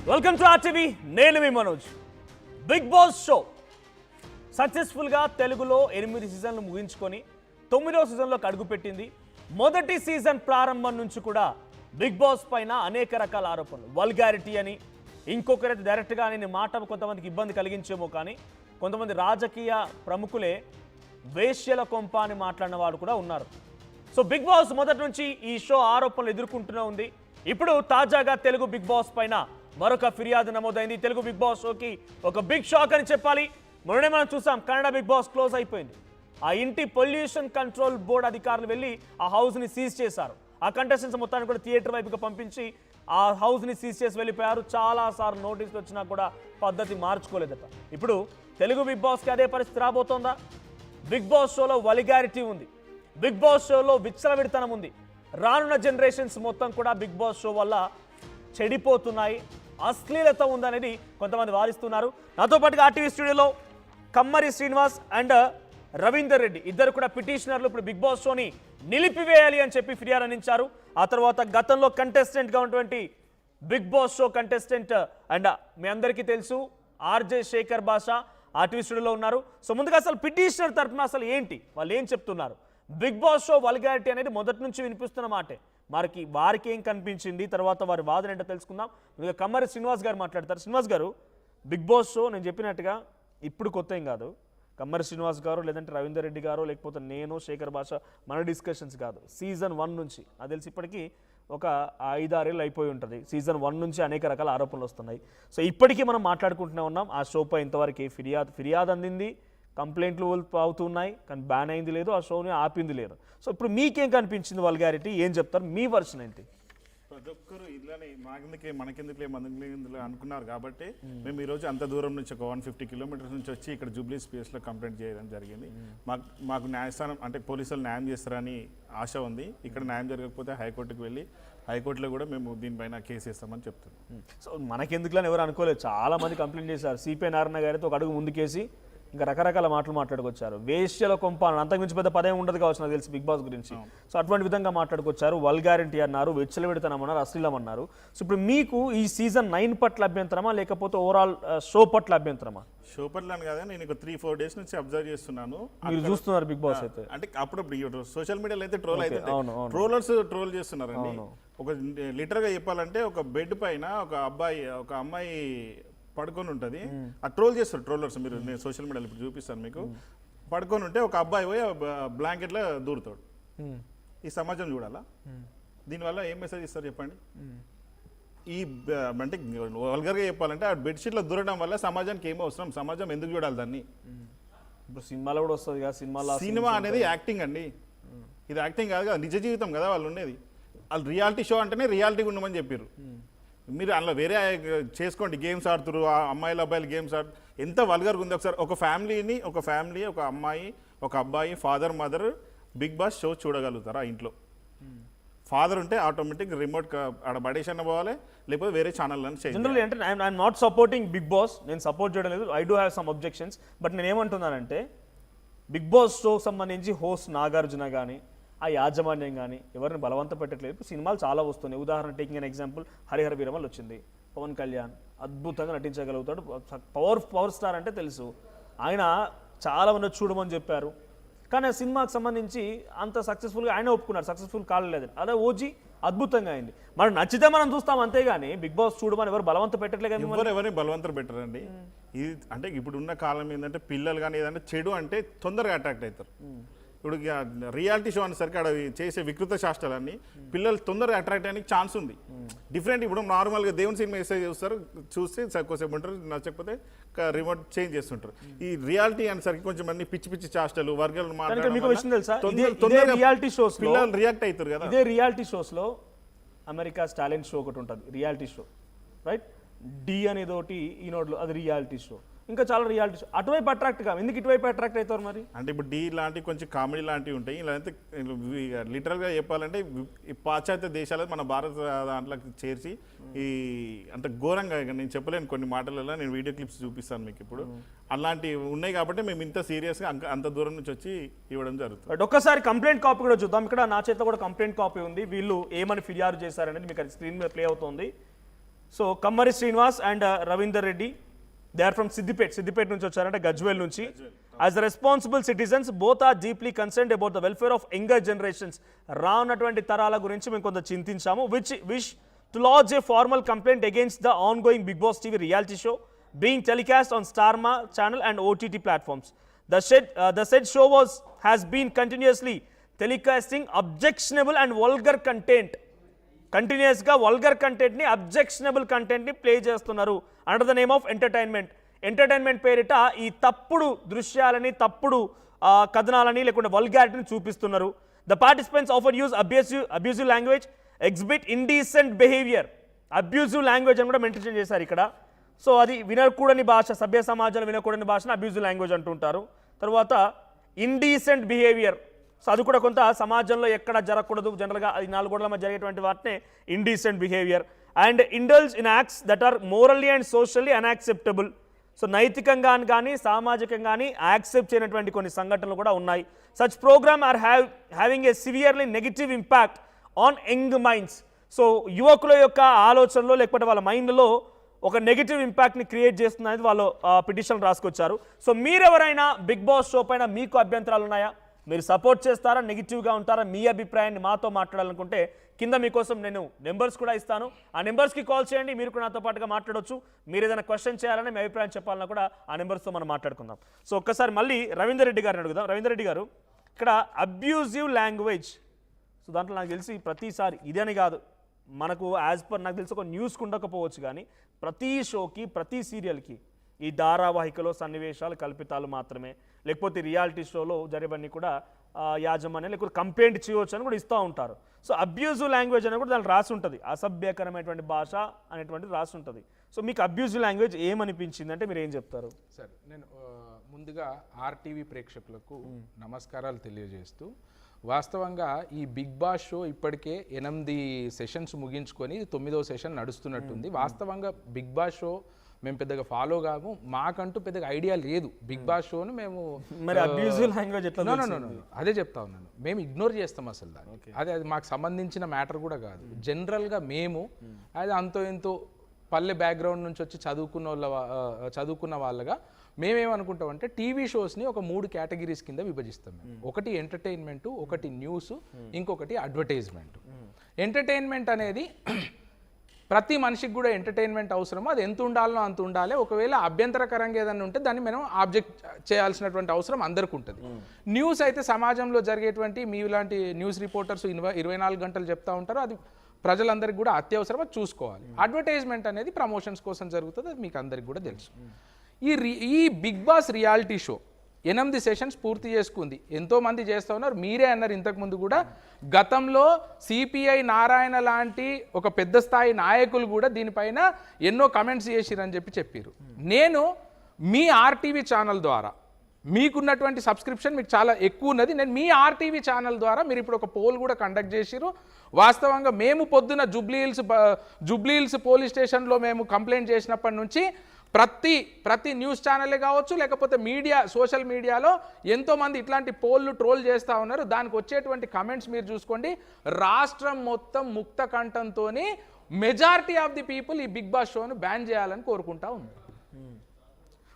Welcome to RTV. నేను మీ Manoj. Big Boss show సక్సెస్ఫుల్గా తెలుగులో 8 సీజన్లు ముగించుకొని 9వ సీజన్లోకి అడుగుపెట్టింది. మొదటి సీజన్ ప్రారంభం నుంచి కూడా బిగ్ బాస్ పైన అనేక రకాల ఆరోపణలు, వల్గారిటీ అని, ఇంకొకరైతే డైరెక్ట్గా నేను మాట కొంతమందికి ఇబ్బంది కలిగించేమో కానీ కొంతమంది రాజకీయ ప్రముఖులే వేశ్యల కొంప అని మాట్లాడిన వాడు కూడా ఉన్నారు. సో బిగ్ బాస్ మొదటి నుంచి ఈ షో ఆరోపణలు ఎదుర్కొంటూనే ఉంది. ఇప్పుడు తాజాగా తెలుగు బిగ్ బాస్ పైన మరొక ఫిర్యాదు నమోదైంది. తెలుగు బిగ్ బాస్ షోకి ఒక బిగ్ షాక్ అని చెప్పాలి. మొన్ననే మనం చూసాం, కన్నడ బిగ్ బాస్ క్లోజ్ అయిపోయింది. ఆ ఇంటి పొల్యూషన్ కంట్రోల్ బోర్డు అధికారులు వెళ్ళి ఆ హౌస్ని సీజ్ చేశారు. ఆ కంటెస్టెంట్స్ మొత్తాన్ని కూడా థియేటర్ వైపుగా పంపించి ఆ హౌస్ని సీజ్ చేసి వెళ్ళిపోయారు. చాలాసార్లు నోటీసులు వచ్చినా కూడా పద్ధతి మార్చుకోలేదట. ఇప్పుడు తెలుగు బిగ్ బాస్కి అదే పరిస్థితి రాబోతోందా? బిగ్ బాస్ షోలో వల్గారిటీ ఉంది, బిగ్ బాస్ షోలో విచ్చలవిడితనం ఉంది. రానున్న జనరేషన్స్ మొత్తం కూడా బిగ్ బాస్ షో వల్ల చెడిపోతున్నాయి, అశ్లీలత ఉందనేది కొంతమంది వారిస్తున్నారు. నాతో పాటుగా ఆర్టీవీ స్టూడియోలో కమ్మరి శ్రీనివాస్ అండ్ రవీందర్ రెడ్డి ఇద్దరు కూడా పిటిషనర్లు ఇప్పుడు బిగ్ బాస్ షోని నిలిపివేయాలి అని చెప్పి ఫిర్యాదు అందించారు. ఆ తర్వాత గతంలో కంటెస్టెంట్గా ఉన్నటువంటి Bigg Boss show contestant and మీ అందరికీ తెలుసు ఆర్జే శేఖర్ భాషా ఆర్టీవీ స్టూడియోలో ఉన్నారు. సో ముందుగా అసలు పిటిషనర్ తరఫున అసలు ఏంటి, వాళ్ళు ఏం చెప్తున్నారు? బిగ్ బాస్ షో వల్గారిటీ అనేది మొదటి నుంచి వినిపిస్తున్న మాటే. వారికి ఏం కనిపించింది, తర్వాత వారి వాదన ఏంటో తెలుసుకుందాం. ముందుగా కమ్మరి శ్రీనివాస్ గారు మాట్లాడతారు. శ్రీనివాస్ గారు, బిగ్ బాస్ షో నేను చెప్పినట్టుగా ఇప్పుడు కొత్త ఏం కాదు. కమ్మరి శ్రీనివాస్ గారు లేదంటే రవీందర్ రెడ్డి గారు లేకపోతే నేను శేఖర్ భాష మన డిస్కషన్స్ కాదు. సీజన్ 1 నుంచి అది తెలిసి ఇప్పటికీ ఒక 5-6 ఏళ్ళు అయిపోయి ఉంటుంది. సీజన్ 1 నుంచి అనేక రకాల ఆరోపణలు వస్తున్నాయి. సో ఇప్పటికీ మనం మాట్లాడుకుంటూనే ఉన్నాం. ఆ షోపై ఇంతవరకు ఏ ఫిర్యాదు అందింది, కంప్లైంట్లు అవుతున్నాయి, కానీ బ్యాన్ అయింది లేదు, ఆ షోని ఆపింది లేదు. సో ఇప్పుడు మీకేం కనిపించింది వల్గారిటీ, ఏం చెప్తారు, మీ వర్షన్ ఏంటి? ప్రతి ఒక్కరు ఇట్లానే మనకెందుకులే అనుకున్నారు కాబట్టి మేము ఈరోజు అంత దూరం నుంచి ఒక 150 కిలోమీటర్స్ నుంచి వచ్చి ఇక్కడ జూబ్లీ స్పేస్లో కంప్లైంట్ చేయడం జరిగింది. మాకు న్యాయస్థానం అంటే పోలీసులు న్యాయం చేస్తారని ఆశ ఉంది. ఇక్కడ న్యాయం జరగకపోతే హైకోర్టుకు వెళ్ళి హైకోర్టులో కూడా మేము దీనిపైన కేసు వేస్తామని చెప్తున్నాం. సో మనకెందుకులని ఎవరు అనుకోలేదు, చాలా మంది కంప్లైంట్ చేశారు. సిపిఐ నారాయణ గారితో ఒక అడుగు ముందుకేసి ఇంకా రకరకాల మాటలు మాట్లాడుకొచ్చారు. వేశ్యల కొంప అంతకుమించి పెద్ద పదం ఉండదు కావచ్చు నాకు తెలిసి బిగ్ బాస్ గురించి. సో అటువంటి విధంగా మాట్లాడుకొచ్చారు. వల్గారిటీ అన్నారు, విచ్చలవిడితనం అన్నారు, అశ్లీలం అన్నారు. సో ఇప్పుడు మీకు ఈ సీజన్ 9 పట్ల అభ్యంతరమా లేకపోతే ఓవరాల్ షో పట్ల అభ్యంతరమా? షో పట్ల అని కాదా, నేను 3-4 డేస్ నుంచి అబ్జర్వ్ చేస్తున్నాను. మీరు చూస్తున్నారు బిగ్ బాస్ అయితే? అంటే అప్పుడప్పుడు సోషల్ మీడియాలో అయితే ట్రోల్ అయితే ట్రోలర్స్ ట్రోల్ చేస్తున్నారండి. ఒక లిటర్గా చెప్పాలంటే ఒక బెడ్ పైన ఒక అమ్మాయి పడుకొని ఉంటుంది, ఆ ట్రోల్ చేస్తారు ట్రోలర్స్. మీరు నేను సోషల్ మీడియాలో ఇప్పుడు చూపిస్తాను మీకు. పడుకొని ఉంటే ఒక అబ్బాయి పోయి బ్లాంకెట్లో దూరుతాడు. ఈ సమాజం చూడాలా? దీనివల్ల ఏం మెసేజ్ ఇస్తారు చెప్పండి? ఈ అంటే వల్గర్గా చెప్పాలంటే ఆ బెడ్షీట్లో దూరడం వల్ల సమాజానికి ఏమో అవసరం, సమాజం ఎందుకు చూడాలి దాన్ని? ఇప్పుడు సినిమాలో కూడా వస్తుంది కదా, సినిమా అనేది యాక్టింగ్ అండి. ఇది యాక్టింగ్ కాదు కదా, నిజ జీవితం కదా వాళ్ళు ఉండేది. వాళ్ళు రియాలిటీ షో అంటేనే రియాలిటీగా ఉండమని చెప్పారు. మీరు అందులో వేరే చేసుకోండి, గేమ్స్ ఆడుతురు, అమ్మాయిలు అబ్బాయిలు గేమ్స్ ఎంత వల్గర్గా ఉంది. ఒకసారి ఒక ఫ్యామిలీ ఒక అమ్మాయి ఒక అబ్బాయి father mother Bigg Boss show చూడగలుగుతారు. ఆ ఇంట్లో ఫాదర్ ఉంటే ఆటోమేటిక్ రిమోట్ ఆడ బడేషన్ పోవాలి, లేకపోతే వేరే ఛానల్ అని జనరల్లీ. అంటే I'm not supporting Bigg Boss, నేను సపోర్ట్ చేయడం లేదు. I do have some objections. But నేను ఏమంటున్నానంటే బిగ్ బాస్ షోకి సంబంధించి హోస్ట్ నాగార్జున కానీ ఆ యాజమాన్యం కానీ ఎవరిని బలవంత పెట్టట్లేదు. ఇప్పుడు సినిమాలు చాలా వస్తున్నాయి. ఉదాహరణ taking an example, Harihara Veeramal వచ్చింది. పవన్ కళ్యాణ్ అద్భుతంగా నటించగలుగుతాడు, పవర్ స్టార్ అంటే తెలుసు. ఆయన చాలా మంది చూడమని చెప్పారు, కానీ ఆ సినిమాకి సంబంధించి అంత సక్సెస్ఫుల్గా ఆయన ఒప్పుకున్నారు, సక్సెస్ఫుల్ కాలేదు. అదే ఓజీ అద్భుతంగా అయింది. మనం నచ్చితే మనం చూస్తాం అంతేగాని బిగ్ బాస్ చూడమని ఎవరు బలవంత పెట్టట్లేదు. ఎవరిని బలవంతం పెట్టరండి. ఇది అంటే ఇప్పుడు ఉన్న కాలం ఏంటంటే పిల్లలు కానీ ఏదంటే చెడు అంటే తొందరగా అట్రాక్ట్ అవుతారు. ఇప్పుడు రియాలిటీ షో అనేసరికి అక్కడ చేసే వికృత శాస్త్రాలన్నీ పిల్లలు తొందరగా అట్రాక్ట్ అయ్యడానికి ఛాన్స్ ఉంది. డిఫరెంట్. ఇప్పుడు నార్మల్గా దేవుని సినిమా మెసేజ్ చూస్తారు, చూస్తే కొద్దిసేపు ఉంటారు, నచ్చకపోతే రిమోట్ చేంజ్ చేస్తుంటారు. ఈ రియాలిటీ అనేసరికి కొంచెం అన్ని పిచ్చి శాస్త్రాలు వర్గాలు పిల్లలు రియాక్ట్ అవుతారు కదా. ఇదే రియాలిటీ షోస్లో అమెరికా టాలెంట్ షో ఒకటి ఉంటుంది, రియాలిటీ షో, రైట్? డి అనేది ఒకటి ఈనోడ్లో, అది రియాలిటీ షో. ఇంకా చాలా రియాలిటీ షో అటువైపు అట్రాక్ట్ కాదు. ఎందుకు ఇటువైపు అట్రాక్ట్ అవుతారు మరి? అంటే ఇప్పుడు డి లాంటి కొంచెం కామెడీ లాంటివి ఉంటాయి. ఇలా అయితే లిటరల్గా చెప్పాలంటే ఈ పాశ్చాత్య దేశాలు మన భారత దాంట్లోకి చేర్చి ఈ అంత ఘోరంగా నేను చెప్పలేను కొన్ని మాటలలో. నేను వీడియో క్లిప్స్ చూపిస్తాను మీకు ఇప్పుడు. అలాంటివి ఉన్నాయి కాబట్టి మేము ఇంత సీరియస్గా అంత దూరం నుంచి వచ్చి ఇవ్వడం జరుగుతుంది. ఒక్కసారి కంప్లైంట్ కాపీ కూడా చూద్దాం. ఇక్కడ నా చేత కూడా కంప్లైంట్ కాపీ ఉంది. వీళ్ళు ఏమని ఫిర్యాదు చేశారనేది మీకు స్క్రీన్ మీద ప్లే అవుతుంది. So Kammari Srinivas and Ravinder Reddy, they are from Siddipet నుంచి వచ్చారంటే గజ్వేల్ నుంచి. As responsible citizens both are deeply concerned about the welfare of younger generations. రానున్నటువంటి తరాల గురించి మేము కొంత చింతించాము. Wish to lodge a formal complaint against the ongoing Bigg Boss TV reality show being telecast on Starma channel and OTT platforms. The said show has been continuously telecasting objectionable and vulgar content. Continuous ga vulgar content ni objectionable content ni play చేస్తున్నారు under the name of entertainment పేరిట ఈ తప్పుడు దృశ్యాలని తప్పుడు కథనాలని లేకుంటే వల్గారిటీని చూపిస్తున్నారు. The participants often use abusive language, exhibit indecent behavior. Abusive language అని కూడా mention చేశారు ఇక్కడ. సో అది వినకూడని భాష, సభ్య సమాజంలో వినకూడని భాషను అబ్యూజివ్ లాంగ్వేజ్ అంటుంటారు. తర్వాత ఇండీసెంట్ బిహేవియర్, సో అది కూడా కొంత సమాజంలో ఎక్కడ జరగకూడదు, జనరల్గా అది 4 గోడల మధ్య జరిగేటువంటి వాటినే indecent behaviour. And indulge in acts that are morally and socially unacceptable. So నైతికంగా కానీ సామాజికంగా కానీ యాక్సెప్ట్ చేయనటువంటి కొన్ని సంఘటనలు కూడా ఉన్నాయి. Such programme are having a severely negative impact on young minds. So యువకుల యొక్క ఆలోచనలో లేకపోతే వాళ్ళ మైండ్లో ఒక నెగిటివ్ ఇంపాక్ట్ని క్రియేట్ చేస్తున్నది వాళ్ళు పిటిషన్ రాసుకొచ్చారు. సో మీరెవరైనా బిగ్ బాస్ షో పైన మీకు అభ్యంతరాలు ఉన్నాయా? మీరు సపోర్ట్ చేస్తారా, నెగిటివ్గా ఉంటారా? మీ అభిప్రాయాన్ని మాతో మాట్లాడాలనుకుంటే కింద మీకోసం నేను నెంబర్స్ కూడా ఇస్తాను. ఆ నెంబర్స్కి కాల్ చేయండి, మీరు కూడా నాతో పాటుగా మాట్లాడవచ్చు. మీరు ఏదైనా క్వశ్చన్ చేయాలని మీ అభిప్రాయం చెప్పాలన్నా కూడా ఆ నెంబర్స్తో మనం మాట్లాడుకుందాం. సో ఒక్కసారి మళ్ళీ రవీందర్ రెడ్డి గారిని అడుగుదాం. రవీందర్ రెడ్డి గారు, ఇక్కడ అబ్యూజివ్ లాంగ్వేజ్, సో దాంట్లో నాకు తెలిసి ప్రతిసారి ఇదని కాదు, మనకు యాజ్ పర్ నాకు తెలిసి ఒక న్యూస్కి ఉండకపోవచ్చు, కానీ ప్రతి షోకి ప్రతి సీరియల్కి ఈ ధారావాహికలో సన్నివేశాలు కల్పితాలు మాత్రమే, లేకపోతే రియాలిటీ షోలో జరిగేవన్నీ కూడా యాజమాన్యం లేకపోతే కంప్లైంట్ చేయవచ్చు అని కూడా ఇస్తూ ఉంటారు. సో అబ్యూజివ్ లాంగ్వేజ్ అనేది కూడా దానికి రాసి ఉంటుంది, అసభ్యకరమైనటువంటి భాష అనేటువంటిది రాసి ఉంటుంది. సో మీకు అబ్యూజివ్ లాంగ్వేజ్ ఏమనిపించింది అంటే మీరు ఏం చెప్తారు? సార్, నేను ముందుగా ఆర్టీవీ ప్రేక్షకులకు నమస్కారాలు తెలియజేస్తూ, వాస్తవంగా ఈ బిగ్ బాస్ షో ఇప్పటికే 8 సెషన్స్ ముగించుకొని 9వ సెషన్ నడుస్తున్నట్టుంది. వాస్తవంగా బిగ్ బాస్ షో మేము పెద్దగా ఫాలో కాము, మాకంటూ పెద్దగా ఐడియా లేదు బిగ్ బాస్ షోను. మేము అదే చెప్తా ఉన్నాను, మేము ఇగ్నోర్ చేస్తాం అసలు దాన్ని. అది మాకు సంబంధించిన మ్యాటర్ కూడా కాదు. జనరల్గా మేము అది అంతో ఎంతో పల్లె బ్యాక్గ్రౌండ్ నుంచి వచ్చి చదువుకున్న వాళ్ళగా మేమేమనుకుంటాం అంటే టీవీ షోస్ని ఒక 3 కేటగిరీస్ కింద విభజిస్తాం. ఒకటి ఎంటర్టైన్మెంటు, ఒకటి న్యూస్, ఇంకొకటి అడ్వర్టైజ్మెంట్. ఎంటర్టైన్మెంట్ అనేది ప్రతి మనిషికి కూడా ఎంటర్టైన్మెంట్ అవసరమో, అది ఎంత ఉండాలో అంత ఉండాలి. ఒకవేళ అభ్యంతరకరంగా ఏదైనా ఉంటే దాన్ని మనం ఆబ్జెక్ట్ చేయాల్సినటువంటి అవసరం అందరికీ ఉంటుంది. న్యూస్ అయితే సమాజంలో జరిగేటువంటి మీలాంటి న్యూస్ రిపోర్టర్స్ 24 గంటలు చెప్తా ఉంటారు, అది ప్రజలందరికీ కూడా అత్యవసరం, అది చూసుకోవాలి. అడ్వర్టైజ్మెంట్ అనేది ప్రమోషన్స్ కోసం జరుగుతుంది, అది మీకు అందరికి కూడా తెలుసు. ఈ Bigg Boss reality show 8 sessions పూర్తి చేసుకుంది. ఎంతోమంది చేస్తూ ఉన్నారు, మీరే అన్నారు ఇంతకుముందు కూడా. గతంలో సిపిఐ నారాయణ లాంటి ఒక పెద్ద స్థాయి నాయకులు కూడా దీనిపైన ఎన్నో కమెంట్స్ చేసిరని చెప్పారు. నేను మీ ఆర్టీవీ ఛానల్ ద్వారా, మీకున్నటువంటి సబ్స్క్రిప్షన్ మీకు చాలా ఎక్కువ ఉన్నది, నేను మీ ఆర్టీవీ ఛానల్ ద్వారా మీరు ఇప్పుడు ఒక పోల్ కూడా కండక్ట్ చేసిరు. వాస్తవంగా మేము పొద్దున జూబ్లీహిల్స్ పోలీస్ స్టేషన్లో మేము కంప్లైంట్ చేసినప్పటి నుంచి ప్రతి న్యూస్ ఛానలే కావచ్చు, లేకపోతే మీడియా, సోషల్ మీడియాలో ఎంతోమంది ఇట్లాంటి పోల్లు ట్రోల్ చేస్తూ ఉన్నారు. దానికి వచ్చేటువంటి కమెంట్స్ మీరు చూసుకోండి. రాష్ట్రం మొత్తం ముక్త కంఠంతో మెజారిటీ ఆఫ్ ది పీపుల్ ఈ బిగ్ బాస్ షోను బ్యాన్ చేయాలని కోరుకుంటా ఉన్నారు.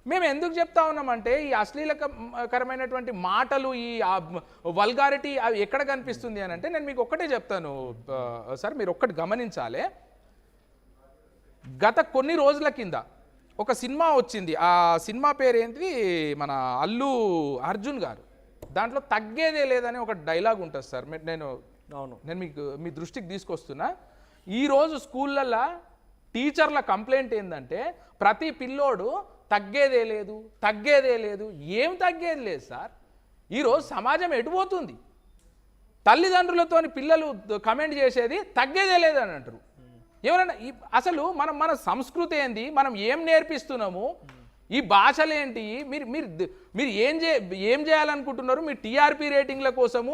మేము ఎందుకు చెప్తా ఉన్నామంటే ఈ అశ్లీలకరమైనటువంటి మాటలు, ఈ వల్గారిటీ అవి ఎక్కడ కనిపిస్తుంది అని అంటే, నేను మీకు ఒక్కటే చెప్తాను సార్, మీరు ఒక్కటి గమనించాలి. గత కొన్ని రోజుల కింద ఒక సినిమా వచ్చింది, ఆ సినిమా పేరు ఏంటి, మన అల్లు అర్జున్ గారు, దాంట్లో తగ్గేదే లేదని ఒక డైలాగ్ ఉంటుంది సార్. నేను మీకు మీ దృష్టికి తీసుకొస్తున్నా. ఈరోజు స్కూళ్ళల్లో టీచర్ల కంప్లైంట్ ఏంటంటే ప్రతి పిల్లోడు తగ్గేదే లేదు. ఏం తగ్గేది లేదు సార్. ఈరోజు సమాజం ఎటుపోతుంది? తల్లిదండ్రులతో పిల్లలు కమెంట్ చేసేది తగ్గేదే లేదని అంటారు. ఎవరైనా అసలు మన సంస్కృతి ఏంది, మనం ఏం నేర్పిస్తున్నాము, ఈ భాషలేంటి, మీరు ఏం చేయాలనుకుంటున్నారు? మీ టీఆర్పీ రేటింగ్ల కోసము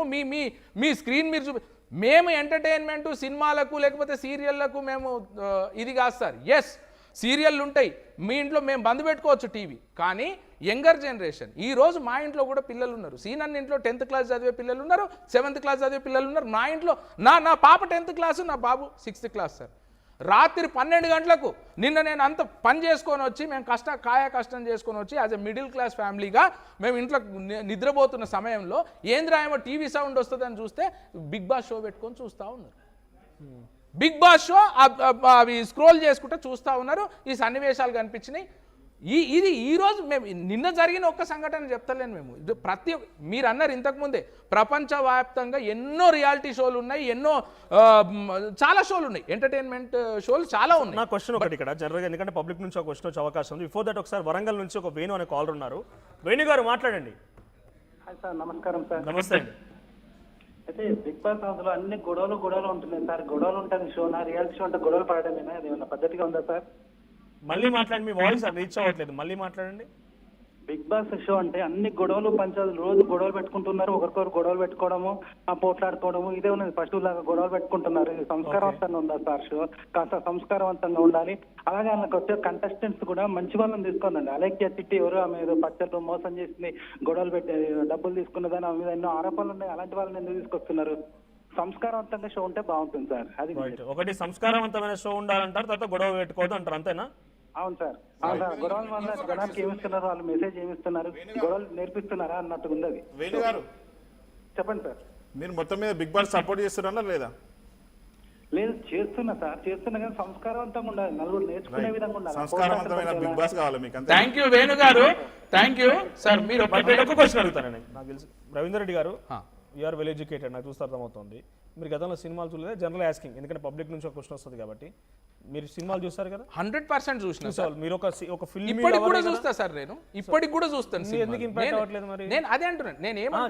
మీ స్క్రీన్ మీరు మేము ఎంటర్టైన్మెంట్ సినిమాలకు లేకపోతే సీరియళ్లకు మేము ఇది కాదు సార్. ఎస్, సీరియళ్ళు ఉంటాయి, మీ ఇంట్లో మేము బంద్ పెట్టుకోవచ్చు టీవీ, కానీ యంగర్ జనరేషన్, ఈరోజు మా ఇంట్లో కూడా పిల్లలు ఉన్నారు. సీనన్న ఇంట్లో 10th క్లాస్ చదివే పిల్లలు ఉన్నారు, 7th క్లాస్ చదివే పిల్లలు ఉన్నారు. నా ఇంట్లో నా పాప 10th క్లాసు, నా బాబు 6th క్లాస్ సార్. రాత్రి 12 గంటలకు నిన్న నేను అంత పని చేసుకొని వచ్చి మేము కష్టం చేసుకొని వచ్చి యాజ్ ఎ మిడిల్ క్లాస్ ఫ్యామిలీగా మేము ఇంట్లో నిద్రపోతున్న సమయంలో ఏంద్రా ఏమో టీవీ సౌండ్ వస్తుందని చూస్తే బిగ్ బాస్ షో పెట్టుకొని చూస్తూ ఉన్నారు. బిగ్ బాస్ షో అవి స్క్రోల్ చేసుకుంటే చూస్తూ ఉన్నారు. ఈ సన్నివేశాలు కనిపించినాయి. ఇది ఈరోజు మేము నిన్న జరిగిన ఒక్క సంఘటన చెప్తలేను. మేము మీరు అన్నారు ఇంతకుముందే ప్రపంచవ్యాప్తంగా ఎన్నో రియాలిటీ షోలు ఉన్నాయి, ఎన్నో చాలా షోలు ఉన్నాయి, ఎంటర్టైన్మెంట్ షోలు చాలా ఉన్నాయి. నా క్వశ్చన్ ఒకటి ఇక్కడ జనరల్గా, ఎందుకంటే పబ్లిక్ నుంచి ఒక క్వశ్చన్ వచ్చే అవకాశం ఉంది. బిఫోర్ దట్ ఒకసారి వరంగల్ నుంచి ఒక వేణు అనే కాలర్ ఉన్నారు. వేణు గారు మాట్లాడండి. సార్ నమస్కారం సార్. నమస్తే అండి. అయితే బిగ్ బాస్ హౌస్ లో అన్ని గొడవలు ఉంటున్నాయి సార్. గొడవలు ఉంటుంది షో, నా రియాలిటీ షో అంటే గొడవలు పడడమేనా? అది ఏమన్నా పద్ధతిగా ఉందా సార్? మళ్ళీ మాట్లాడండి, మీ వాయిస్ రీచ్ అవ్వట్లేదు, మళ్ళీ మాట్లాడండి. బిగ్ బాస్ షో అంటే అన్ని గొడవలు పంచాయతీలు, రోజు గొడవలు పెట్టుకుంటున్నారు, ఒకరికొకరు గొడవలు పెట్టుకోవడము, పోట్లాడుకోవడము, ఇదే ఉన్నది. పశువులాగా గొడవలు పెట్టుకుంటున్నారు. ఇది సంస్కారవంతంగా ఉందా సార్ షో? కాస్త సంస్కారవంతంగా ఉండాలి. అలాగే అందులోకి వచ్చే కంటెస్టెంట్స్ కూడా మంచి వాళ్ళని తీసుకోనండి. అలేఖ్య చిట్టి ఎవరు, ఆమె ఏదో పచ్చళ్ళు మోసం చేసింది, గొడవలు పెట్టి డబ్బులు తీసుకున్నదని ఆమె మీద ఎన్నో ఆరోపణలు ఉన్నాయి. అలాంటి వాళ్ళని ఎందుకు తీసుకొస్తున్నారు? సంస్కారవంతంగా షో ఉంటే బాగుంటుంది సార్. అది ఒకటి సంస్కారవంతమైన షో ఉండాలంటారు, తర్వాత గొడవ పెట్టుకోవద్దు అంటారు, అంతేనా? అవును సార్. అవును సార్. గొడవల వల్ల జనానికి ఏమిస్తున్నారు, వాళ్ళు మెసేజ్ ఏమిస్తున్నారు, గొడవలు నేర్పిస్తున్నారా అన్నట్టుగా ఉంది అది. వేణు గారు చెప్పండి సార్. మీరు మొత్తం మీద బిగ్ బాస్ సపోర్ట్ చేస్తున్నారా లేదా? లేదు, చేస్తున్నా సార్, చేస్తున్నా కానీ సంస్కారవంతంగా ఉండాలి, నలుగురు నేర్చుకునే విధంగా ఉండాలి. సంస్కారవంతమైన బిగ్ బాస్ కావాలి మీకు. అంతే. థ్యాంక్ యూ వేణు గారు, థ్యాంక్ యూ సార్. మీరు ఒక క్వశ్చన్ అడుగుతానండి. నాకు తెలుసు రవీందర్ రెడ్డి గారు, యూఆర్ వెల్ ఎడ్యుకేటెడ్, నాకు చూస్తే అర్థమవుతుంది. మీరు గతంలో సినిమాలు చూడలేదు, జనరల్ యాస్కింగ్, ఎందుకంటే పబ్లిక్ నుంచి ఒక క్వశ్చన్ వస్తుంది కాబట్టి. మీరు సినిమాలు చూస్తారు కదా? 100% చూసిన సార్. మీరు ఒక ఫిల్మ్ ఇప్పటికి కూడా చూస్తా సార్, నేను ఇప్పటికి కూడా చూస్తాను. ఎందుకు ఇంపాక్ట్ అవ్వట్లేదు మరి? నేను అదే అంటున్నాను.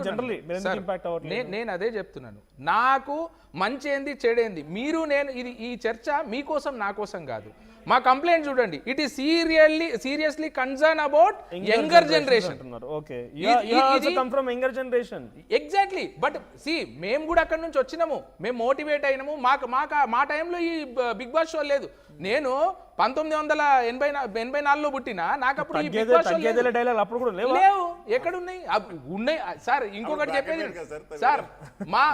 జనరల్లీ మీరు ఎందుకు ఇంపాక్ట్ అవ్వట్లేదు? నేను అదే చెప్తున్నాను. నాకు మంచి ఏంది చెడేంది, మీరు నేను, ఇది ఈ చర్చ మీకోసం నా కోసం కాదు. మా కంప్లైంట్ చూడండి, it is seriously concern about younger generation. Okay, you also come from younger generation. Exactly. But మేము కూడా అక్కడ నుంచి వచ్చినాము, మేము మోటివేట్ అయినాము. మా టైంలో ఈ బిగ్ బాస్ షో లేదు. నేను 1984లో పుట్టినా, నాకు అప్పుడు ఈ బిగ్ బాస్ షో డైలాగ్ అప్పుడు కూడా లేవు. ఎక్కడ ఉన్నాయి? ఉన్నాయి సార్. ఇంకొకటి చెప్పేది సార్, మా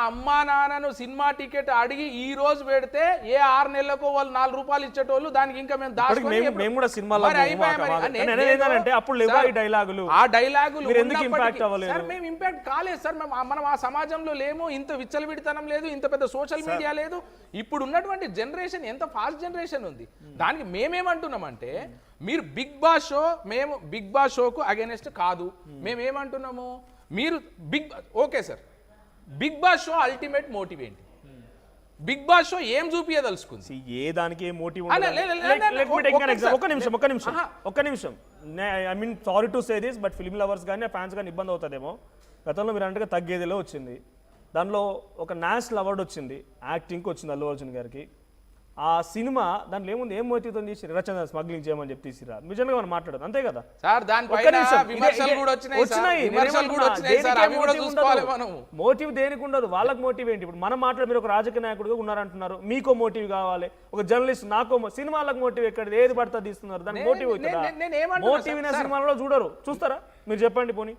అమ్మా నాన్నను సినిమా టికెట్ అడిగి ఈ రోజు పెడితే ఏ 6 నెలలకు వాళ్ళు 4 రూపాయలు ఇచ్చేటోళ్ళు, దానికి ఇంకా మేము మేము కూడా సినిమాలో ఆ డైలాగులు మేము ఇంపాక్ట్ కాలేదు సార్. మనం ఆ సమాజంలో లేము, ఇంత విచ్చలవిడితనం లేదు, ఇంత పెద్ద సోషల్ మీడియా లేదు. ఇప్పుడు ఉన్నటువంటి జనరేషన్ ఎంత ఫాస్ట్ జనరేషన్ ఉంది. దానికి మేమేమంటున్నామంటే, మీరు బిగ్ బాస్ షో, మేము బిగ్ బాస్ షోకు అగైనెస్ట్ కాదు. మేమేమంటున్నాము, మీరు okay sir, Bigg Boss show ultimate motive ఏంటి? బిగ్ బాస్ షో ఏం చూపించదలుచుకుంది? ఏ దానికి ఏ మోటివ్? ఒక్క నిమిషం. I mean sorry to say this, but film lovers కానీ ఫ్యాన్స్ కానీ ఇబ్బంది అవుతుందేమో. గతంలో మీరు అంటే తగ్గేదిలో వచ్చింది, దానిలో ఒక నేషనల్ అవార్డు వచ్చింది, యాక్టింగ్కి వచ్చింది అల్లు అర్జున్ గారికి. ఆ సినిమా దాంట్లో ఏముంది, ఏం మోటివ్తో తీసి రచన స్మగ్లింగ్ చేయమని చెప్పి తీసిరా? నిజంగా మనం మాట్లాడదు, అంతే కదా సార్? మోటివ్ దేనికి ఉండదు, వాళ్ళకి మోటివ్ ఏంటి? ఇప్పుడు మనం మాట్లాడు, మీరు ఒక రాజకీయ నాయకుడిగా ఉన్నారంటున్నారు, మీకో మోటివ్ కావాలి, ఒక జర్నలిస్ట్ నాకో సినిమాలకు మోటివ్ ఎక్కడ? ఏది పడతా తీస్తున్నారు, దానికి మోటివ్ అవుతుందా? మోటివ్ ఉన్న సినిమాలో చూడరు, చూస్తారా? మీరు చెప్పండి పోనీ,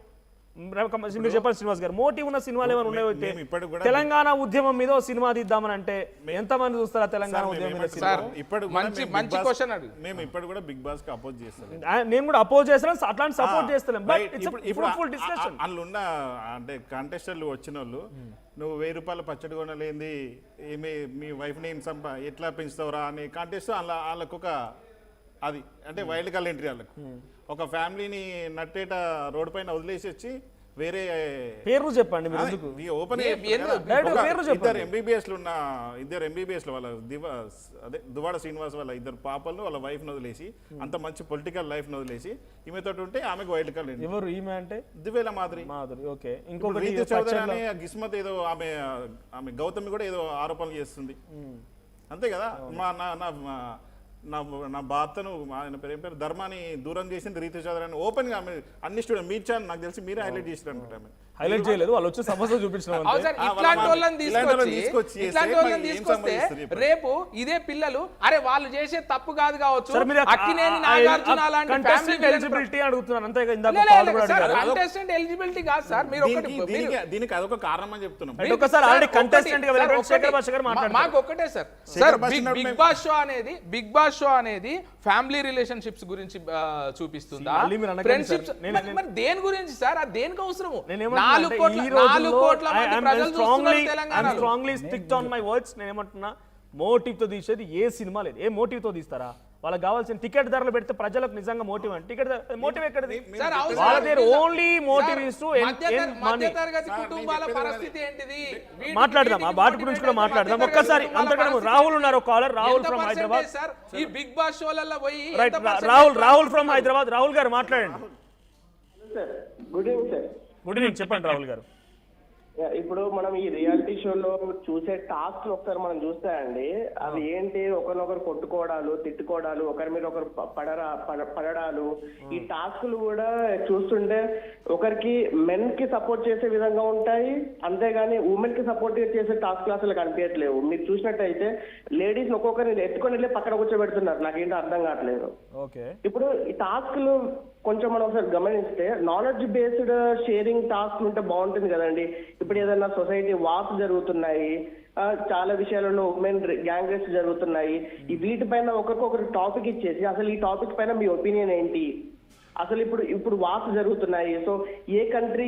మీరు చెప్పండి శ్రీనివాస్ గారు, మోటివ్ ఉన్న సినిమాలు ఏమైనా ఉన్నాయితే? తెలంగాణ ఉద్యమం మీద సినిమా తీద్దామని అంటే ఎంతమంది చూస్తారా? తెలంగాణ ఉద్యమం మంచి క్వశ్చన్. మేము ఇప్పుడు కూడా బిగ్ బాస్ కి అపోజ్ చేస్తాం, నేను కూడా అపోజ్ చేస్తాను, అట్లాంటి సపోర్ట్ చేస్తాను. But it's fruitful discussion. అందులో ఉన్న అంటే కాంటెస్టర్లు వచ్చిన వాళ్ళు, నువ్వు 1000 రూపాయల పచ్చడి కొనలేంది, మీ వైఫ్ ని ఎట్లా పెంచుతావురా అనే కాంటెస్ట్. వాళ్ళకు ఒక అది అంటే వైల్డ్ కార్డ్ ఎంట్రీ. వాళ్ళకు ఒక ఫ్యామిలీని నట్టేట రోడ్ పైన వదిలేసి వచ్చి వేరే పేరు చెప్పండి మీరు. ఓపెన్ ఇద్దరు ఎంబీబీఎస్ వాళ్ళ దువాడ శ్రీనివాస్ వాళ్ళ 2 పాపలను, వాళ్ళ వైఫ్ ను వదిలేసి, అంత మంచి పొలిటికల్ లైఫ్ ను వదిలేసి ఈమెతో ఉంటే ఆమెకు వైల్డ్ కార్డ్. ఎవరు ఈమె అంటే? దివ్వేల మాదిరి. ఓకే. ఇంకొకటి రీతు చౌదరి అనే గిస్మత్ ఏదో ఆమె గౌతమి కూడా ఏదో ఆరోపణలు చేస్తుంది, అంతే కదా? నా భర్తను, ఆయన పేరు ధర్మాన్ని దూరం చేసింది రీతు చౌదరి అని ఓపెన్ గా అన్ని స్టూడెంట్, మీ ఛానల్ నాకు తెలిసి మీరే హైలైట్ చేసారు అనుకుంటా. హైలైట్ చేయలేదు, వాళ్ళు వచ్చి సమస్య చూపించిన అవును సార్, ఇట్లాంటి వాళ్ళని తీసుకొస్తే రేపు ఇదే పిల్లలు అరే వాళ్ళు చేసే తప్పు కాదు కావచ్చు, అక్కినేని నాగార్జున లాంటి కంటెస్టెంట్ ఎలిజిబిలిటీ అడుగుతున్నాను అంతే. కంటెస్టెంట్ ఎలిజిబిలిటీ కాదు సార్, మీరు దీనికి అదొక కారణం అని చెప్తున్నాం. ఒకసారి ఆల్రెడీ కంటెస్టెంట్ గా వెళ్ళిన శేఖర్ భాష గారు మాట్లాడారు. మాకు ఒకటే sir, sir Bigg Boss show అనేది ఫ్యామిలీ రిలేషన్షిప్స్ గురించి చూపిస్తుందా, ఫ్రెండ్షిప్స్, మరి దేని గురించి సార్? అది దేనికి అవసరము? 4 కోట్ల మంది ప్రజలు చూస్తున్నారు తెలంగాణలో. Strongly stick on my words. నేను ఏమంటున్నా, మోటివ్ తో తీసేది ఏ సినిమా లేదు. ఏ మోటివ్ తో తీస్తారా? వాళ్ళకి కావాల్సిన టికెట్ ధరలు పెడితే ప్రజలకు నిజంగా మోటివ్ అంటే టికెట్ మోటివ్ ఎక్కడది? వాళ్ళ దగ్గర ఓన్లీ మోటివ్ ఇస్ టు మధ్యతరగతి కుటుంబాల పరిస్థితి ఏంటిది? మాట్లాడదాం, ఆ వాటి గురించి కూడా మాట్లాడదాం. ఒక్కసారి అంతకన్నా రాహుల్ ఉన్నారు, కాలర్ రాహుల్ ఫ్రమ్ హైదరాబాద్. ఈ బిగ్ బాస్ షోలలో పోయి రైట్, రాహుల్ ఫ్రమ్ హైదరాబాద్. రాహుల్ గారు మాట్లాడండి. Good evening sir. Good evening, చెప్పండి రాహుల్ గారు. ఇప్పుడు మనం ఈ రియాలిటీ షోలో చూసే టాస్క్ ఒకసారి మనం చూస్తే అండి, అవి ఏంటి, ఒకరినొకరు కొట్టుకోవడాలు, తిట్టుకోవడాలు, ఒకరి మీద ఒకరు పడడాలు, ఈ టాస్క్లు కూడా చూస్తుంటే ఒకరికి మెన్ కి సపోర్ట్ చేసే విధంగా ఉంటాయి, అంతేగాని ఉమెన్ కి సపోర్ట్ చేసే టాస్క్లు అసలు కనిపించట్లేవు. మీరు చూసినట్టయితే లేడీస్ ఒక్కొక్కరిని ఎత్తుకొని వెళ్ళి పక్కన కూర్చోబెడుతున్నారు, నాకేంటో అర్థం కావట్లేదు. ఇప్పుడు ఈ టాస్క్లు కొంచెం మనం ఒకసారి గమనిస్తే నాలెడ్జ్ బేస్డ్ షేరింగ్ టాస్క్ ఉంటే బాగుంటుంది కదండి. ఇప్పుడు ఏదైనా సొసైటీ వార్స్ జరుగుతున్నాయి, చాలా విషయాలలో ఉమెన్ గ్యాంగ్ రేప్స్ జరుగుతున్నాయి, ఈ వీటిపైన ఒకరికొకరు టాపిక్ ఇచ్చేసి అసలు ఈ టాపిక్ పైన మీ ఒపీనియన్ ఏంటి, అసలు ఇప్పుడు వార్స్ జరుగుతున్నాయి, సో ఏ కంట్రీ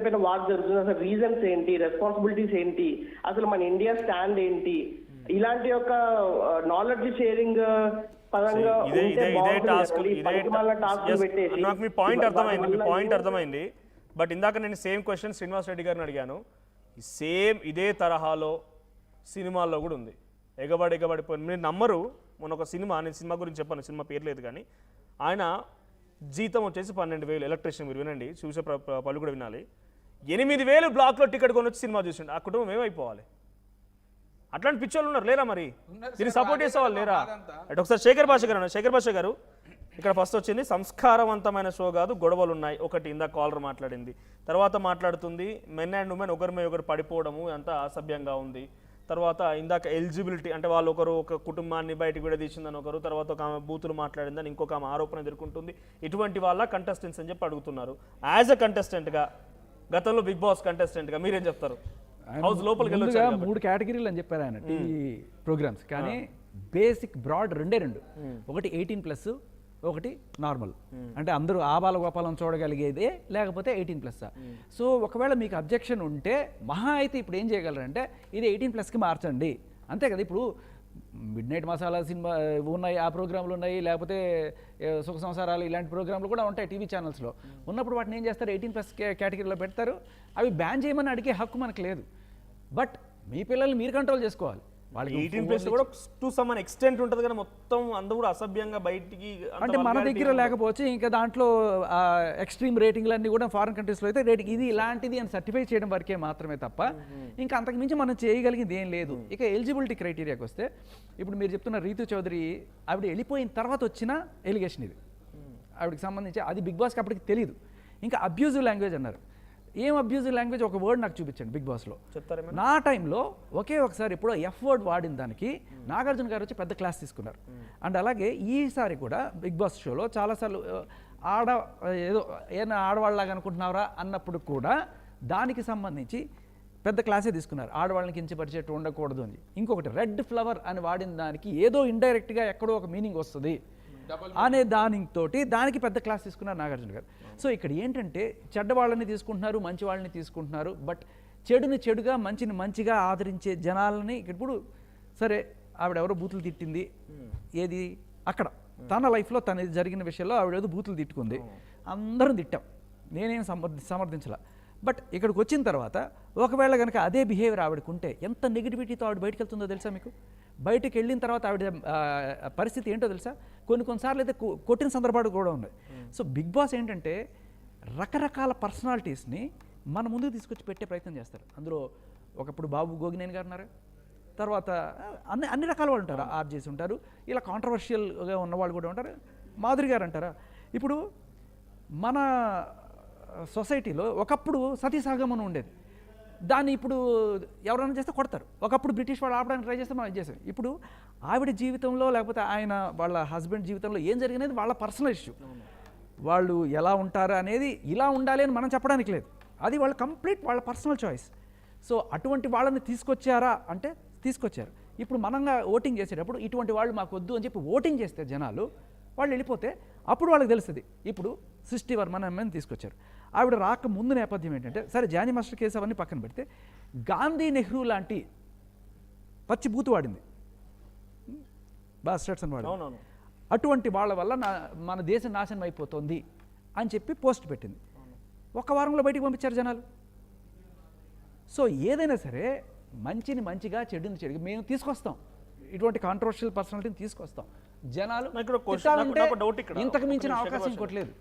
పైన వార్స్ జరుగుతుంది, అసలు రీజన్స్ ఏంటి, రెస్పాన్సిబిలిటీస్ ఏంటి, అసలు మన ఇండియా స్టాండ్ ఏంటి, ఇలాంటి ఒక నాలెడ్జ్ షేరింగ్ పరంగా నాకు మీ పాయింట్ అర్థమైంది. బట్ ఇందాక నేను సేమ్ క్వశ్చన్ శ్రీనివాస్ రెడ్డి గారిని అడిగాను. సేమ్ ఇదే తరహాలో సినిమాల్లో కూడా ఉంది. ఎగబడిపోయి మీరు నమ్మరు. మొన్న ఒక సినిమా, నేను సినిమా గురించి చెప్పాను, సినిమా పేరు లేదు కానీ, ఆయన జీతం వచ్చేసి 12,000 ఎలక్ట్రీషియన్. మీరు వినండి, చూసే పళ్ళు కూడా వినాలి. 8,000 బ్లాక్లో టికెట్ కొని వచ్చి సినిమా చూసిండు. ఆ కుటుంబం ఏమైపోవాలి? అట్లాంటి పిచ్చోళ్ళు ఉన్నారు లేరా? మరి దీన్ని సపోర్ట్ చేసే వాళ్ళు లేరా? అంటే ఒకసారి శేఖర్ భాష గారు ఇక్కడ ఫస్ట్ వచ్చింది, సంస్కారవంతమైన షో కాదు, గొడవలు ఉన్నాయి. ఒకటి ఇందాక కాలర్ మాట్లాడింది. తర్వాత మాట్లాడుతుంది మెన్ అండ్ ఉమెన్ ఒకరి మీద ఒకరు పడిపోవడము అంతా అసభ్యంగా ఉంది. తర్వాత ఇందాక ఎలిజిబిలిటీ అంటే వాళ్ళు ఒక కుటుంబాన్ని బయటకు విడదీసిందని ఒకరు, తర్వాత ఒక ఆమె బూతులు మాట్లాడిందని ఇంకొక ఆమె ఆరోపణ ఎదుర్కొంటుంది. ఇటువంటి వాళ్ళ కంటెస్టెంట్స్ అని చెప్పి అడుగుతున్నారు. యాజ్ అ కంటెస్టెంట్గా, గతంలో బిగ్ బాస్ కంటెస్టెంట్గా మీరేం చెప్తారు? హౌస్ లోపలికి వెళ్ళొచ్చు. 3 కేటగిరీలు అని చెప్పారు ఆయన టీవీ ప్రోగ్రామ్స్, కానీ బేసిక్ బ్రాడ్ రెండే. ఒకటి 18+, ఒకటి నార్మల్. అంటే అందరూ ఆబాల గోపాలం చూడగలిగేదే, లేకపోతే 18+. సో ఒకవేళ మీకు అబ్జెక్షన్ ఉంటే మహా అయితే ఇప్పుడు ఏం చేయగలరంటే ఇది 18+కి మార్చండి, అంతే కదా. ఇప్పుడు మిడ్ నైట్ మసాలా సినిమా ఉన్నాయి, ఆ ప్రోగ్రాంలు ఉన్నాయి, లేకపోతే సుఖ సంసారాలు ఇలాంటి ప్రోగ్రాంలు కూడా ఉంటాయి టీవీ ఛానల్స్లో. ఉన్నప్పుడు వాటిని ఏం చేస్తారు, 18+ కేటగిరీలో పెడతారు. అవి బ్యాన్ చేయమని అడిగే హక్కు మనకు లేదు. బట్ మీ పిల్లల్ని మీరు కంట్రోల్ చేసుకోవాలి. వాళ్ళకి 18+ కూడా టు సమ్ ఎక్స్టెంట్ ఉంటుంది కానీ మొత్తం అందరూ కూడా అసభ్యంగా బయటికి అంటే మన దగ్గర లేకపోవచ్చు. ఇంకా దాంట్లో ఎక్స్ట్రీమ్ రేటింగ్లన్నీ కూడా ఫారిన్ కంట్రీస్లో అయితే రేటింగ్ ఇది ఇలాంటిది అని సర్టిఫై చేయడం వరకే మాత్రమే తప్ప ఇంకా అంతకుమించి మనం చేయగలిగింది ఏం లేదు. ఇక ఎలిజిబిలిటీ క్రైటీరియాకి వస్తే, ఇప్పుడు మీరు చెప్తున్న రీతు చౌదరి ఆవిడ వెళ్ళిపోయిన తర్వాత వచ్చిన ఎలిగేషన్ ఇది. ఆవిడకి సంబంధించి అది బిగ్ బాస్కి అప్పటికి తెలియదు. ఇంకా అబ్యూజివ్ లాంగ్వేజ్ అన్నారు. ఏం అబ్యూజివ్ లాంగ్వేజ్, ఒక వర్డ్ నాకు చూపించండి బిగ్ బాస్లో. నా టైంలో ఒకసారి ఎప్పుడో F వర్డ్ వాడిన దానికి నాగార్జున గారు వచ్చి పెద్ద క్లాస్ తీసుకున్నారు. అండ్ అలాగే ఈసారి కూడా బిగ్ బాస్ షోలో చాలాసార్లు ఏదైనా ఆడవాళ్ళలాగా అనుకుంటున్నారా అన్నప్పుడు కూడా దానికి సంబంధించి పెద్ద క్లాసే తీసుకున్నారు. ఆడవాళ్ళని కించపరిచేట్టు ఉండకూడదు అని. ఇంకొకటి రెడ్ ఫ్లవర్ అని వాడిన దానికి ఏదో ఇండైరెక్ట్గా ఎక్కడో ఒక మీనింగ్ వస్తుంది అనే దానికి పెద్ద క్లాస్ తీసుకున్నారు నాగార్జున గారు. సో ఇక్కడ ఏంటంటే చెడ్డవాళ్ళని తీసుకుంటున్నారు, మంచి వాళ్ళని తీసుకుంటున్నారు. బట్ చెడుని చెడుగా, మంచిని మంచిగా ఆదరించే జనాలని ఇప్పుడు సరే ఆవిడెవరో బూతులు తిట్టింది, ఏది అక్కడ తన లైఫ్లో తన జరిగిన విషయంలో ఆవిడేదో బూతులు తిట్టుకుంది, అందరం తిట్టాం, నేనేం సమర్థించాల. బట్ ఇక్కడికి వచ్చిన తర్వాత ఒకవేళ కనుక అదే బిహేవియర్ ఆవిడకుంటే ఎంత నెగిటివిటీతో ఆవిడ బయటకు వెళ్తుందో తెలుసా మీకు? బయటకు వెళ్ళిన తర్వాత ఆవిడ పరిస్థితి ఏంటో తెలుసా? కొన్నిసార్లు అయితే కొట్టిన సందర్భాలు కూడా ఉన్నాయి. సో బిగ్ బాస్ ఏంటంటే రకరకాల పర్సనాలిటీస్ని మన ముందుకు తీసుకొచ్చి పెట్టే ప్రయత్నం చేస్తారు. అందులో ఒకప్పుడు బాబు గోగినేని గారు ఉన్నారు, తర్వాత అన్ని రకాల వాళ్ళు ఉంటారు, ఆర్జేసి ఉంటారు, ఇలా కాంట్రవర్షియల్గా ఉన్నవాళ్ళు కూడా ఉంటారు, మాధురి గారు అంటారా. ఇప్పుడు మన సొసైటీలో ఒకప్పుడు సతీ సహగమనం ఉండేది. దాన్ని ఇప్పుడు ఎవరైనా చేస్తే కొడతారు. ఒకప్పుడు బ్రిటిష్ వాళ్ళు ఆపడానికి ట్రై చేస్తే మనం ఇది చేసాం. ఇప్పుడు ఆవిడ జీవితంలో లేకపోతే ఆయన వాళ్ళ హస్బెండ్ జీవితంలో ఏం జరిగినది వాళ్ళ పర్సనల్ ఇష్యూ. వాళ్ళు ఎలా ఉంటారు అనేది ఇలా ఉండాలి అని మనం చెప్పడానికి లేదు. అది వాళ్ళ కంప్లీట్ వాళ్ళ పర్సనల్ చాయిస్. సో అటువంటి వాళ్ళని తీసుకొచ్చారా అంటే తీసుకొచ్చారు. ఇప్పుడు మనంగా ఓటింగ్ చేసేటప్పుడు ఇటువంటి వాళ్ళు మాకు వద్దు అని చెప్పి ఓటింగ్ చేస్తే జనాలు వాళ్ళు వెళ్ళిపోతే అప్పుడు వాళ్ళకి తెలుస్తుంది. ఇప్పుడు సృష్టి వర్మన్ అమ్మని తీసుకొచ్చారు. ఆవిడ రాక ముందు నేపథ్యం ఏంటంటే, సరే జానీ మాస్టర్ కేసు అవన్నీ పక్కన పెడితే గాంధీ నెహ్రూ లాంటి పచ్చి బూతు వాడింది, బాస్టర్డ్స్ అని వాడింది. అవునవును. అటువంటి వాళ్ళ వల్ల మన దేశం నాశనం అయిపోతుంది అని చెప్పి పోస్ట్ పెట్టింది. ఒక వారంలో బయటికి పంపించారు జనాలు. సో ఏదైనా సరే మంచిని మంచిగా చెడుని చెడుగా మేము తీసుకొస్తాం. ఇటువంటి కాంట్రవర్షియల్ పర్సనాలిటీని తీసుకొస్తాం. జనాలు నాకు ఇక్కడ question- తిట్టాలంటే నాకు డౌట్ ఇక్కడ. ఇంతకు మించిన ఒక నిమిషం, అవకాశం శేఖర్ ఇంకోటి లేదు.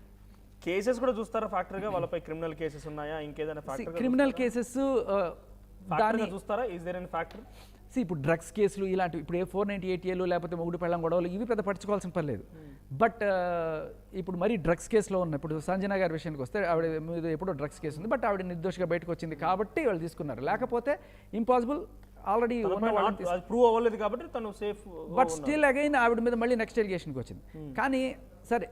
కేసెస్ కూడా చూస్తారా ఫ్యాక్టర్గా? వాళ్ళపై క్రిమినల్ కేసెస్ ఉన్నాయా, ఇంకేదైనా ఫ్యాక్టర్ క్రిమినల్ కేసెస్ దాని చూస్తారా? Is there any factor? ఇప్పుడు డ్రగ్స్ కేసులు ఇలాంటివి ఇప్పుడు 498 లేకపోతే మొగుడు పెళ్ళం గొడవలు ఇవి పెద్ద పట్టించుకోవాల్సిన పని లేదు. బట్ ఇప్పుడు మరి డ్రగ్స్ కేసులో ఉన్న ఇప్పుడు సంజన గారి విషయానికి వస్తే ఆవిడ మీద ఎప్పుడో డ్రగ్స్ కేసు ఉంది, బట్ ఆవిడ నిర్దోషిగా బయటకు వచ్చింది కాబట్టి వాళ్ళు తీసుకున్నారు. లేకపోతే ఇంపాసిబుల్, ఆల్రెడీ ప్రూవ్ అవ్వలేదు కాబట్టి తను సేఫ్. బట్ స్టిల్ అగైన్ ఆవిడ మీద మళ్ళీ నెక్స్ట్ ఎలిగేషన్కి వచ్చింది. కానీ సరే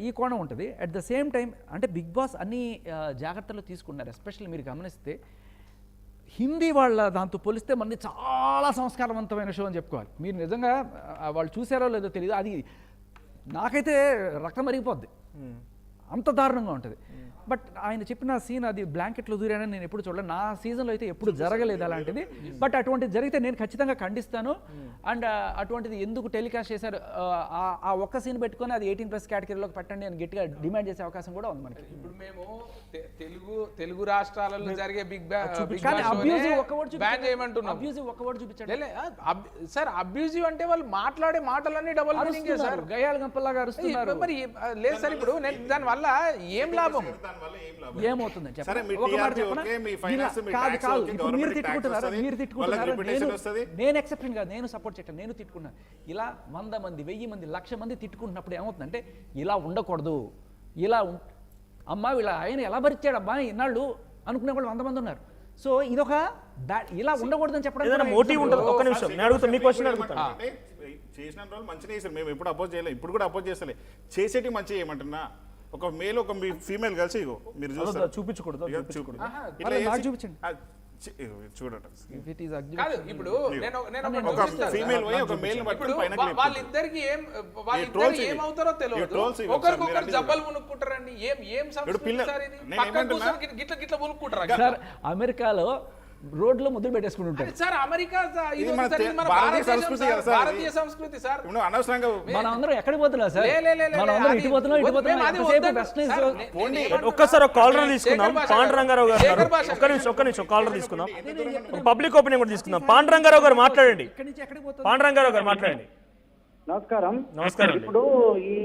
ఈ కోణం ఉంటుంది. అట్ ద సేమ్ టైం అంటే బిగ్ బాస్ అన్ని జాగ్రత్తలు తీసుకున్నారు. ఎస్పెషల్లీ మీరు గమనిస్తే హిందీ వాళ్ళ దాంతో పోలిస్తే మనది చాలా సంస్కారవంతమైన షో అని చెప్పుకోవాలి. మీరు నిజంగా వాళ్ళు చూసారో లేదో తెలియదు, అది నాకైతే రక్తం మరిగిపోద్ది, అంత దారుణంగా ఉంటుంది. బట్ ఆయన చెప్పిన సీన్ అది బ్లాంకెట్లో దూరానని నేను ఎప్పుడు చూడలేదు. నా సీజన్లో అయితే ఎప్పుడు జరగలేదు అలాంటిది. బట్ అటువంటిది జరిగితే నేను ఖచ్చితంగా ఖండిస్తాను. అండ్ అటువంటిది ఎందుకు టెలికాస్ట్ చేశారు, ఆ ఒక్క సీన్ పెట్టుకొని అది 18+ కేటగిరీలోకి పెట్టండి అని గట్టిగా డిమాండ్ చేసే అవకాశం కూడా ఉంది మనకి. ఇప్పుడు మేము తెలుగు రాష్ట్రాలలో జరిగే కానీ అబ్యూజివ్ ఒక్క వర్డ్ బ్యాన్ చేయమంటున్నాం. అబ్యూజివ్ ఒక్క వర్డ్ చూపించండి సార్. అబ్యూజివ్ అంటే వాళ్ళు మాట్లాడే మాటలన్నీ డబుల్ మీనింగ్ సార్, గయాలు గంపల్లాగా అరుస్తున్నారు. మరి లేదు సార్. ఇప్పుడు దాని వల్ల ఏం లాభం ఏమవుతుందని సరే, మీ చెప్పండి. TRP ఓకే, మీ finance, మీ tax ఓకే, మీరు government tax తిట్టుకుంటున్నారు, వస్తది, మీరు తిట్టుకుంటున్నారు, వాళ్ళకి reputation వస్తది. నేను ఎక్సెప్షన్ కాదు, నేను సపోర్ట్ చేయటం, నేను తిట్టుకున్నాను. ఇలా 100 మంది 1000 మంది 1,00,000 మంది తిట్టుకుంటున్నప్పుడు ఏమవుతుందంటే ఇలా ఉండకూడదు, ఇలా అమ్మా వీళ్ళ ఆయన ఎలా భరించాడు అబ్బా ఇన్నాళ్ళు అనుకునే వాళ్ళు 100 మంది ఉన్నారు. సో ఇదొక ఇలా ఉండకూడదని చెప్పడం మోటివ్ ఉంటుంది. ఒక్క నిమిషం నేను అడుగుతాను, మీ క్వశ్చన్ అడుగుతాను. అంటే చేసిన రోజులు మంచిగా చేశారు, మేము ఎప్పుడు అపోజ్ చేయలేదు, ఇప్పుడు కూడా అపోజ్ చేస్తలే. చేసేటి మంచిగా ఏమంటున్నా, ఒక మేల్ ఒక ఫీమేల్ కలిసి ఇగో మీరు చూస్తారు, చూపించకూడదు. ఇట్లా చేసి- చూపించండి. చూడండి కాదు. ఇప్పుడు ఒక ఫీమేల్ పోయి ఒక మేల్ పట్టుకొని పైన వాళ్ళిద్దరికి ఏమవుతారో తెలియదు, ఒకరికొకరు జబ్బలు మునుక్కుంటారండి. ఏం సంస్కృతి సార్ ఇది? పక్కన కూర్చొని గిట్ల మునుక్కుంటారా సార్? అమెరికాలో రోడ్లో ముద్దులు పెట్టేసుకుని ఉంటారు సార్. అమెరికా ఇది మన భారతీయ సంస్కృతి కదా సార్, భారతీయ సంస్కృతి సార్. ఇప్పుడు అనవసరంగా మనం అందరం ఎక్కడికి పోతున్నాం సార్? మనం అందరం ఇటు పోతున్నాం, ఇటు పోతున్నాం. ఒక్కసారి ఒక కాలర్ తీసుకుందాం. పాండురంగారావు గారు ఒక్క నిమిషం కాలర్ తీసుకుందాం. పబ్లిక్ ఒపీనియన్ కూడా తీసుకుందాం. పాండురంగారావు గారు మాట్లాడండి. పాండురంగారావు గారు మాట్లాడండి. నమస్కారం. నమస్కారం. ఇప్పుడు ఈ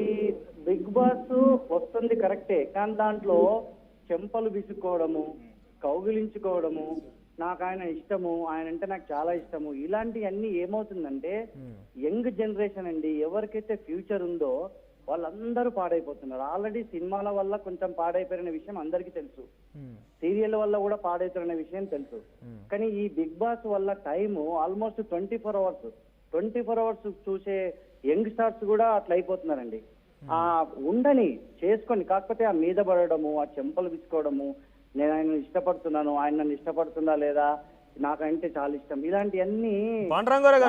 బిగ్ బాస్ వస్తుంది కరెక్టే, కానీ దాంట్లో చెంపలు విసుకోవడము, కౌగిలించుకోవడము, నాకు ఆయన ఇష్టము, ఆయన అంటే నాకు చాలా ఇష్టము, ఇలాంటివన్నీ ఏమవుతుందంటే యంగ్ జనరేషన్ అండి, ఎవరికైతే ఫ్యూచర్ ఉందో వాళ్ళందరూ పాడైపోతున్నారు. ఆల్రెడీ సినిమాల వల్ల కొంచెం పాడైపోయిన విషయం అందరికీ తెలుసు, సీరియల్ వల్ల కూడా పాడైపోయిన విషయం తెలుసు. కానీ ఈ బిగ్ బాస్ వల్ల టైము ఆల్మోస్ట్ 24 అవర్స్ చూసే యంగ్ స్టార్స్ కూడా అట్లా అయిపోతున్నారండి. ఆ ఉండని చేసుకొని, కాకపోతే ఆ మీద పడడము, ఆ చెంపలు విసుకోవడము, నేను ఆయన ఇష్టపడుతున్నాను, ఆయన నన్ను ఇష్టపడుతుందా లేదా, నాకంటే చాలా ఇష్టం, ఇలాంటివన్నీ. పాండురంగారావు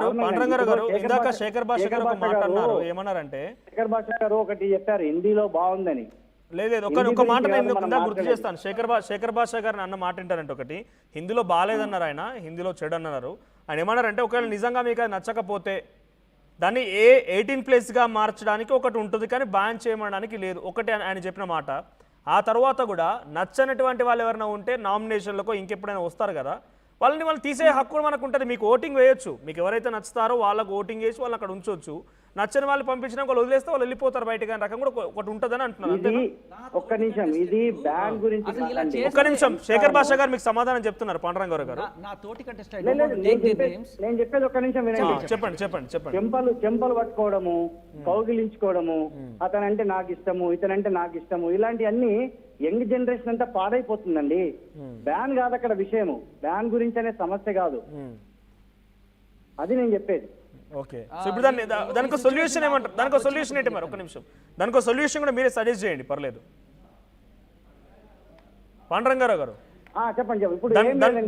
గారు ఇందాక శేఖర్ భాష గారు ఒక మాట అన్నారు. ఏమన్నారంటే శేఖర్ భాష గారు ఒకటి చెప్పారు హిందీలో బాగుందని. లేదు ఒక మాట నేను గుర్తు చేస్తాను. శేఖర్ భాష గారిని అన్న మాట ఏంటారంటే, ఒకటి హిందీలో బాగాలేదన్నారు ఆయన, హిందీలో చెడు అన్నారు ఆయన. ఏమన్నారంటే ఒకవేళ నిజంగా మీకు అది నచ్చకపోతే దాన్ని 18+ మార్చడానికి ఒకటి ఉంటుంది, కానీ బ్యాన్ చేయడానికి లేదు, ఒకటి ఆయన చెప్పిన మాట. ఆ తర్వాత కూడా నచ్చనటువంటి వాళ్ళు ఎవరైనా ఉంటే నామినేషన్లకు ఇంకెప్పుడైనా వస్తారు కదా, వాళ్ళు తీసే హక్కు కూడా మనకు ఉంటుంది. మీకు ఓటింగ్ వేయొచ్చు, మీకు ఎవరైతే నచ్చుతారో వాళ్ళకు ఓటింగ్ వేసి వాళ్ళని అక్కడ ఉంచవచ్చు. నచ్చని వాళ్ళు పంపించినా వాళ్ళు వదిలేస్తే వాళ్ళు వెళ్ళిపోతారు బయటకు అనే రకం కూడా ఒకటి ఉంటుందని అంటున్నారు. ఒక్క నిమిషం, ఇది బ్యాన్ గురించి ఒక్క నిమిషం శేఖర్ భాష గారు మీకు సమాధానం చెప్తున్నారు. పాండురంగారావు గారు నా తోటి నేను చెప్పేది ఒక్క నిమిషం వినండి. చెప్పండి. చెంపలు పట్టుకోవడము, కౌగిలించుకోవడము, అతనంటే నాకు ఇష్టము, ఇతనంటే నాకు ఇష్టము, ఇలాంటివన్నీ యంగ్ జనరేషన్ అంతా పాడైపోతుందండి. బ్యాన్ కాదు అక్కడ విషయము, బ్యాన్ గురించి అనే సమస్య కాదు, అది నేను చెప్పేది. ఓకే, సో ఇప్పుడు దానికి సొల్యూషన్ ఏమంటారు? దానికి సొల్యూషన్ ఏంటి మరి? ఒక్క నిమిషం, దానికి సొల్యూషన్ కూడా మీరే సజెస్ట్ చేయండి, పర్లేదు. పాండురంగారావు గారు చెప్పండి. ఇప్పుడు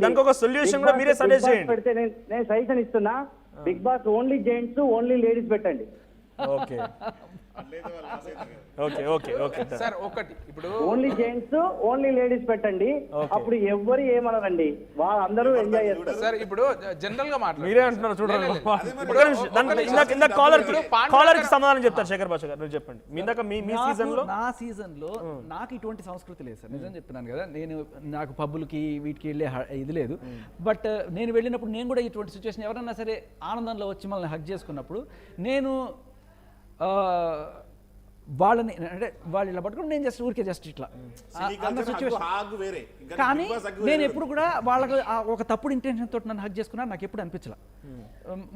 దానికి ఒక సొల్యూషన్ కూడా మీరే సజెస్ట్ చేయండి. పెడితే నేను సజెషన్ ఇస్తున్నా, Bigg Boss only gents only ladies పెట్టండి. Okay okay okay okay sir ఒకటి ఇప్పుడు ఓన్లీ జెంట్స్ ఓన్లీ లేడీస్ పెట్టండి, అప్పుడు ఎవ్వరు ఏమనరండి, వాళ్ళందరూ ఎంజాయ్ చేస్తారు. సార్ ఇప్పుడు జనరల్ గా మాట్లాడు, మీరే అంటున్నారు చూడండి. కాలర్ కి సమాధానం చెప్తారు శేఖర్ భాష గారు, చెప్పండి. మీ సీజన్ లో నా సీజన్ లో నాకు ఇటువంటి సంస్కృతి లేదు సార్, నిజం చెప్తున్నాను కదా. నాకు పబ్బులకి వీటికి వెళ్ళే ఇది లేదు. బట్ నేను వెళ్ళినప్పుడు నేను కూడా ఇటువంటి సిచ్యువేషన్ ఎవరన్నా సరే ఆనందంలో వచ్చి మనల్ని హక్ చేసుకున్నప్పుడు నేను వాళ్ళని అంటే వాళ్ళు ఇలా పట్టుకుని నేను ఊరికే ఇట్లా అన్న సిచ్యువేషన్. కానీ నేను ఎప్పుడు కూడా వాళ్ళకి ఒక తప్పుడు ఇంటెన్షన్ తోటి నన్ను హక్ చేసుకున్నా నాకు ఎప్పుడు అనిపించలే.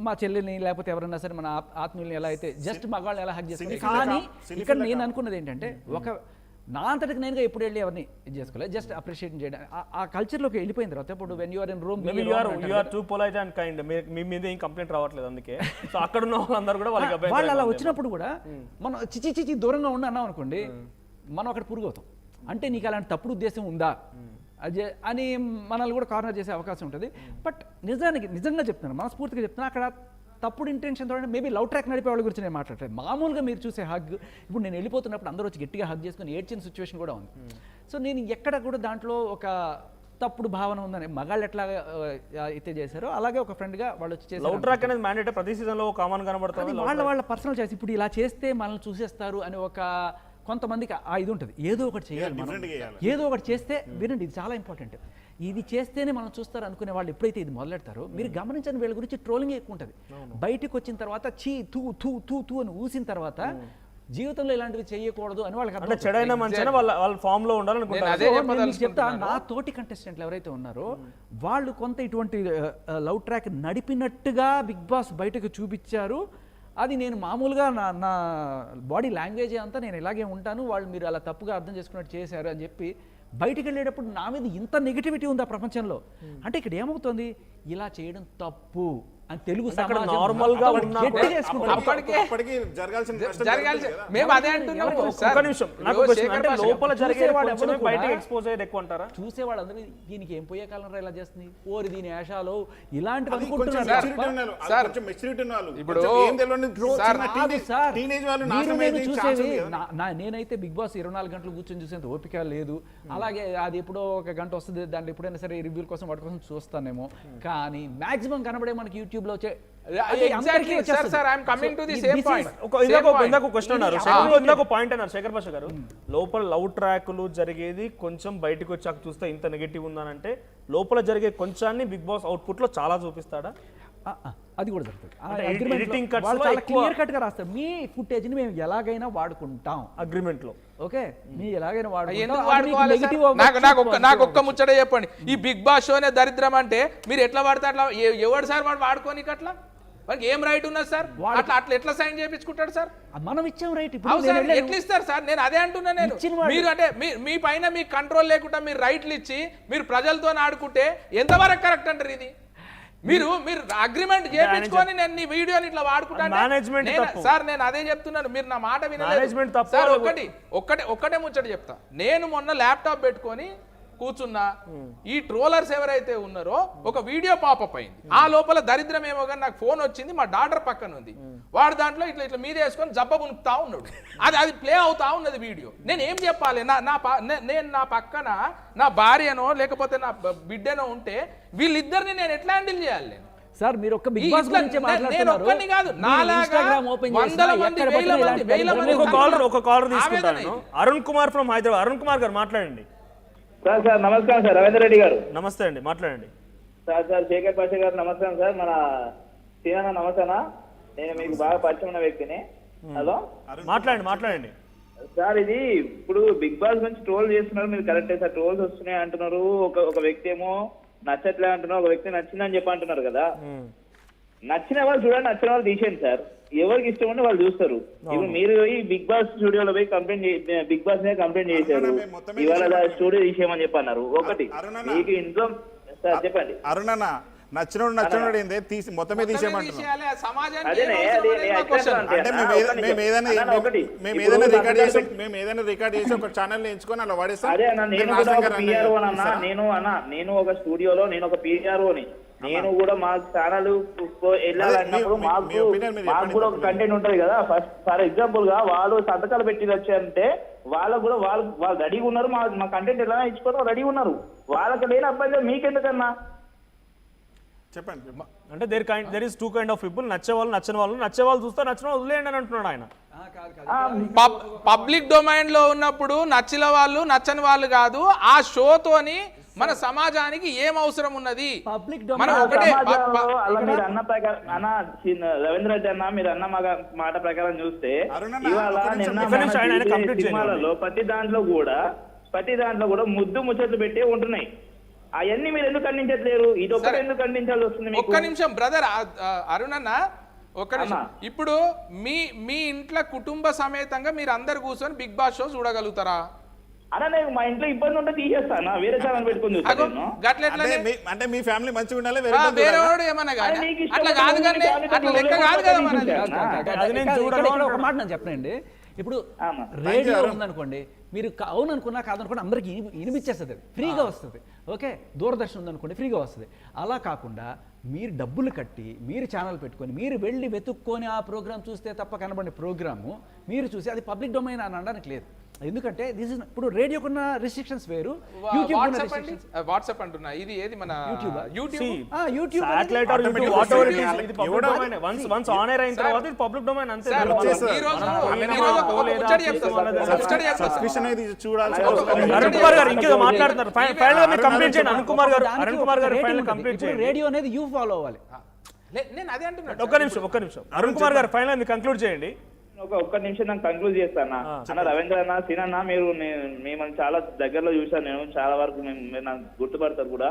మా చెల్లెల్ని లేకపోతే ఎవరైనా సరే మన ఆత్మీయుల్ని ఎలా అయితే జస్ట్ మగవాళ్ళు ఎలా హక్ చేసుకున్నారు. కానీ ఇక్కడ నేను అనుకున్నది ఏంటంటే, ఒక నా అంతటికి నేనుగా ఎప్పుడు వెళ్ళి ఎవరిని ఇది చేసుకోలేదు, జస్ట్ అప్రిషియేట్ చేయడం. ఆ కల్చర్లోకి వెళ్ళిపోయిన తర్వాత ఇప్పుడు when you're in room you are too polite and kind, మీ మీద ఏం కంప్లైంట్ రావట్లేదు, అందుకే సో అక్కడ ఉన్న వాళ్ళందరూ కూడా వాళ్ళు అలా వచ్చినప్పుడు కూడా మనం చిచి దూరంగా ఉండి అన్నాం అనుకోండి, మనం అక్కడ పురుగవుతాం. అంటే నీకు అలాంటి తప్పుడు ఉద్దేశం ఉందా అదే అని మనల్ని కూడా కార్నర్ చేసే అవకాశం ఉంటుంది. బట్ నిజంగా చెప్తున్నాను, మనస్ఫూర్తిగా చెప్తున్నాను, అక్కడ తప్పుడు ఇంటెన్షన్తో మేబీ లవ్ ట్రాక్ నడిపే వాళ్ళ గురించి నేను మాట్లాడలేదు. మామూలుగా మీరు చూసే హగ్, ఇప్పుడు నేను వెళ్ళిపోతున్నప్పుడు అందరూ వచ్చి గట్టిగా హగ్ చేసుకుని ఏడ్చిన సిచ్యువేషన్ కూడా ఉంది. సో నేను ఎక్కడ కూడా దాంట్లో ఒక తప్పుడు భావన ఉందని, మగాళ్ళు ఎట్లా అయితే చేశారో అలాగే ఒక ఫ్రెండ్గా వాళ్ళు వచ్చి చేశారు. లవ్ ట్రాక్ అనేది మ్యాండేట్ ప్రతి సీజన్లో కామన్ కనబడుతుంది. వాళ్ళ పర్సనల్ చాయిస్. ఇప్పుడు ఇలా చేస్తే మనల్ని చూసేస్తారు అని ఒక కొంతమందికి ఇది ఉంటుంది, ఏదో ఒకటి చేయాలి మనం, ఏదో ఒకటి చేస్తే. వినండి, ఇది చాలా ఇంపార్టెంట్. ఇది చేస్తేనే మనం చూస్తారు అనుకునే వాళ్ళు ఎప్పుడైతే ఇది మొదలెడతారో, మీరు గమనించని వీళ్ళ గురించి ట్రోలింగ్ ఎక్కువ ఉంటుంది. బయటకు వచ్చిన తర్వాత చీ తూ తూ తూ తూ అని ఊసిన తర్వాత జీవితంలో ఇలాంటివి చేయకూడదు అని వాళ్ళకి చెడైన మంచిగా వాళ్ళ ఫామ్ లో ఉండాలనుకుంటారు. చెప్తా, నా తోటి కంటెస్టెంట్లు ఎవరైతే ఉన్నారో వాళ్ళు కొంత ఇటువంటి లవ్ ట్రాక్ నడిపినట్టుగా బిగ్ బాస్ బయటకు చూపించారు. అది నేను మామూలుగా నా బాడీ లాంగ్వేజ్ అంతా నేను ఇలాగే ఉంటాను, వాళ్ళు మీరు అలా తప్పుగా అర్థం చేసుకున్నట్టు చేశారు అని చెప్పి బయటికి వెళ్ళేటప్పుడు నా మీద ఇంత నెగిటివిటీ ఉందా ప్రపంచంలో. అంటే ఇక్కడ ఏమవుతుంది, ఇలా చేయడం తప్పు అని తెలుగు నార్మల్ గా చూసేవాళ్ళందరూ దీనికి ఏం పోయే కాలం ఇలా చేస్తుంది, ఓరి దీని వేషాలు ఇలాంటివి అనుకుంటున్నారు. నేనైతే బిగ్ బాస్ 24 గంటలు కూర్చొని చూసేంత ఓపిక లేదు. అలాగే అది ఎప్పుడో ఒక గంట వస్తుంది, దాంట్లో ఎప్పుడైనా సరే రివ్యూల కోసం వాటి కోసం చూస్తానేమో. కానీ మాక్సిమం కనబడే మనకి యూట్యూబ్ లో వచ్చే శేఖర్ భాష గారు, లోపల లవ్ ట్రాక్లు జరిగేది కొంచెం బయటకు వచ్చాక చూస్తే ఇంత నెగటివ్ ఉందనంటే, లోపల జరిగే కొంచాన్ని బిగ్ బాస్ అవుట్పుట్ లో చాలా చూపిస్తాడా? అది కూడా జరుగుతుంది. క్లియర్ కట్ గా రాస్తారు, మీ ఫుటేజ్ ని మేము ఎలాగైనా వాడుకుంటాం అగ్రిమెంట్ లో. ఓకే, మీ ఎలాగైనా నాకు ఒక్క ముచ్చట చెప్పండి, ఈ బిగ్ బాస్ షోనే దరిద్రం అంటే మీరు ఎట్లా వాడితే అట్లా ఎవరు సార్ వాడు వాడుకోని అట్లా మనకి ఏం రైట్ ఉన్నది సార్? అట్లా ఎట్లా సైన్ చేయించుకుంటాడు సార్? మనం ఇచ్చాం రైట్, ఎట్లా ఇస్తారు సార్? నేను అదే అంటున్నా. నేను మీరు అంటే మీ పైన మీ కంట్రోల్ లేకుండా మీరు రైట్లు ఇచ్చి మీరు ప్రజలతో ఆడుకుంటే ఎంతవరకు కరెక్ట్ అంటారు? ఇది మీరు అగ్రిమెంట్ చేయించుకొని నేను నీ వీడియోని ఇట్లా వాడుకుంటాను సార్. నేను అదే చెప్తున్నాను, మీరు నా మాట వినలేదు సార్. ఒక్కటే ముచ్చట చెప్తా. నేను మొన్న ల్యాప్టాప్ పెట్టుకొని కూర్చున్నా, ఈ ట్రోలర్స్ ఎవరైతే ఉన్నారో ఒక వీడియో పాపప్ అయింది. ఆ లోపల దరిద్రం ఏమో కానీ నాకు ఫోన్ వచ్చింది, మా డాటర్ పక్కన ఉంది, వాడు దాంట్లో ఇట్లా మీద వేసుకొని జబ్బ పునుకుతా ఉన్నాడు. అది ప్లే అవుతా ఉన్నది వీడియో. నేను ఏం చెప్పాలి? నేను నా పక్కన నా భార్యనో లేకపోతే నా బిడ్డనో ఉంటే వీళ్ళిద్దరిని నేను ఎట్లా హ్యాండిల్ చేయాలి? సార్ మీరు ఒక్క బిగ్ బాస్ గురించి మాట్లాడుతున్నారు, ఒక్కని కాదు, ఇన్‌స్టాగ్రామ్ ఓపెన్ వందల మంది వేల మంది. ఒక కాలర్ తీసుకుంటాను. అరుణ్ కుమార్ ఫ్రమ్ హైదరాబాద్. అరుణ్ కుమార్ గారు మాట్లాడండి. సార్ నమస్కారం సార్, రవీందర్ రెడ్డి గారు. నమస్తే అండి, మాట్లాడండి. సార్ శేఖర్ భాష గారు నమస్కారం సార్. మన సీనా నమస్తేనా, నేను మీకు బాగా పరిచయం ఉన్న వ్యక్తిని. హలో, మాట్లాడండి సార్. ఇది ఇప్పుడు బిగ్ బాస్ నుంచి ట్రోల్ చేస్తున్నారు, మీరు కరెక్టే సార్, ట్రోల్స్ వస్తున్నాయి అంటున్నారు. ఒక వ్యక్తి ఏమో నచ్చట్లే అంటున్నారు, ఒక వ్యక్తి నచ్చిందని చెప్పి అంటున్నారు కదా. నచ్చిన వాళ్ళు చూడండి, నచ్చిన వాళ్ళు తీసేయండి సార్. ఎవరికి ఇష్టం ఉంటే వాళ్ళు చూస్తారు. ఇప్పుడు మీరు పోయి బిగ్ బాస్ స్టూడియోలో పోయి బిగ్ బాస్ మీద కంప్లైంట్ చేశారు, ఇవాళ స్టూడియో తీసేయమని చెప్పన్నారు. ఒకటి మీకు ఇంట్లో సార్ చెప్పండి. అరుణన్న నచ్చినోడు ఏందే తీసి మొత్తమే తీసేయమంటున్నాం. మేము ఏదైనా రికార్డ్ చేసి ఒక ఛానల్ ఎంచుకొని అలా వాడేస్తాం. అదే అన్న, నేను కూడా ఒక పిఆర్ఓ అన్న, నేను ఒక స్టూడియోలో నేను ఒక పిఆర్ఓని, నేను కూడా మా ఛానల్ వెళ్ళాలన్నప్పుడు మాకు కూడా ఒక కంటెంట్ ఉంటది కదా. ఫస్ట్ ఫర్ ఎగ్జాంపుల్ గా వాళ్ళు సంతకాలు పెట్టి వచ్చారంటే వాళ్ళకు కూడా వాళ్ళు రెడీగా ఉన్నారు, మా కంటెంట్ ఎలా ఇచ్చుకోవడం రెడీగా ఉన్నారు. వాళ్ళకి లేని అబ్బాయి మీకెందుకన్నా చెప్పండి. అంటే there is two kind of people, నచ్చే వాళ్ళు నచ్చని వాళ్ళు చూస్తే నచ్చిన వాళ్ళు వదిలేయండి అని అంటున్నాడు ఆయన. పబ్లిక్ డొమైన్ లో ఉన్నప్పుడు నచ్చిన వాళ్ళు నచ్చని వాళ్ళు కాదు, ఆ షోతోని మన సమాజానికి ఏం అవసరం ఉన్నది. మనం ఒకటే మీరు అన్న ప్రకారం అన్న రవీంద్ర రెడ్డి అన్న, మీరు అన్న మాట ప్రకారం చూస్తే ఇవాళ నిన్న సినిమాలలో ప్రతి దాంట్లో కూడా ముద్దు ముచ్చట్లు పెట్టే ఉంటున్నాయి. అవన్నీ మీరు ఎందుకు ఖండించట్లేరు? ఇది ఒక్కరు ఎందుకు ఖండించాల్సి వస్తుంది? ఒక్క నిమిషం బ్రదర్ అరుణ్ అన్న, ఒక్క నిమిషం. ఇప్పుడు మీ ఇంట్లో కుటుంబ సమేతంగా మీరు అందరు కూర్చొని బిగ్ బాస్ షో చూడగలుగుతారా? అన్న నేను మా ఇంట్లో ఇబ్బంది ఉంటే తీసేస్తాను, వేరే ఛానల్ పెట్టుకుని అంటే మీ ఫ్యామిలీ మంచిగా ఉండాలి, వేరేవాడు ఏమన్నా అట్లా కాదు కానీ అట్లా లెక్క కాదు కదా మనది. ఒక మాట నేను చెప్పనండి. ఇప్పుడు రేడియో ఉందనుకోండి, మీరు అవుననుకున్నా కాదనుకున్నా అందరికి వినిపించేస్తుంది, ఫ్రీగా వస్తుంది. ఓకే, దూరదర్శన్ ఉందనుకోండి ఫ్రీగా వస్తుంది. అలా కాకుండా మీరు డబ్బులు కట్టి మీరు ఛానల్ పెట్టుకొని మీరు వెళ్ళి వెతుక్కొని ఆ ప్రోగ్రామ్ చూస్తే తప్ప కనబడిన ప్రోగ్రాము మీరు చూసి అది పబ్లిక్ డొమైన్ అని అనడానికి లేదు. ఎందుకంటే దిస్ ఇస్ ఇప్పుడు రేడియోకున్న రిస్ట్రిక్షన్స్ వేరు, వాట్సాప్ అంటున్నా, ఇది ఏది మన YouTube satellite or YouTube whatever it is, ఇది public domain. Once on air అయిన తర్వాత ఇది పబ్లిక్ డొమైన్ అంతే. సబ్స్క్రిప్షన్ అనేది చూడాల్సి. అరుణ్ కుమార్ గారు ఇంకేదో మాట్లాడుతున్నారు, ఫైనల్ గా మీరు కంప్లీట్ చేయండి. అరుణ్ కుమార్ గారు ఫైనల్ కంప్లీట్ చేయండి. రేడియో అనేది యూ ఫాలో అవ్వాలి. నేను అదే అంటున్నా. ఒక్క నిమిషం అరుణ్ కుమార్ గారు ఫైనల్ మీరు కంక్లూడ్ చేయండి. ఒక్క నిమిషం నాకు కంక్లూడ్ చేస్తాను అన్న. రవీంద్ర అన్న, సీనన్న, మీరు మిమ్మల్ని చాలా దగ్గరలో చూసాను నేను, చాలా వరకు మీరు నాకు గుర్తుపడతారు కూడా.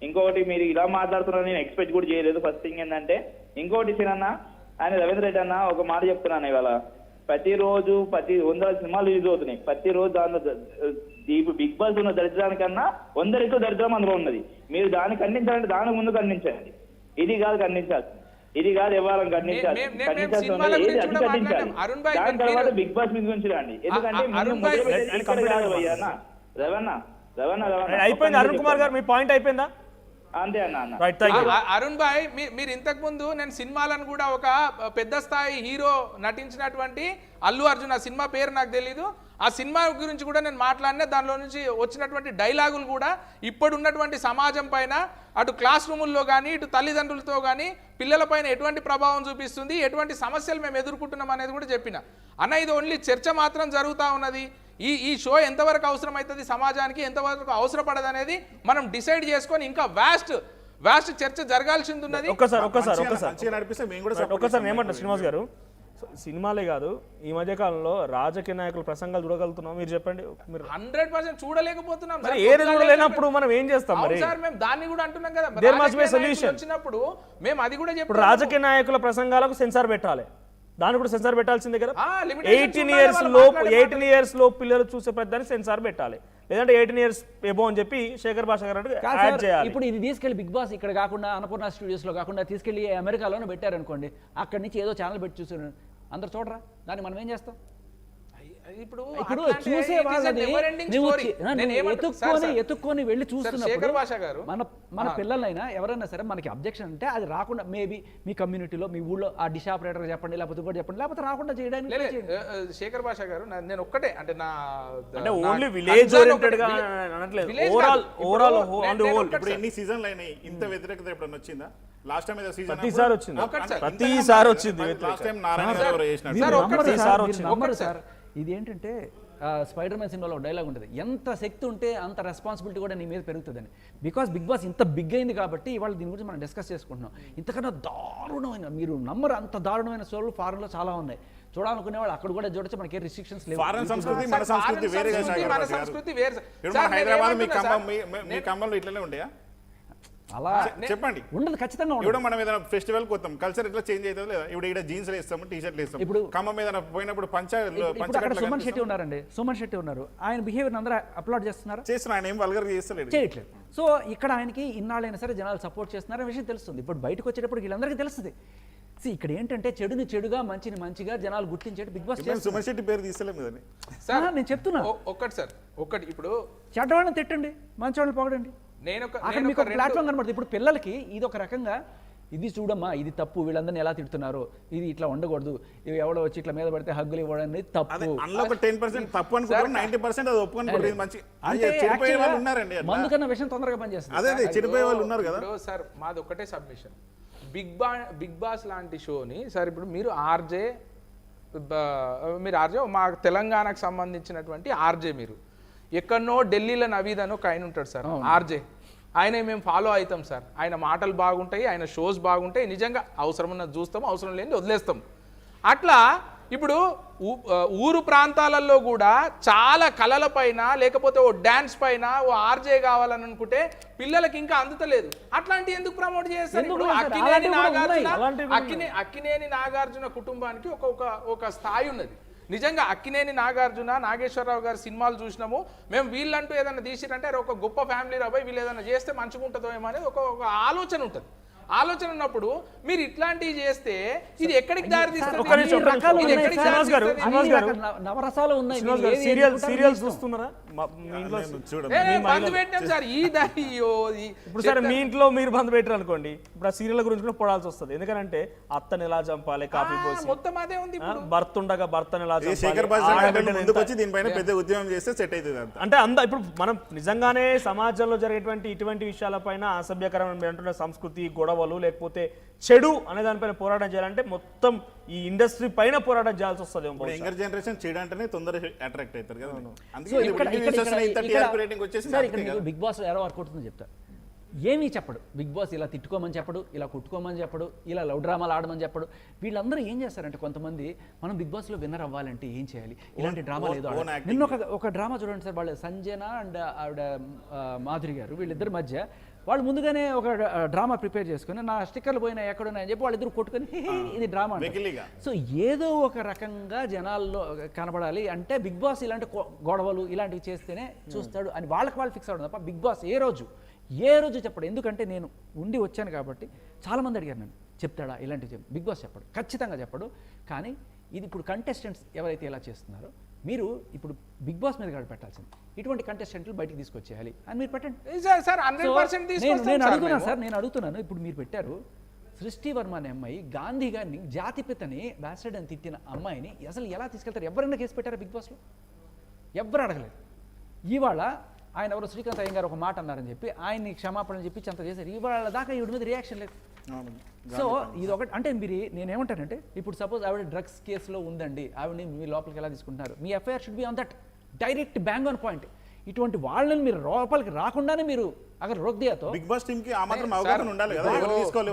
ఇంకొకటి మీరు ఇలా మాట్లాడుతున్నారు నేను ఎక్స్పెక్ట్ కూడా చేయలేదు. ఫస్ట్ థింగ్ ఏంటంటే, ఇంకొకటి సీనన్న ఆయన రవీంద్ర రెడ్డి అన్న ఒక మాట చెప్తున్నాను. ఇవాళ ప్రతిరోజు 100 సినిమాలు రిలీజ్ అవుతున్నాయి. ప్రతిరోజు దానిలో బిగ్ బాస్ ఉన్న దరిద్రానికన్నా 100 రెట్లు దరిద్రం అందులో ఉన్నది. మీరు దాన్ని ఖండించాలంటే దానికి ముందు ఖండించండి. ఇది కాదు ఖండించాలి, ఇది కాదు ఎవరు ఖండించాలి. దాని తర్వాత బిగ్ బాస్ మీద గురించి రండి. ఎందుకంటే అయిపోయింది. అరుణ్ కుమార్ గారు మీ పాయింట్ అయిపోయిందా? అంతే అన్న. అరుణ్ భాయ్, మీరు ఇంతకు ముందు నేను సినిమాలను కూడా ఒక పెద్ద స్థాయి హీరో నటించినటువంటి అల్లు అర్జున్, ఆ సినిమా పేరు నాకు తెలీదు, ఆ సినిమా గురించి కూడా నేను మాట్లాడినా. దానిలో నుంచి వచ్చినటువంటి డైలాగులు కూడా ఇప్పుడు ఉన్నటువంటి సమాజం పైన, అటు క్లాస్ రూముల్లో కానీ ఇటు తల్లిదండ్రులతో కానీ పిల్లల పైన ఎటువంటి ప్రభావం చూపిస్తుంది, ఎటువంటి సమస్యలు మేము ఎదుర్కొంటున్నాం అనేది కూడా చెప్పిన అన్న. ఇది ఓన్లీ చర్చ మాత్రం జరుగుతూ ఉన్నది. ఈ షో ఎంతవరకు అవసరం అవుతుంది సమాజానికి, ఎంతవరకు అవసరపడదు అనేది మనం డిసైడ్ చేసుకొని ఇంకా వాస్ట్ చర్చ జరగాల్సింది ఉన్నది. ఒక్కసారి ఏమంటారు శ్రీనివాస్ గారు, సినిమాలే కాదు ఈ మధ్య కాలంలో రాజకీయ నాయకుల ప్రసంగాలు చూడగలుగుతున్నాం? మీరు చెప్పండి. మీరు 100% చూడలేకపోతున్నాం. ఏది చూడలేనప్పుడు మనం ఏం చేస్తాం? మరి మేము దాన్ని కూడా అంటున్నాం కదా, వచ్చినప్పుడు మేము అది కూడా చెప్పాం. రాజకీయ నాయకుల ప్రసంగాలకు సెన్సార్ పెట్టాలి, దాన్ని కూడా సెన్సార్ పెట్టాల్సిందే కదా. 18 ఇయర్స్ లోపు పిల్లలు చూసే పెద్దని సెన్సార్ పెట్టాలి, లేదంటే 18 ఇయర్స్ ఎబో అని చెప్పి శేఖర్ భాష గారు యాడ్ చేయాలి. ఇప్పుడు ఇది తీసుకెళ్లి బిగ్ బాస్ ఇక్కడ కాకుండా అన్నపూర్ణ స్టూడియోస్ లో కాకుండా తీసుకెళ్లి అమెరికాలోనే పెట్టారనుకోండి, అక్కడి నుంచి ఏదో ఛానల్ పెట్టి చూసారు, అందరు చూడరా? దాన్ని మనం ఏం చేస్తాం? ఇప్పుడు చూసే వాళ్ళని ఎత్తుక్కొని వెళ్ళి చూస్తున్నప్పుడు మన పిల్లలైనా ఎవరైనా సరే మనకి అబ్జెక్షన్ అంటే అది రాకుండా, మేబీ మీ కమ్యూనిటీలో మీ ఊళ్ళో ఆ డిష్ ఆపరేటర్ చెప్పండి, లేకపోతే కూడా చెప్పండి, లేకపోతే రాకుండా చేయడానికి. శేఖర్ భాష గారు, నేను ఒక్కటే అంటే ఓన్లీ విలేజ్ ఓరియంటెడ్ గా అనట్లేదు, ఓవరాల్ ఆన్ ది హోల్. ఇప్పుడు ఎన్ని సీజన్లు అయినాయి, ఇంత వ్యతిరేకత ఎప్పుడన్నా వచ్చిందా? లాస్ట్ టైం ఏదో సీజన్ ప్రతిసారి వచ్చింది. లాస్ట్ టైం నారాయణ గారు చేసినట్టు సార్. ఇది ఏంటంటే స్పైడర్ మ్యాన్ సినిమాలో డైలాగ్ ఉంటుంది, ఎంత శక్తి ఉంటే అంత రెస్పాన్సిబిలిటీ కూడా నీ మీద పెరుగుతుందని. బికాస్ బిగ్ బాస్ ఇంత బిగ్ అయింది కాబట్టి ఇవాళ దీని గురించి మనం డిస్కస్ చేసుకుంటున్నాం. ఇంతకన్నా దారుణమైన, మీరు నమ్మరు అంత దారుణమైన షోలు ఫారెన్లో చాలా ఉన్నాయి. చూడాలనుకునే వాళ్ళు అక్కడ కూడా చూడొచ్చు, మనకి ఏ రిస్ట్రిక్షన్స్ లేవు. ఫారెన్ సంస్కృతి మన సంస్కృతి వేరే. హైదరాబాద్ మీ ఖమ్మంలో ఇట్లనే ఉంటాయా? అలా చెప్పండి. ఉండదు, ఖచ్చితంగా ఉండదు. ఇప్పుడు మనం ఏదైనా ఫెస్టివల్ పోతాం, కల్చర్ ఎట్లా చేంజ్ అవుతుంది లేదా? ఇప్పుడు ఇక్కడ జీన్స్లు వేస్తాము, టీ షర్ట్లు వేస్తాం. ఇప్పుడు ఖమ్మం ఏదైనా పోయినప్పుడు ఇప్పుడు అక్కడ సుమన్ శెట్టి ఉన్నారండి, సుమన్ శెట్టి ఉన్నారు, ఆయన బిహేవియర్ అందరూ అప్లోడ్ చేస్తున్నారు, చేస్తున్నా, ఆయన ఏం వల్గర్ చేస్తలేడు, చేయట్లేదు. సో ఇక్కడ ఆయనకి ఇన్నాళ్ళైనా సరే జనాలు సపోర్ట్ చేస్తున్నారనే విషయం తెలుస్తుంది. ఇప్పుడు బయటకు వచ్చేటప్పుడు వీళ్ళందరికీ తెలుస్తుంది. ఇక్కడ ఏంటంటే చెడుని చెడుగా మంచిని మంచిగా జనాలు గుర్తించేట్టు బిగ్ బాస్ సుమన్ శెట్టి పేరు తీస్తలేము కదండి సార్. నేను చెప్తున్నా ఒక్కటి సార్, ఒక్కటి ఇప్పుడు చెడ్డవాళ్ళని తిట్టండి, మంచివాళ్ళని పొగడండి, అక్కడ మీకు ప్లాట్ఫామ్ కనబడుతుంది. ఇప్పుడు పిల్లలకి ఇది ఒక రకంగా, ఇది చూడమ్మా ఇది తప్పు, వీళ్ళందరినీ ఎలా తిడుతున్నారు, ఇది ఇట్లా ఉండకూడదు, ఇవి ఎవడో వచ్చి ఇట్లా మీద పడితే హగ్గులు ఇవ్వడం అనేది తప్పు. అందులో ఒక 10% తప్పు అనుకుంటారు, 90% అది ఒప్పుకొని మంచి ఉన్నారండి. మందు కన్నా విషయం తొందరగా పనిచేస్తుంది. అదే చెడిపోయే వాళ్ళు ఉన్నారు కదా సార్. మాది ఒకటే సబ్మిషన్, బిగ్ బాస్ లాంటి షోని సార్, ఇప్పుడు మీరు ఆర్జే మా తెలంగాణకు సంబంధించినటువంటి ఆర్జే, మీరు ఎక్కడనో ఢిల్లీలో నవీద్ అని ఒక ఆయన ఉంటాడు సార్, ఆర్జే, ఆయన మేము ఫాలో అవుతాం సార్. ఆయన మాటలు బాగుంటాయి, ఆయన షోస్ బాగుంటాయి, నిజంగా అవసరం ఉన్నది చూస్తాం, అవసరం లేని వదిలేస్తాం. అట్లా ఇప్పుడు ఊరు ప్రాంతాలలో కూడా చాలా కళల పైన లేకపోతే ఓ డాన్స్ పైన ఓ ఆర్జే కావాలని అనుకుంటే పిల్లలకి ఇంకా అందుతలేదు. అట్లాంటి ఎందుకు ప్రమోట్ చేస్తారు? అక్కినేని నాగార్జున కుటుంబానికి ఒక స్థాయి ఉన్నది. నిజంగా అక్కినేని నాగార్జున, నాగేశ్వరరావు గారి సినిమాలు చూసినాము మేము, వీళ్ళంటూ ఏదైనా తీసిరంటే ఒక గొప్ప ఫ్యామిలీ రాబోయ్, వీళ్ళు ఏదైనా చేస్తే మంచిగా ఉంటుందో ఏమో అనేది ఒక ఆలోచన ఉంటుంది. ఆలోచన ఉన్నప్పుడు మీరు ఇట్లాంటివి చేస్తే ఇది ఎక్కడికి దారి తీస్తుంది? నవరసాలు ఉన్నాయి. సీరియల్స్ చూస్తున్నారా? బంద్ పెట్టినాం సార్ ఈ దారి. ఇప్పుడు సరే మీ ఇంట్లో మీరు బంద్ పెట్టారు అనుకోండి, ఇప్పుడు ఆ సీరియల్ గురించి కూడా పొడాల్సి వస్తుంది. ఎందుకంటే అత్తని ఎలా చంపాలి, కాఫీ పోసి, మొత్తం అదే ఉంది. భర్త ఉండగా భర్తని ఎలా చంపాలి, దీనిపైన పెద్ద ఉద్యమం చేస్తే సెట్ అవుతుంది. అంటే ఇప్పుడు మనం నిజంగానే సమాజంలో జరిగేటువంటి ఇటువంటి విషయాలపైన అసభ్యకరమైన సంస్కృతి, గొడవలు, లేకపోతే చెడు అనే దానిపైన పోరాటం చేయాలంటే మొత్తం ఈ ఇండస్ట్రీ పైన పోరాటం చేయాల్సి వస్తుంది. యంగర్ జనరేషన్ చేయడంటేనే తొందరగా అట్రాక్ట్ అవుతారు కదా. బిగ్ బాస్ ఎలా వర్క్ అవుతుందో చెప్తా. ఏమీ చెప్పడు బిగ్ బాస్, ఇలా తిట్టుకోమని చెప్పడు, ఇలా కుట్టుకోమని చెప్పడు, ఇలా లవ్ డ్రామాలు ఆడమని చెప్పడు. వీళ్ళందరూ ఏం చేస్తారంటే కొంతమంది, మనం బిగ్ బాస్లో విన్నర్ అవ్వాలంటే ఏం చేయాలి, ఇలాంటి డ్రామా లేదు. నిన్న ఒక డ్రామా చూడండి సార్, వాళ్ళు సంజన అండ్ ఆవిడ మాధురి గారు, వీళ్ళిద్దరి మధ్య వాళ్ళు ముందుగానే ఒక డ్రామా ప్రిపేర్ చేసుకుని, నా స్టిక్కర్లు పోయినా ఎక్కడున్నాయని చెప్పి వాళ్ళిద్దరు కొట్టుకొని ఇది డ్రామా. సో ఏదో ఒక రకంగా జనాల్లో కనబడాలి అంటే బిగ్ బాస్ ఇలాంటి గొడవలు ఇలాంటివి చేస్తేనే చూస్తాడు అని వాళ్ళకి వాళ్ళు ఫిక్స్ అవడం తప్ప బిగ్ బాస్ ఏ రోజు చెప్పడు. ఎందుకంటే నేను ఉండి వచ్చాను కాబట్టి చాలామంది అడిగారు నన్ను, చెప్తాడా ఇలాంటివి బిగ్ బాస్ చెప్పడు, ఖచ్చితంగా చెప్పడు. కానీ ఇది ఇప్పుడు కంటెస్టెంట్స్ ఎవరైతే ఇలా చేస్తున్నారో, మీరు ఇప్పుడు బిగ్ బాస్ మీద కాదు పెట్టాల్సింది, ఇటువంటి కంటెస్టెంట్లు బయటికి తీసుకొచ్చేయాలి అని మీరు పెట్టండి. నేను అడుగుతున్నాను, ఇప్పుడు మీరు పెట్టారు సృష్టి వర్మ అనే అమ్మాయి గాంధీ గారిని, జాతిపితని బ్యాస్టర్డ్ అని తిట్టిన అమ్మాయిని అసలు ఎలా తీసుకెళ్తారు? ఎవరైనా కేసు పెట్టారా బిగ్ బాస్లో? ఎవ్వరు అడగలేదు. ఇవాళ ఆయన ఎవరో శ్రీకాంత్ అయ్య గారు ఒక మాట అన్నారని చెప్పి ఆయన్ని క్షమాపణ చెప్పి అంత చేశారు. ఇవాళ దాకా ఈవిడ మీద రియాక్షన్ లేదు. సో ఇది ఒకటి. అంటే మీరు నేనేమంటానంటే, ఇప్పుడు సపోజ్ ఆవిడ డ్రగ్స్ కేసులో ఉందండి, ఆవిడని మీ లోపలికి ఎలా తీసుకుంటున్నారు? మీ FIR should be on that direct bang on point. ఇటువంటి వాళ్ళని మీరు లోపలికి రాకుండానే మీరు అక్కడ రోక్ దియాతో బిగ్ బాస్ టీమ్ కి ఆ మాత్రం అవగాహన ఉండాలి కదా.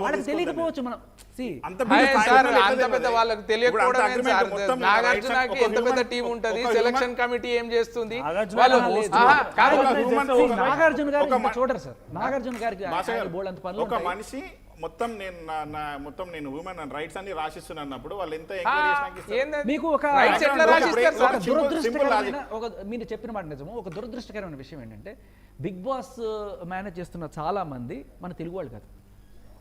వాళ్ళకి తెలియకపోవచ్చు. మనం అంత పెద్ద వాళ్ళకి తెలియకపోవడం, నాగార్జునకి ఎంత పెద్ద టీం ఉంటది, సెలక్షన్ కమిటీ ఏం చేస్తుంది, నాగార్జున గారు చూడరు సార్. నాగార్జున గారికి బోల్డంత పనులు. ఒక మనిషి మొత్తం నేను హ్యూమన్ రైట్స్ అన్ని రాసిస్తున్నాను అన్నప్పుడు వాళ్ళు ఎంత మీకు ఒక మీరు చెప్పిన మాట నిజము. ఒక దురదృష్టకరమైన విషయం ఏంటంటే, బిగ్ బాస్ మేనేజ్ చేస్తున్న చాలా మంది మన తెలుగు వాళ్ళు కాదు,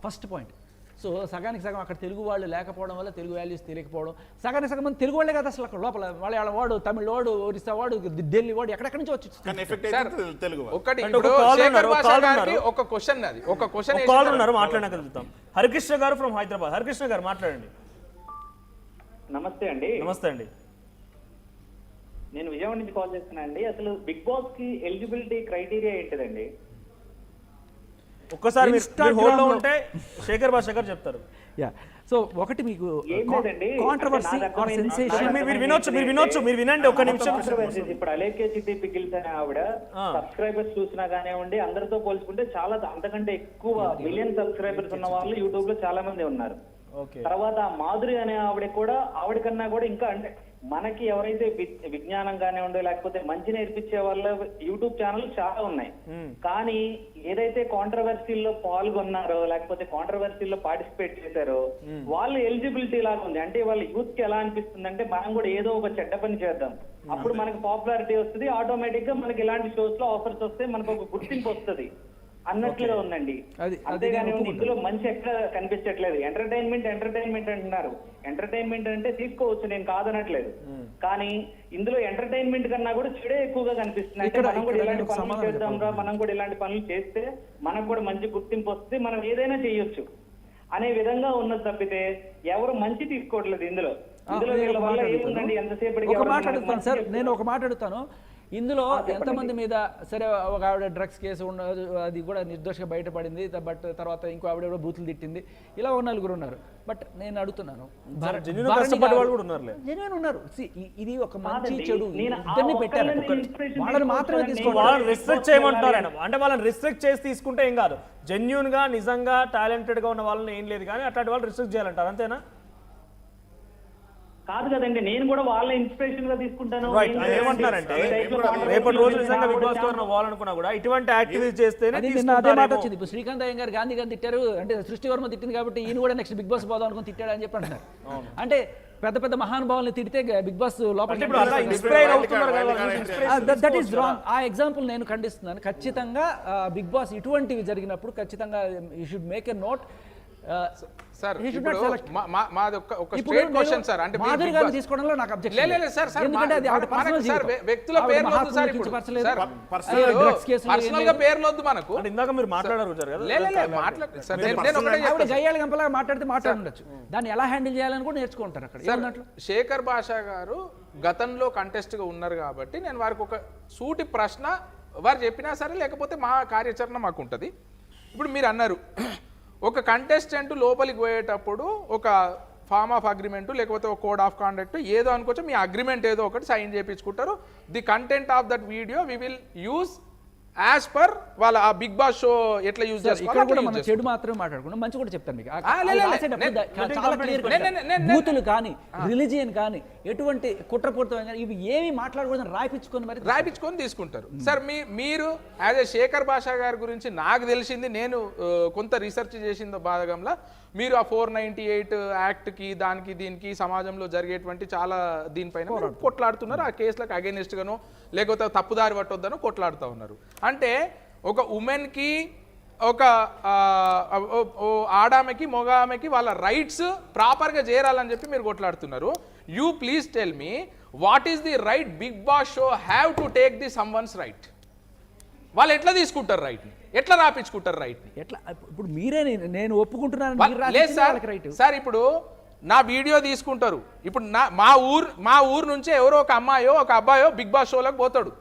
ఫస్ట్ పాయింట్. సో సగానికి సగం అక్కడ తెలుగు వాళ్ళు లేకపోవడం వల్ల తెలుగు వాల్యూస్ తెలియకపోవడం, సగానికి సగం మంది తెలుగు వాళ్ళే కాదు అసలు అక్కడ లోపల. మలయాళం వాడు, తమిళ వాడు, ఒరిస్సా వాడు, ఢిల్లీ వాడు, ఎక్కడెక్కడి నుంచి వచ్చి మాట్లాడగలుగుతాం. హరికృష్ణ గారు ఫ్రమ్ హైదరాబాద్. హరికృష్ణ గారు మాట్లాడండి. నమస్తే అండి. నమస్తే అండి. నేను విజయవాడ నుంచి కాల్ చేస్తున్నా అండి. అసలు బిగ్ బాస్ కి ఎలిజిబిలిటీ క్రైటీరియా ఏంటిదండి? ఒక్కసారి హోల్డ్ లో ఉంటే శేఖర్ భాష గారు చెప్తారు. యా, సో ఒకటి మీకు కాంట్రవర్సీ ఆర్ సెన్సేషన్ మీరు వినండి ఒక్క నిమిషం. ఇప్పుడు అలేఖ్య చిట్టి పికిల్స్ అనే ఆవిడ సబ్స్క్రైబర్స్ చూసినా కానివ్వండి, అందరితో పోల్చుకుంటే చాలా అంతకంటే ఎక్కువ మిలియన్ సబ్స్క్రైబర్స్ ఉన్న వాళ్ళు యూట్యూబ్ లో చాలా మంది ఉన్నారు. తర్వాత మాధురి అనే ఆవిడ కన్నా కూడా ఇంకా అంటే మనకి ఎవరైతే విజ్ఞానం కానివ్వండి లేకపోతే మంచి నేర్పించే వాళ్ళ యూట్యూబ్ ఛానల్ చాలా ఉన్నాయి. కానీ ఏదైతే కాంట్రవర్సీల్లో పాల్గొన్నారో లేకపోతే కాంట్రవర్సీల్లో పార్టిసిపేట్ చేశారో వాళ్ళు ఎలిజిబిలిటీ లాగా ఉంది. అంటే వాళ్ళ యూత్ కి ఎలా అనిపిస్తుంది అంటే మనం కూడా ఏదో ఒక చెడ్డ పని చేద్దాం, అప్పుడు మనకి పాపులారిటీ వస్తుంది, ఆటోమేటిక్ గా మనకి ఇలాంటి షోస్ లో ఆఫర్స్ వస్తే మనకు ఒక గుర్తింపు వస్తుంది అన్నట్లుగా ఉందండి. అంతేగాని ఇందులో మంచి ఎక్కడ కనిపించట్లేదు. ఎంటర్టైన్మెంట్ అంటున్నారు. ఎంటర్టైన్మెంట్ అంటే తీసుకోవచ్చు, నేను కాదనట్లేదు. కానీ ఇందులో ఎంటర్టైన్మెంట్ కన్నా కూడా చెడే ఎక్కువగా కనిపిస్తుంది. అంటే మనం కూడా ఇలాంటి పనులు చేద్దాం రా, మనం కూడా ఇలాంటి పనులు చేస్తే మనకు కూడా మంచి గుర్తింపు వస్తుంది, మనం ఏదైనా చేయొచ్చు అనే విధంగా ఉన్నది తప్పితే ఎవరు మంచి తీసుకోవట్లేదు ఇందులో. వీళ్ళ వల్ల ఏముందండి ఎంతసేపటికి. నేను ఒక మాట అడుగుతాను, ఇందులో ఎంతమంది మీద సరే ఒక ఆవిడ డ్రగ్స్ కేసు ఉన్నది, అది కూడా నిర్దోషంగా బయటపడింది, బట్ తర్వాత ఇంకో ఆవిడ కూడా బూతులు తిట్టింది, ఇలా 4 ఉన్నారు. బట్ నేను అడుగుతున్నాను, జెన్యూన్ ఉన్నారు. ఇది ఒక మంచి చెడు ఇద్దరిని పెట్టారు, వాళ్ళని మాత్రమే తీసుకోవాలి. వాళ్ళని రిస్ట్రిక్ట్ చేయమంటారు అంటే వాళ్ళని రిస్ట్రిక్ట్ చేసి తీసుకుంటే ఏం కాదు, జెన్యూన్ గా నిజంగా టాలెంటెడ్ గా ఉన్న వాళ్ళని ఏం లేదు, కానీ అట్లాంటి వాళ్ళు రిస్ట్రిక్ట్ చేయాలంటారు, అంతేనా? కాదు కదండి, నేను కూడా వాళ్ళ ఇన్స్పిరేషన్ గా తీసుకుంటాను. ఏమంటారంటే రేపటి రోజు నిజంగా బిగ్ బాస్ లో పోవాలనుకున్నా కూడా ఇటువంటి యాక్టివిటీ చేస్తేనే అదే మాట వచ్చింది. ఇప్పుడు శ్రీకాంత్ అయ్య గారు గాంధీ గారిని తిట్టారు అంటే సృష్టి వర్మ తిట్టింది కాబట్టి ఈయన కూడా నెక్స్ట్ బిగ్ బాస్ పోదాం అనుకుని తిట్టాడు అని చెప్పి అంటున్నారు. అంటే పెద్ద పెద్ద మహానుభావుల్ని తిడితే బిగ్ బాస్ లోపల దట్ ఈస్ రాంగ్. ఆ ఎగ్జాంపుల్ నేను ఖండిస్తున్నాను. ఖచ్చితంగా బిగ్ బాస్ ఇటువంటివి జరిగినప్పుడు ఖచ్చితంగా you should make a note. Sir మాది ఒక స్ట్రేట్ క్వశ్చన్ సార్, అంటే తీసుకోవడంలో నాకు అబ్జెక్షన్ లేదు సార్. వ్యక్తుల పేర్లు వద్దు సార్, ఇప్పుడు పర్సనల్ గా పేర్లు వద్దు మనకు. ఇందాక మీరు మాట్లాడారు గయ్యాళి గంపలాగా మాట్లాడుండొచ్చు, దాన్ని ఎలా హ్యాండిల్ చేయాలని కూడా నేర్చుకుంటారు అక్కడ. శేఖర్ భాషా గారు గతంలో కంటెస్ట్ గా ఉన్నారు కాబట్టి నేను వారికి ఒక సూటి ప్రశ్న వారు చెప్పినా సరే, లేకపోతే మా కార్యాచరణ మాకు ఉంటుంది. ఇప్పుడు మీరు అన్నారు ఒక కంటెస్టెంట్ లోపలికి పోయేటప్పుడు ఒక ఫార్మ్ ఆఫ్ అగ్రిమెంట్ లేకపోతే ఒక కోడ్ ఆఫ్ కాండక్ట్ ఏదో అనుకోవచ్చు, మీ అగ్రిమెంట్ ఏదో ఒకటి సైన్ చేయించుకుంటారు. The content of that video we will use as per వాళ్ళ ఆ బిగ్ బాస్ షో ఎట్లా యూజ్ చేసుకోవాలి. చెడు మాత్రమే మాట్లాడుకున్నాం, మంచి కూడా చెప్తాను మీకు. బూతులు కానీ రిలీజియన్ కానీ ఎటువంటి కుట్రపూరితం కానీ ఇవి ఏమి మాట్లాడకూడదని రాయించుకొని తీసుకుంటారు. సార్ మీరు యాజ్ ఏ శేఖర్ భాషా గారి గురించి నాకు తెలిసింది, నేను కొంత రీసెర్చ్ చేసిన భాగంలో మీరు ఆ 498 యాక్ట్కి దానికి దీనికి సమాజంలో జరిగేటువంటి చాలా దీనిపైన కొట్లాడుతున్నారు. ఆ కేసులకు అగైనెస్ట్ గానో లేకపోతే తప్పుదారి పట్టొద్దనో కొట్లాడుతూ ఉన్నారు. అంటే ఒక ఉమెన్కి ఒక ఆడామెకి మొగామెకి వాళ్ళ రైట్స్ ప్రాపర్గా చేరాలని చెప్పి మీరు కొట్లాడుతున్నారు. You please tell me what is the right Bigg Boss show have to take the someone's right? వాళ్ళు ఎట్లా తీసుకుంటారు రైట్ని, ఎట్లా రాపించుకుంటారు రైట్ని? ఎట్లా ఇప్పుడు మీరే నేను ఒప్పుకుంటున్నాను సార్. ఇప్పుడు నా వీడియో తీసుకుంటారు, ఇప్పుడు మా ఊరు నుంచే ఎవరో ఒక అమ్మాయో ఒక అబ్బాయో బిగ్ బాస్ షోలోకి పోతాడు,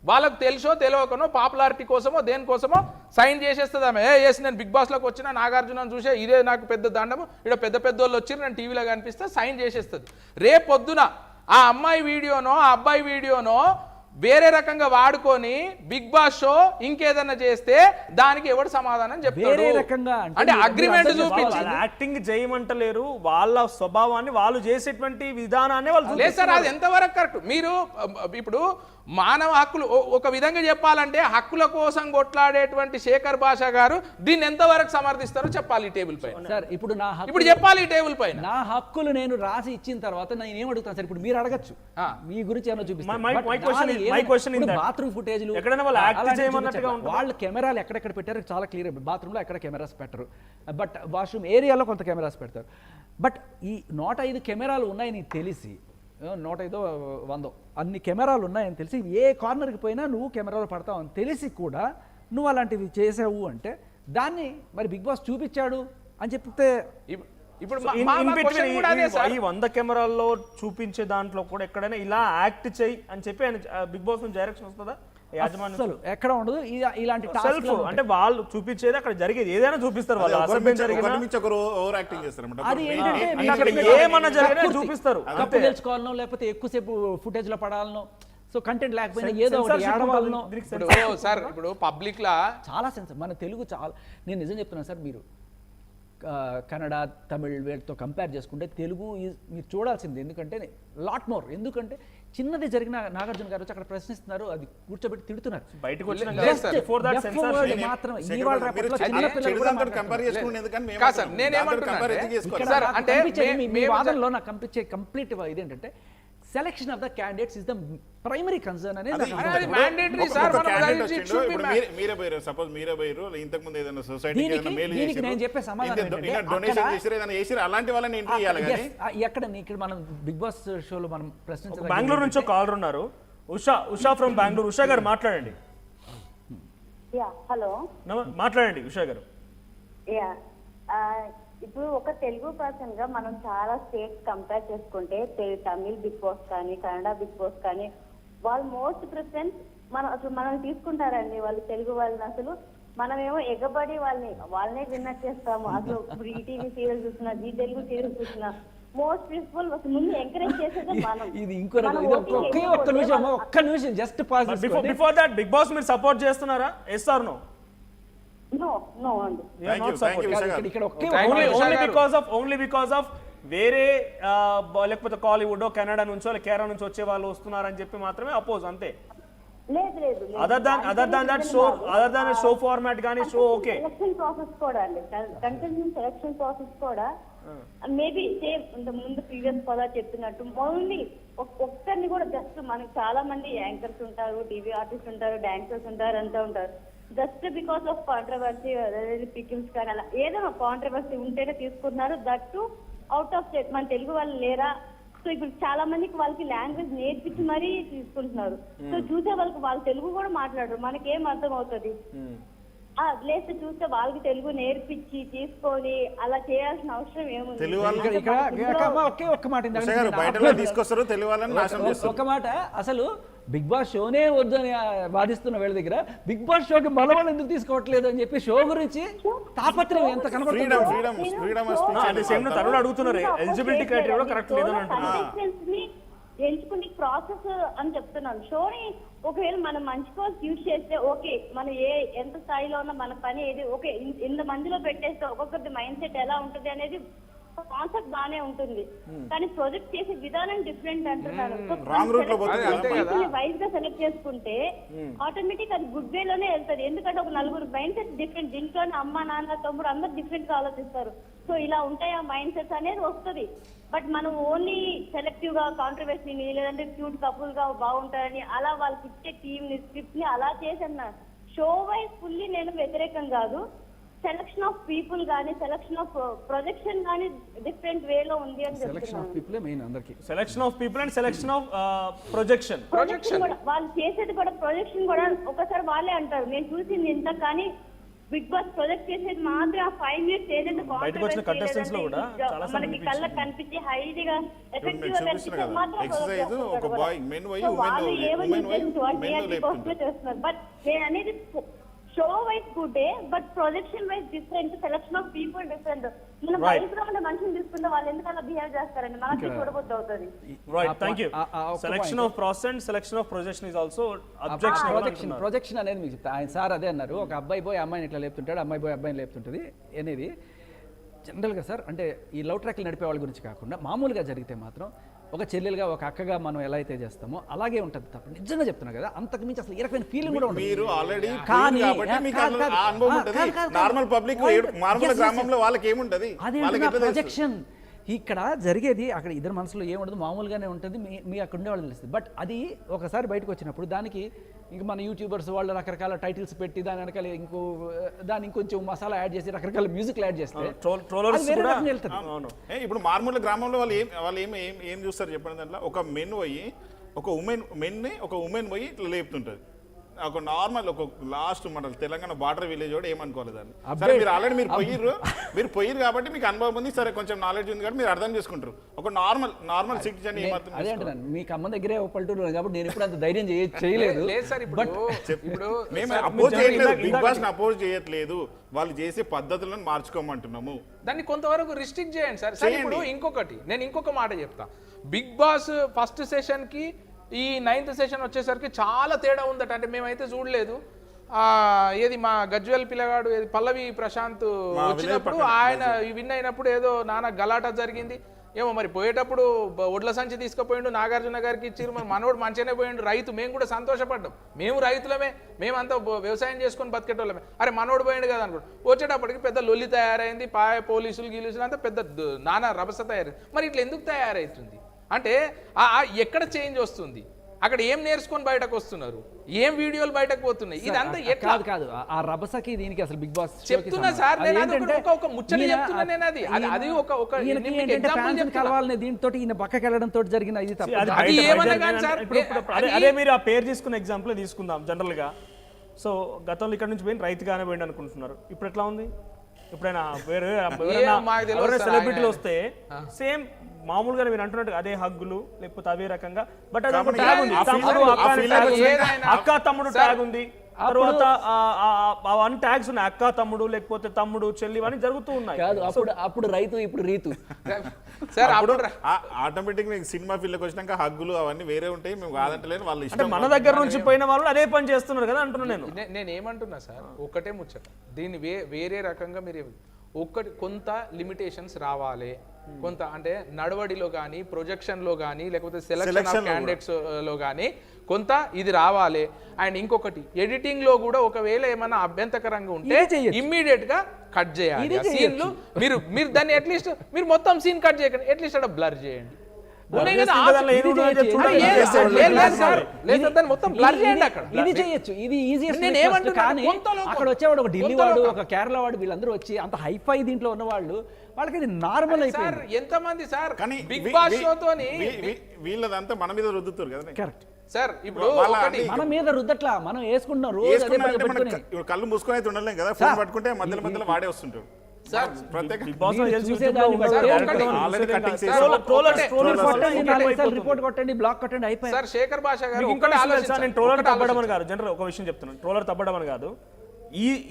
వాళ్ళకు తెలుసో తెలియకనో పాపులారిటీ కోసమో దేనికోసమో సైన్ చేసేస్తుంది ఆమె. నేను బిగ్ బాస్లోకి వచ్చిన నాగార్జునని చూసే ఇదే నాకు పెద్ద దండము, ఇక్కడ పెద్ద పెద్దోళ్ళు వచ్చి నేను టీవీలో కనిపిస్తే సైన్ చేసేస్తుంది. రేపొద్దున ఆ అమ్మాయి వీడియోనో ఆ అబ్బాయి వీడియోనో వేరే రకంగా వాడుకొని బిగ్ బాస్ షో ఇంకేదన్నా చేస్తే దానికి ఎవరు సమాధానం చెప్తారు? అంటే అగ్రిమెంట్ చూపించి యాక్టింగ్ చేయమంటలేరు, వాళ్ళ స్వభావాన్ని వాళ్ళు చేసేటువంటి విధానాన్ని వాళ్ళు లేదు సార్. అది ఎంతవరకు కరెక్ట్? మీరు ఇప్పుడు మానవ హక్కులు ఒక విధంగా చెప్పాలంటే హక్కుల కోసం కొట్లాడేటువంటి శేఖర్ భాషా గారు దీన్ని ఎంతవరకు సమర్థిస్తారో చెప్పాలి ఈ టేబుల్ పైన. సార్ ఇప్పుడు చెప్పాలి ఈ టేబుల్ పైన. నా హక్కులు నేను రాసి ఇచ్చిన తర్వాత నేను ఏం అడుగుతాను సార్? ఇప్పుడు మీరు అడగచ్చు మీ గురించి ఏమో చూపిస్తారు, బాత్రూమ్ ఫుటేజ్లు వాళ్ళ కెమెరాలు ఎక్కడెక్కడ పెట్టారు చాలా క్లియర్. బాత్రూమ్ లో ఎక్కడ కెమెరాస్ పెట్టరు, బట్ వాష్రూమ్ ఏరియాలో కొంత కెమెరాస్ పెడతారు. బట్ ఈ 105 కెమెరాలు ఉన్నాయి నీకు తెలిసి, 105 100 అన్ని కెమెరాలు ఉన్నాయని తెలిసి ఏ కార్నర్కి పోయినా నువ్వు కెమెరాలో పడతావు అని తెలిసి కూడా నువ్వు అలాంటివి చేసావు అంటే దాన్ని మరి బిగ్ బాస్ చూపించాడు అని చెప్తే ఇప్పుడు ఈ 100 కెమెరాల్లో చూపించే దాంట్లో కూడా ఎక్కడైనా ఇలా యాక్ట్ చేయి అని చెప్పి ఆయన బిగ్ బాస్ నుంచి డైరెక్షన్ వస్తుందా? అసలు ఎక్కడ ఉండదు ఇలాంటి సెల్ఫ్ అంటే వాళ్ళు చూపించేది అక్కడ జరిగేది ఏదైనా చూపిస్తారు, వాళ్ళు ఏమన్నా జరిగినా చూపిస్తారు. తప్పు తెలుసుకోవాలనో లేకపోతే ఎక్కువసేపు ఫుటేజ్ లో పడాలనో, సో కంటెంట్ లేకపోయినా ఏదో ఒకటి ఏడవాలనో. సార్ ఇప్పుడు పబ్లిక్ లా చాలా సెన్స్ మన తెలుగు చాలా, నేను నిజం చెప్తున్నాను సార్, మీరు కన్నడ, తమిళ్ వీటితో కంపేర్ చేసుకుంటే తెలుగు మీరు చూడాల్సింది. ఎందుకంటే లాట్ మోర్. ఎందుకంటే చిన్నది జరిగిన నాగార్జున గారు వచ్చి అక్కడ ప్రశ్నిస్తున్నారు, అది కూర్చోబెట్టి తిడుతున్నారు. బయటకు వచ్చిన Just before that F censorship. word మాత్రమే. ఇవాళ రేపట్లో చిన్న పిల్లలు కూడా మాట్లాడుతున్నారు. కాదు సార్, నేనేమంటున్నా ఇక్కడ సార్, నాకు అంటే కనిపించేది మీ మేము వాదనలో నాకు కనిపించే కంప్లీట్ ఇదేంటంటే selection of the candidates is the primary concern అనేది నాకు అది అర్థమవుతుంది. mandatory సార్, మనం దానికి it should be మీరే పోయారు, సపోజ్ మీరే పోయారు, ఇంతకు ముందు ఏదైనా సొసైటీకి దీనికి- ఏదైనా మేలు దీనికి చేసిరు, నేను చెప్పే సమాధానం ఏంటంటే డొనేషన్ అక్కడ- చేసిరు, ఏదైనా చేసిరు, అలాంటి వాళ్ళని ఎంట్రీ చేయాలి కానీ ఎక్కడ ఇక్కడ మనం బిగ్ బాస్ షోలో మనం ప్రశ్నించడం బెంగళూరు నుంచి ఒక కాలర్ ఉన్నారు, ఉషా ఫ్రమ్ బెంగళూరు. ఉషా గారు మాట్లాడండి. యా హలో మాట్లాడండి ఉషా గారు. యా ఇప్పుడు ఒక తెలుగు పర్సన్ గా మనం చాలా స్టేట్స్ కంపేర్ చేసుకుంటే తమిళ్ బిగ్ బాస్ కానీ కన్నడ బిగ్ బాస్ కానీ వాళ్ళు మోస్ట్ ప్రిఫరెన్స్ మనం తీసుకుంటారండి. వాళ్ళు తెలుగు వాళ్ళని అసలు మనమేమో ఎగబడి వాళ్ళనే విన్నర్ చేస్తాము. అసలు ఇప్పుడు ఈటీవీ సీరియల్ చూసినా, జీ తెలుగు సీరియల్ చూసినా మోస్ట్ ప్రిన్సిపల్ ముందు ఎంకరేజ్ చేసేది మనం. ఇది ఇంకో రకం. ఇది ఒక్క నిమిషం just pass. Before that Bigg Boss మీరు సపోర్ట్ చేస్తున్నారా? Yes or no? నో అండి. ఇక్కడ ఓన్లీ బికాస్ ఆఫ్ వేరే లేకపోతే కాలీవుడ్, కెనడా నుంచో కేరళ నుంచి వచ్చే వాళ్ళు వస్తున్నారని చెప్పి మాత్రమే అపోజ్, అంతే. లేదు other than that show format కానీ షో ఓకే. సెలక్షన్ ప్రాసెస్ కూడా అండి, కంటెంట్ సెలక్షన్ ప్రాసెస్ కూడా మేబీ సేమ్ ముందు ప్రీవియస్ పదా చెప్పినట్టు ఓన్లీ ఒక్కరిని కూడా జస్ట్ మనకి చాలా మంది యాంకర్స్ ఉంటారు, టీవీ ఆర్టిస్ట్ ఉంటారు, డాన్సర్స్ ఉంటారు, అంతా ఉంటారు. Just because of controversy, pickles కానీ అలా ఏదైనా కాంట్రవర్సీ ఉంటేనే తీసుకుంటున్నారు. That to out of state. మన తెలుగు వాళ్ళు లేరా? సో ఇప్పుడు చాలా మందికి వాళ్ళకి లాంగ్వేజ్ నేర్పించి మరీ తీసుకుంటున్నారు. సో చూసే వాళ్ళకి వాళ్ళు తెలుగు కూడా మాట్లాడరు, మనకేం అర్థం అవుతుంది? లేస్తే చూస్తే వాళ్ళకి తెలుగు నేర్పించి తీసుకొని అలా చేయాల్సిన అవసరం ఏముంది? ఒక మాట, అసలు బిగ్ బాస్ షోనే వద్దని వాదిస్తున్న వీళ్ళ దగ్గర బిగ్ బాస్ షోకి మనవాళ్ళు ఎందుకు తీసుకోవట్లేదు అని చెప్పి షో గురించి తాపత్రయం ఎంత కనబడుతుంది. అడుగుతున్నారు ఎలిజిబిలిటీ క్రైటీరియా కూడా కరెక్ట్ లేదని అంటున్నారు. ఎంచుకునే ప్రాసెస్ అని చెప్తున్నాను. షోని ఒకవేళ మనం మంచి కోసం యూజ్ చేస్తే ఓకే, మనం ఎంత స్థాయిలో ఉన్నా మన పని ఏది ఓకే, ఇంత మందిలో పెట్టేస్తే ఒక్కొక్కరి మైండ్ సెట్ ఎలా ఉంటుంది అనేది కాన్సెప్ట్ బానే ఉంటుంది. కానీ ప్రొజెక్ట్ చేసే విధానం డిఫరెంట్ అంటున్నాను. వైజ్ గా సెలెక్ట్ చేసుకుంటే ఆటోమేటిక్ అది గుడ్ వే లోనే వెళ్తుంది. ఎందుకంటే ఒక నలుగురు మైండ్ సెట్ డిఫరెంట్, దీంట్లోనే అమ్మ నాన్న తమ్ముడు అందరు డిఫరెంట్ గా ఆలోచిస్తారు. సో ఇలా ఉంటాయి ఆ మైండ్ సెట్స్ అనేది వస్తుంది. బట్ మనం ఓన్లీ సెలెక్టివ్ గా కాంట్రవర్సీని లేదంటే క్యూట్ కపుల్ గా బాగుంటారని అలా వాళ్ళకి ఇచ్చే టీమ్ ని స్క్రిప్ట్ ని అలా చేసన్నా షో వైజ్ ఫుల్లీ నేను వ్యతిరేకం కాదు. సెలక్షన్ ఆఫ్ పీపుల్ గానీ సెలక్షన్ ఆఫ్ ప్రొజెక్షన్ గానీ డిఫరెంట్ వేలో ఉంది అని చెప్తున్నాను. Selection of people and selection of projection వాళ్ళు చేసేది కూడా ప్రొజెక్షన్ కూడా ఒకసారి వాళ్ళే అంటారు నేను చూసింది ఇంత, కానీ బిగ్ బాస్ ప్రొజెక్ట్ చేసేది మాత్రం ఆ 5 minutes ఏదైతే మనకి కళ్ళకి కనిపించి హైలీగా ఎఫెక్టివ్ గా కనిపించేది మాత్రం వాళ్ళు ఏమని చేస్తున్నారు. బట్ నేను అనేది show wise good, but projection wise different, selection of people different. మనం బయట ఉండే మనుషులు తీసుకుంటే వాళ్ళు ఎందుకు అలా బిహేవ్ చేస్తారండి, మనకి చూడబోద్దు అవుతుంది. Right, thank you. Selection of process and selection of projection is also objection. Projection అనేది మీకు చెప్తా. ఆయన సార్ అదే అన్నారు, ఒక అబ్బాయి పోయి అమ్మాయిని ఇట్లా లేపుతుంటాడు, అమ్మాయి పోయి అబ్బాయిని లేపుతుంటుంది అనేది జనరల్గా సార్. అంటే ఈ లవ్ ట్రాక్లు నడిపే వాళ్ళ గురించి కాకుండా మామూలుగా జరిగితే మాత్రం ఒక చెల్లెలుగా ఒక అక్కగా మనం ఎలా అయితే చేస్తామో అలాగే ఉంటుంది తప్ప నిజంగా చెప్తున్నా కదా, అంతకు మించి అసలు ఏ రకమైన ఫీలింగ్ కూడా ఉండదు. మీరు ఆల్రెడీ కానీ నార్మల్ పబ్లిక్ మారుమూల గ్రామంలో వాళ్ళకి ఏముంటది? అదే ప్రొజెక్షన్ ఇక్కడ జరిగేది. అక్కడ ఇద్దరు మనసులో ఏముండదు, మామూలుగానే ఉంటుంది, మీ అక్కడ ఉండే వాళ్ళు తెలుస్తుంది. బట్ అది ఒకసారి బయటకు వచ్చినప్పుడు దానికి ఇంక మన యూట్యూబర్స్ వాళ్ళు రకరకాల టైటిల్స్ పెట్టి దాని వెనకాల దాని ఇంకొంచెం మసాలా యాడ్ చేసి రకరకాల మ్యూజిక్ యాడ్ చేస్తే ఇప్పుడు మారుమూల గ్రామంలో వాళ్ళు ఏం చూస్తారు చెప్పండి. దాంట్లో ఒక మెన్ పోయి ఒక ఉమెన్ పోయి ఇట్లా లేపుతుంటది. ఒక నార్మల్ ఒక లాస్ట్ మన తెలంగాణ బార్డర్ విలేజ్ కూడా ఏమనుకోవాలి దాన్ని. సరే మీరు ఆల్రెడీ మీరు పోయిరు కాబట్టి మీకు అనుభవం ఉంది, సరే కొంచెం నాలెడ్జ్ ఉంది కాబట్టి మీరు అర్థం చేసుకుంటారు. ఒక నార్మల్ సిటిజన్ అదే అంటున్నాను, మీకు అమ్మ దగ్గరే పల్లెటూరు కాబట్టి నేను ఇప్పుడు అంత ధైర్యం చేయలేదు. మేము అపోజ్ చేయట్లేదు, బిగ్ బాస్ ని అపోజ్ చేయట్లేదు, వాళ్ళు చేసే పద్ధతులను మార్చుకోమంటున్నాము. దాన్ని కొంతవరకు రిస్ట్రిక్ట్ చేయండి సార్. ఇప్పుడు నేను ఇంకొక మాట చెప్తా. బిగ్ బాస్ ఫస్ట్ సెషన్ కి ఈ 9th సెషన్ వచ్చేసరికి చాలా తేడా ఉందట. అంటే మేమైతే చూడలేదు. ఏది మా గజ్వేల్ పిల్లగాడు ఏది పల్లవి ప్రశాంత్ వచ్చినప్పుడు ఆయన విన్ అయినప్పుడు ఏదో నాన్న గలాటా జరిగింది ఏమో మరి పోయేటప్పుడు ఒడ్ల సంచి తీసుకుపోయిండు నాగార్జున గారికి ఇచ్చిరు మరి మనోడు మంచిగానే పోయిండు రైతు మేము కూడా సంతోషపడ్డాం మేము రైతులమే మేమంతా వ్యవసాయం చేసుకొని బతికేటోళ్ళమే అరే మనోడు పోయిండు కదా అనుకో వచ్చేటప్పటికి పెద్ద లొల్లి తయారైంది పోలీసులు గీలీసులు అంతా పెద్ద నానా రభస తయారైంది మరి ఇట్లా ఎందుకు తయారవుతుంది అంటే ఎక్కడ చేంజ్ వస్తుంది అక్కడ ఏం నేర్చుకొని బయటకు వస్తున్నారు ఏం వీడియోలు బయటకు పోతున్నాయి ఇదంతా ఎట్లా కాదు ఆ రభసకి దీనికి అసలు బిగ్ బాస్ చెప్తున్నా సార్ నేను ఒక ముచ్చట చెప్తున్నా నేను అది ఒక ఎగ్జాంపుల్ కలవాలని దీంతో ఈయన పక్కకి వెళ్ళడం తోటి జరిగిన ఇది అది ఏమన్నా కానీ సార్ అదే మీరు ఆ పేరు తీసుకున్న ఎగ్జాంపుల్ తీసుకుందాం జనరల్ గా సో గతంలో ఇక్కడ నుంచి పోయిన రైతుగానే పోయింది అనుకుంటున్నారు ఇప్పుడు ఎట్లా ఉంది ఇప్పుడైనా వేరే సెలబ్రిటీలు వస్తే సేమ్ మామూలుగా మీరు అంటున్నట్టు అదే హగ్గులు లేకపోతే అదే రకంగా బట్ అది ఒక ట్యాగ్ ఉంది అక్క తమ్ముడు ట్యాగ్ ఉంది తర్వాత అవన్నీ ట్యాగ్స్ ఉన్నాయి అక్క తమ్ముడు లేకపోతే తమ్ముడు చెల్లి అని జరుగుతూ ఉన్నాయి అప్పుడు రైతు ఇప్పుడు రీతు సార్ ఆటోమేటిక్ సినిమా ఫీల్డ్కి వచ్చినాక హగ్గులు అవన్నీ వేరే ఉంటాయి మేము కాదంటలేను వాళ్ళు ఇష్టం మన దగ్గర నుంచి పోయిన వాళ్ళు అదే పని చేస్తున్నారు కదా అంటున్నాను నేను ఏమంటున్నా సార్ ఒకటే ముచ్చట దీన్ని వేరే రకంగా మీరు కొంత లిమిటేషన్స్ రావాలి కొంత అంటే నడవడిలో కానీ ప్రొజెక్షన్లో కానీ లేకపోతే సెలక్షన్ ఆఫ్ క్యాండిడేట్స్ లో కానీ కొంత ఇది రావాలి అండ్ ఇంకొకటి ఎడిటింగ్ లో కూడా ఒకవేళ ఏమైనా అభ్యంతకరంగా ఉంటే ఇమ్మీడియట్ గా కట్ చేయాలి సీన్లు మీరు దాన్ని అట్లీస్ట్ మీరు మొత్తం సీన్ కట్ చేయకండి అట్లీస్ట్ అక్కడ బ్లర్ చేయండి అక్కడ వచ్చేవాడు ఒక ఢిల్లీ వాడు ఒక కేరళ వాడు వీళ్ళందరూ వచ్చి అంత హైఫై దీంట్లో ఉన్న వాళ్ళు వాళ్ళకి ఇది నార్మల్ అయిపోయింది ఎంతమంది సార్ బిగ్ బాస్ షోతోని వీళ్ళదంతా మన మీద రుద్దుతారు కదా కరెక్ట్ సార్ ఇప్పుడు మన మీద రుద్దట్లా మనం వేసుకుంటున్నాం రోజు కళ్ళు మూసుకొని అయితే ఉండలేం కదా ఫోన్ పట్టుకుంటే మధ్యలో మధ్యలో వాడే వస్తుంటారు రిపోర్ట్ కొట్టండి బ్లాక్ కొట్టండి అయిపోయింది సార్ శేఖర్ భాష గారు ట్రోలర్ తప్పడం అని కాదు జనరల్ ఒక విషయం చెప్తున్నాను ట్రోలర్ తప్పడం అని కాదు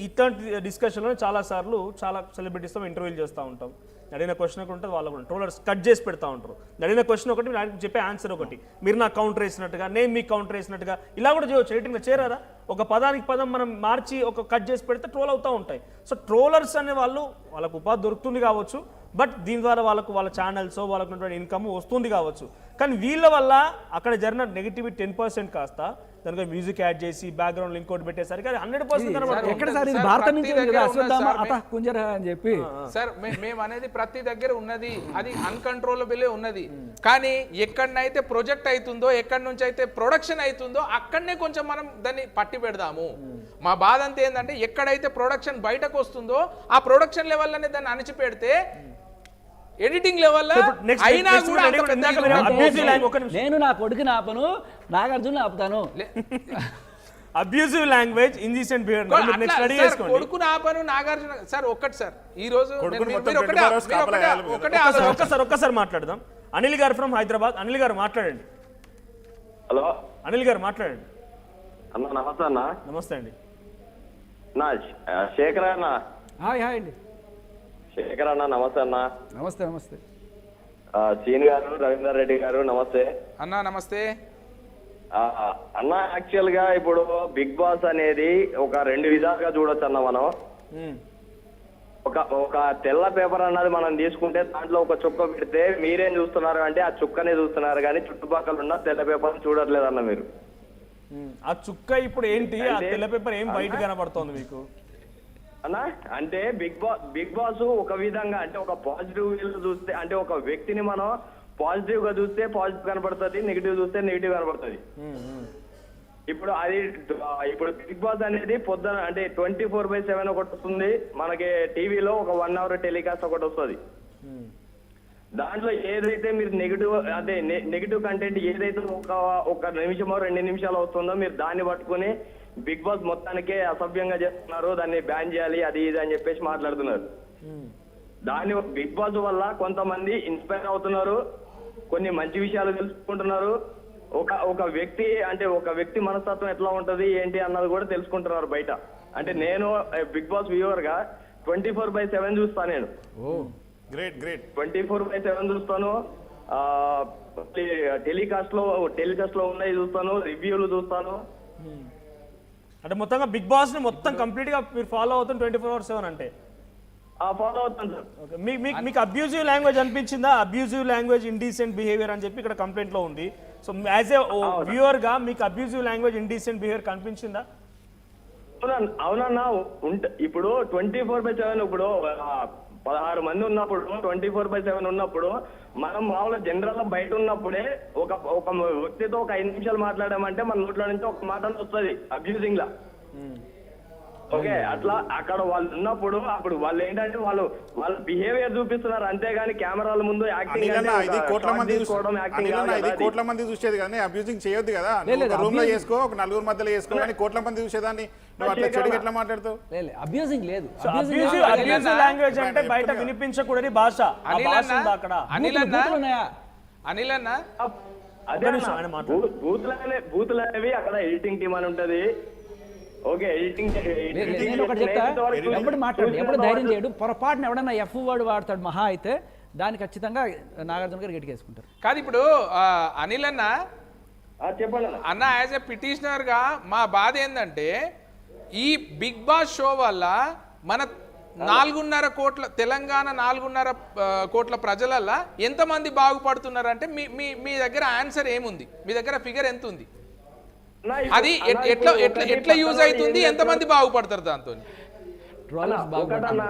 ఇట్లాంటి డిస్కషన్లో చాలా సార్లు చాలా సెలబ్రిటీస్తో ఇంటర్వ్యూలు చేస్తూ ఉంటాం అడిగిన క్వశ్చన్ ఒకటి ఉంటుంది వాళ్ళు కూడా ట్రోలర్స్ కట్ చేసి పెడతా ఉంటారు అడిగిన క్వశ్చన్ ఒకటి మీరు చెప్పే ఆన్సర్ ఒకటి మీరు నాకు కౌంటర్ వేసినట్టుగా నేను మీకు కౌంటర్ వేసినట్టుగా ఇలా కూడా చేయవచ్చు ఎడిటింగ్లో చేరారా ఒక పదానికి పదం మనం మార్చి ఒక కట్ చేసి పెడితే ట్రోల్ అవుతూ ఉంటాయి సో ట్రోలర్స్ అనే వాళ్ళకు ఉపాధి దొరుకుతుంది కావచ్చు బట్ దీని ద్వారా వాళ్ళ ఛానల్స్ వాళ్ళకు ఉన్నటువంటి ఇన్కమ్ వస్తుంది కావచ్చు కానీ వీళ్ళ వల్ల అక్కడ జరిగిన నెగిటివిటీ 10% కాస్త దానికి మ్యూజిక్ యాడ్ చేసి బ్యాక్గ్రౌండ్ ఇంకోటి పెట్టేసరికి అది 100% ఎక్కడ సార్ ఇది భారత నుంచి అని చెప్పి సార్ మేము అనేది ప్రతి దగ్గర ఉన్నది అది అన్కంట్రోలబుల్ ఉన్నది కానీ ఎక్కడనైతే ప్రొజెక్ట్ అవుతుందో ఎక్కడి నుంచి అయితే ప్రొడక్షన్ అవుతుందో అక్కడనే కొంచెం మనం దాన్ని పట్టి పెడదాము మా బాధ అంతా ఏంటంటే ఎక్కడైతే ప్రొడక్షన్ బయటకు వస్తుందో ఆ ప్రొడక్షన్ లెవెల్ అనేది దాన్ని అణిచిపెడితే ఎడిటింగ్ లెవెల్ అయినా కూడా నేను నా కొడుకుని ఆపను నాగార్జున ఆపుతాను abusive language indecent behaviour next study చేసుకోండి కొడుకుని ఆపను నాగార్జున సార్ ఒక్కటి సార్ ఈ రోజు ఒక్కసారి మాట్లాడదాం అనిల్ గారు ఫ్రమ్ హైదరాబాద్ అనిల్ గారు మాట్లాడండి హలో అనిల్ గారు మాట్లాడండి అన్న నమస్తే అన్న నమస్తే అండి నా శేఖర్ అన్న హాయ్ హాయ్ అండి శేఖర్ అన్న నమస్తే అన్న నమస్తే నమస్తే సీన్ గారు రవీందర్ రెడ్డి గారు నమస్తే అన్న నమస్తే అన్న యాక్చువల్ గా ఇప్పుడు బిగ్ బాస్ అనేది ఒక రెండు విధాలుగా చూడొచ్చు అన్న మనం ఒక తెల్ల పేపర్ అన్నది మనం తీసుకుంటే దాంట్లో ఒక చుక్క పెడితే మీరేం చూస్తున్నారు అంటే ఆ చుక్కనే చూస్తున్నారు కానీ చుట్టుపక్కల ఉన్న తెల్ల పేపర్ చూడట్లేదు అన్న మీరు ఆ చుక్క ఇప్పుడు ఏంటి ఆ తెల్ల పేపర్ ఏం బయట కనబడుతోంది మీకు అన్నా అంటే బిగ్ బాస్ ఒక విధంగా అంటే ఒక పాజిటివ్ చూస్తే అంటే ఒక వ్యక్తిని మనం పాజిటివ్ గా చూస్తే పాజిటివ్ కనబడుతుంది నెగిటివ్ చూస్తే నెగిటివ్ కనబడుతుంది ఇప్పుడు ఇప్పుడు బిగ్ బాస్ అనేది పొద్దున అంటే 24/7 ఒకటి వస్తుంది మనకి టీవీలో ఒక 1 hour టెలికాస్ట్ ఒకటి వస్తుంది దాంట్లో ఏదైతే మీరు నెగిటివ్ కంటెంట్ ఏదైతే ఒక నిమిషమో 2 నిమిషాలు వస్తుందో మీరు దాన్ని పట్టుకుని బిగ్ బాస్ మొత్తానికే అసభ్యంగా చేస్తున్నారు దాన్ని బ్యాన్ చేయాలి అది ఇది అని చెప్పేసి మాట్లాడుతున్నారు దాని బిగ్ బాస్ వల్ల కొంతమంది ఇన్స్పైర్ అవుతున్నారు కొన్ని మంచి విషయాలు తెలుసుకుంటున్నారు ఒక వ్యక్తి మనస్తత్వం ఎట్లా ఉంటది ఏంటి అన్నది కూడా తెలుసుకుంటున్నారు బయట అంటే నేను బిగ్ బాస్ వ్యూవర్ గా 24/7 చూస్తాను నేను గ్రేట్ 24/7 చూస్తాను టెలికాస్ట్ లో ఉన్నాయి చూస్తాను రివ్యూలు చూస్తాను అంటే మొత్తంగా బిగ్ బాస్ ని మొత్తం కంప్లీట్ గా మీరు ఫాలో అవుతుంది 24/7 అంటే ఫాలో అవుతాను సార్. ఓకే. మీకు అబ్యూజివ్ లాంగ్వేజ్ అనిపించిందా? అబ్యూజివ్ లాంగ్వేజ్ ఇండీసెంట్ బిహేవియర్ అని చెప్పి ఇక్కడ కంప్లైంట్ లో ఉంది. సో యాజ్ ఏ వ్యూవర్ గా మీకు అబ్యూజివ్ లాంగ్వేజ్ ఇండీసెంట్ బిహేవియర్ కనిపించిందా? అవునన్నా ఇప్పుడు 24/7 ఇప్పుడు 16 మంది ఉన్నప్పుడు 24/7 ఉన్నప్పుడు మనం మామూలుగా జనరల్ గా బయట ఉన్నప్పుడే ఒక వ్యక్తితో ఒక 5 నిమిషాలు మాట్లాడామంటే మన నోట్లో నుంచి ఒక మాట వస్తుంది అబ్యూజింగ్ లా. ఓకే, అట్లా అక్కడ వాళ్ళు ఉన్నప్పుడు అప్పుడు వాళ్ళు ఏంటంటే వాళ్ళ బిహేవియర్ చూపిస్తున్నారు అంతేగాని కెమెరాల ముందు యాక్టింగ్ ఇది కోట్ల మంది చూసేది కానీ అబ్యూజింగ్ చేయొద్దు కదా. రూమ్ లో చేసుకో, ఒక నలుగురు మధ్యలో చేసుకో, కానీ కోట్ల మంది చూసేదాన్ని నువ్వు అట్లా చెడుగా ఎట్లా మాట్లాడుతావు? అబ్యూజింగ్ లేదు. అబ్యూజివ్ లాంగ్వేజ్ అంటే బయట వినిపించకూడని భాష. అక్కడ అనిల్ అన్న బూతులు అనేవి అక్కడ ఎడిటింగ్ టీమ్ అని ఉంటది. ఓకే, నేను ఒకటి చెప్తా, ఎప్పుడు మాట్లాడు, ఎప్పుడు ధైర్యం చేయడు, పొరపాటున ఎవడన్నా ఎఫ్ వర్డ్ వాడతాడు మహా అయితే దాన్ని ఖచ్చితంగా నాగార్జున గారు గట్టికేసుకుంటారు. కాదు ఇప్పుడు అనిల్ అన్న చెప్పండి అన్న, యాజ్ ఎ పిటిషనర్ గా మా బాధ ఏంటంటే ఈ బిగ్ బాస్ షో వల్ల మన 4.5 కోట్ల తెలంగాణ 4.5 కోట్ల ప్రజలల్లా ఎంతమంది బాగుపడుతున్నారంటే మీ దగ్గర ఆన్సర్ ఏముంది? మీ దగ్గర ఫిగర్ ఎంత ఉంది? అది ఎట్లా యూజ్ అవుతుంది? ఎంతమంది బాగుపడతారు దాంతో? ఒకటన్నా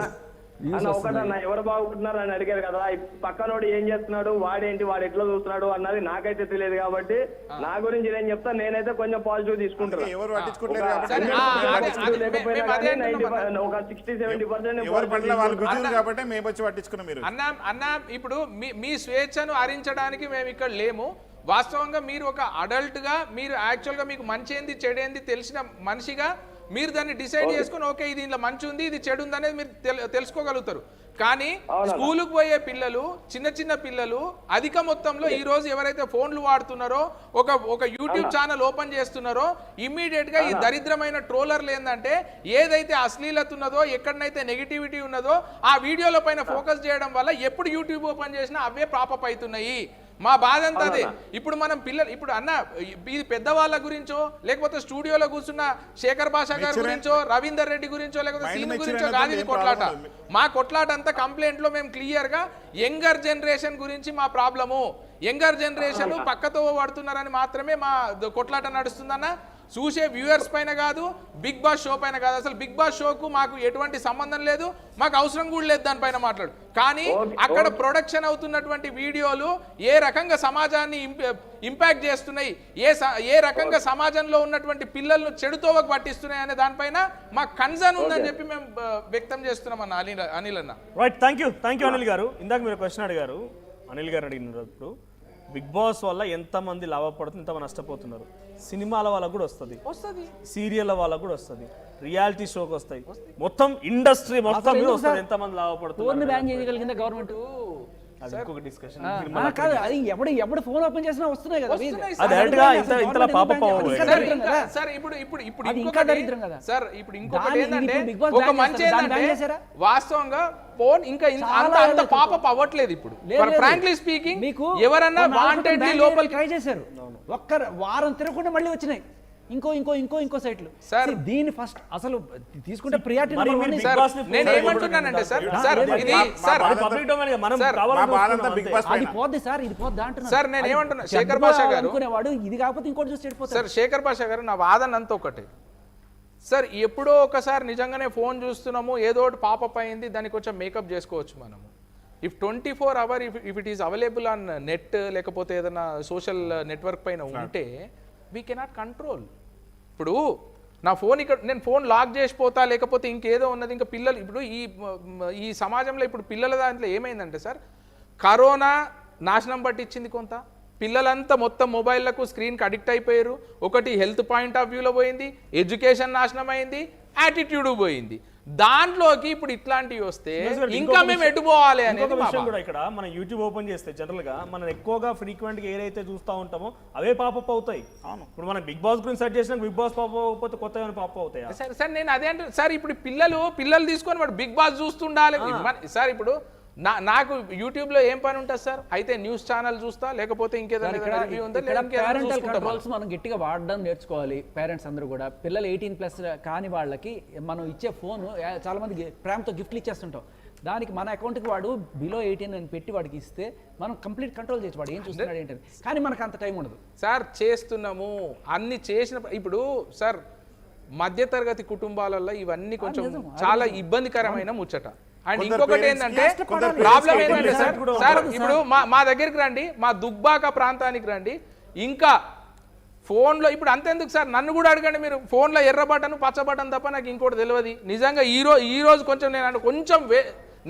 ఎవరు బాగుంటున్నారు అని అడిగారు కదా, పక్కనోడు ఏం చేస్తున్నాడు, వాడేంటి, వాడు ఎట్లా చూస్తున్నాడు అన్నది నాకైతే తెలియదు కాబట్టి నా గురించి నేను చెప్తా. నేనైతే కొంచెం పాజిటివ్ తీసుకుంటాను. ఎవరు ఒక 60-70% కాబట్టి మేము వచ్చి పట్టించుకున్నాం. మీరు అన్న ఇప్పుడు మీ స్వేచ్ఛను హరించడానికి మేము ఇక్కడ లేము. వాస్తవంగా మీరు ఒక అడల్ట్ గా, మీరు యాక్చువల్ గా మీకు మంచి ఏంది చెడేంది తెలిసిన మనిషిగా మీరు దాన్ని డిసైడ్ చేసుకుని ఓకే ఇది ఇంట్లో మంచి ఉంది ఇది చెడు ఉంది అనేది మీరు తెలుసుకోగలుగుతారు. కానీ స్కూలుకు పోయే పిల్లలు, చిన్న పిల్లలు అధిక మొత్తంలో ఈ రోజు ఎవరైతే ఫోన్లు వాడుతున్నారో, ఒక యూట్యూబ్ ఛానల్ ఓపెన్ చేస్తున్నారో, ఇమ్మీడియట్ గా ఈ దరిద్రమైన ట్రోలర్లు ఏంటంటే ఏదైతే అశ్లీలత ఉన్నదో, ఎక్కడనైతే నెగిటివిటీ ఉన్నదో ఆ వీడియోల పైన ఫోకస్ చేయడం వల్ల ఎప్పుడు యూట్యూబ్ ఓపెన్ చేసినా అవే పాపప్ అవుతున్నాయి. మా బాధ అంతా అదే. ఇప్పుడు మనం పిల్లలు ఇప్పుడు అన్న ఇది పెద్దవాళ్ళ గురించో, లేకపోతే స్టూడియోలో కూర్చున్న శేఖర్ భాషా గారి గురించో, రవీందర్ రెడ్డి గురించో, లేకపోతే సీన్ గురించో కాదు ఇది కొట్లాట. మా కొట్లాట అంతా కంప్లైంట్ లో మేము క్లియర్ గా యంగర్ జనరేషన్ గురించి మా ప్రాబ్లము. యంగర్ జనరేషన్ పక్కతో పడుతున్నారని మాత్రమే మా కొట్లాట నడుస్తుందన్న. చూసే వ్యూవర్స్ పైన కాదు, బిగ్ బాస్ షో పైన కాదు. అసలు బిగ్ బాస్ షోకు మాకు ఎటువంటి సంబంధం లేదు, మాకు అవసరం కూడా లేదు దానిపైన మాట్లాడు. కానీ అక్కడ ప్రొడక్షన్ అవుతున్నటువంటి వీడియోలు ఏ రకంగా సమాజాన్ని ఇంపాక్ట్ చేస్తున్నాయి, ఏ రకంగా సమాజంలో ఉన్నటువంటి పిల్లలను చెడుతోవకు పట్టిస్తున్నాయి అనే దానిపైన మాకు కన్సర్న్ ఉందని చెప్పి మేము వ్యక్తం చేస్తున్నాం అన్న అనిల్ అన్న. రైట్, థ్యాంక్ యూ అనిల్ గారు. ఇందాక మీరు క్వశ్చన్ అడిగారు, అనిల్ గారు అడిగినప్పుడు బిగ్ బాస్ వల్ల ఎంతమంది లాభపడుతుంది, ఎంతమంది నష్టపోతున్నారు. సినిమాల వాళ్ళకు కూడా వస్తుంది, సీరియల్ వాళ్ళకు కూడా వస్తుంది, రియాలిటీ షోకి వస్తాయి, మొత్తం ఇండస్ట్రీ మొత్తం మీద వస్తుంది. ఎంతమంది లాభపడుతుంది బ్యాన్ చేయగలిగిందా గవర్నమెంట్? ఇంకొక డిస్కషన్ కాదు, అది ఎప్పుడు ఫోన్ ఓపెన్ చేసినా వస్తున్నాయి కదా. ఇంకొకటి ఏంటంటే ఒక మంచి ఏంటంటే వాస్తవంగా ఫోన్ ఇంకా అంత పాపప్ అవ్వట్లేదు ఇప్పుడు. ఫ్రాంక్లీ స్పీకింగ్ ఎవరన్నా వాంటెడ్లీ లోపల ట్రై చేశారు, ఒక్క వారం తిరగకుండా మళ్ళీ వచ్చినాయి ఇంకో సైట్లు. దీని ఫస్ట్ అసలు తీసుకుంటే ప్రియారిటీ. నేను ఏమంటున్నానంటే అది పోద్ది సార్, ఇది పోద్ది అంటున్నా సార్. నేను ఏమంటున్నా, శేఖర్ భాషా గారు అనుకునేవాడు ఇది కాకపోతే ఇంకోటి చూసి చెడిపోతారు. సార్ శేఖర్ భాషా గారు, నా వాదన అంతా ఒకటి సార్. ఎప్పుడో ఒకసారి నిజంగానే ఫోన్ చూస్తున్నాము, ఏదో ఒకటి పాపప్ అయింది, దానికి కొంచెం మేకప్ చేసుకోవచ్చు మనము. If 24 hours if it is available on net, లేకపోతే ఏదైనా సోషల్ నెట్వర్క్ పైన ఉంటే వీ కెనాట్ కంట్రోల్. ఇప్పుడు నా ఫోన్ ఇక్కడ నేను ఫోన్ లాక్ చేసిపోతా, లేకపోతే ఇంకేదో ఉన్నది. ఇంకా పిల్లలు ఇప్పుడు ఈ సమాజంలో ఇప్పుడు పిల్లల దాంట్లో ఏమైందంటే సార్, కరోనా నాశనం పట్టించింది కొంత. పిల్లలంతా మొత్తం మొబైళ్లకు స్క్రీన్కి అడిక్ట్ అయిపోయారు. ఒకటి హెల్త్ పాయింట్ ఆఫ్ వ్యూలో పోయింది, ఎడ్యుకేషన్ నాశనం అయింది, యాటిట్యూడ్ పోయింది. దాంట్లోకి ఇప్పుడు ఇట్లాంటివి వస్తే ఇంకా మేము ఎటుపోవాలి అనేది విషయం కూడా. ఇక్కడ మనం యూట్యూబ్ ఓపెన్ చేస్తే జనరల్ గా మనం ఎక్కువగా ఫ్రీక్వెంట్ గా ఏదైతే చూస్తూ ఉంటామో అవే పాపప్ అవుతాయి. ఇప్పుడు మనం బిగ్ బాస్ గురించి సెర్చ్ చేసినా బిగ్ బాస్ పాపప్ అవ్వకపోతే కొత్త పాపప్ అవుతాయి. సార్ నేను అదే అంటే సార్, ఇప్పుడు పిల్లలు తీసుకొని వాడు బిగ్ బాస్ చూస్తుండాలి సార్. ఇప్పుడు నాకు యూట్యూబ్లో ఏం పని ఉంటుంది సార్? అయితే న్యూస్ ఛానల్ చూస్తా, లేకపోతే ఇంకేదైనా రివ్యూ ఉందా, పేరెంటల్ కంట్రోల్స్ మనం గట్టిగా వాడడం నేర్చుకోవాలి. పేరెంట్స్ అందరూ కూడా పిల్లలు 18+ కాని వాళ్ళకి మనం ఇచ్చే ఫోన్ చాలా మంది ప్రేమతో గిఫ్ట్లు ఇచ్చేస్తుంటాం. దానికి మన అకౌంట్కి వాడు బిలో 18 అని పెట్టి వాడికి ఇస్తే మనం కంప్లీట్ కంట్రోల్ చేయొచ్చు, వాడు ఏం చూస్తున్నాడు ఏంటని. కానీ మనకు అంత టైం ఉండదు సార్. చేస్తున్నాము అన్ని చేసిన. ఇప్పుడు సార్ మధ్యతరగతి కుటుంబాలలో ఇవన్నీ కొంచెం చాలా ఇబ్బందికరమైన ముచ్చట. అండ్ ఇంకొకటి ఏంటంటే ప్రాబ్లం ఏంటంటే సార్ ఇప్పుడు మా దగ్గరికి రండి, మా దుబ్బాక ప్రాంతానికి రండి, ఇంకా ఫోన్లో ఇప్పుడు అంతెందుకు సార్, నన్ను కూడా అడగండి మీరు, ఫోన్లో ఎర్ర బటన్ పచ్చ బటన్ తప్ప నాకు ఇంకోటి తెలియదు నిజంగా. ఈ రోజు కొంచెం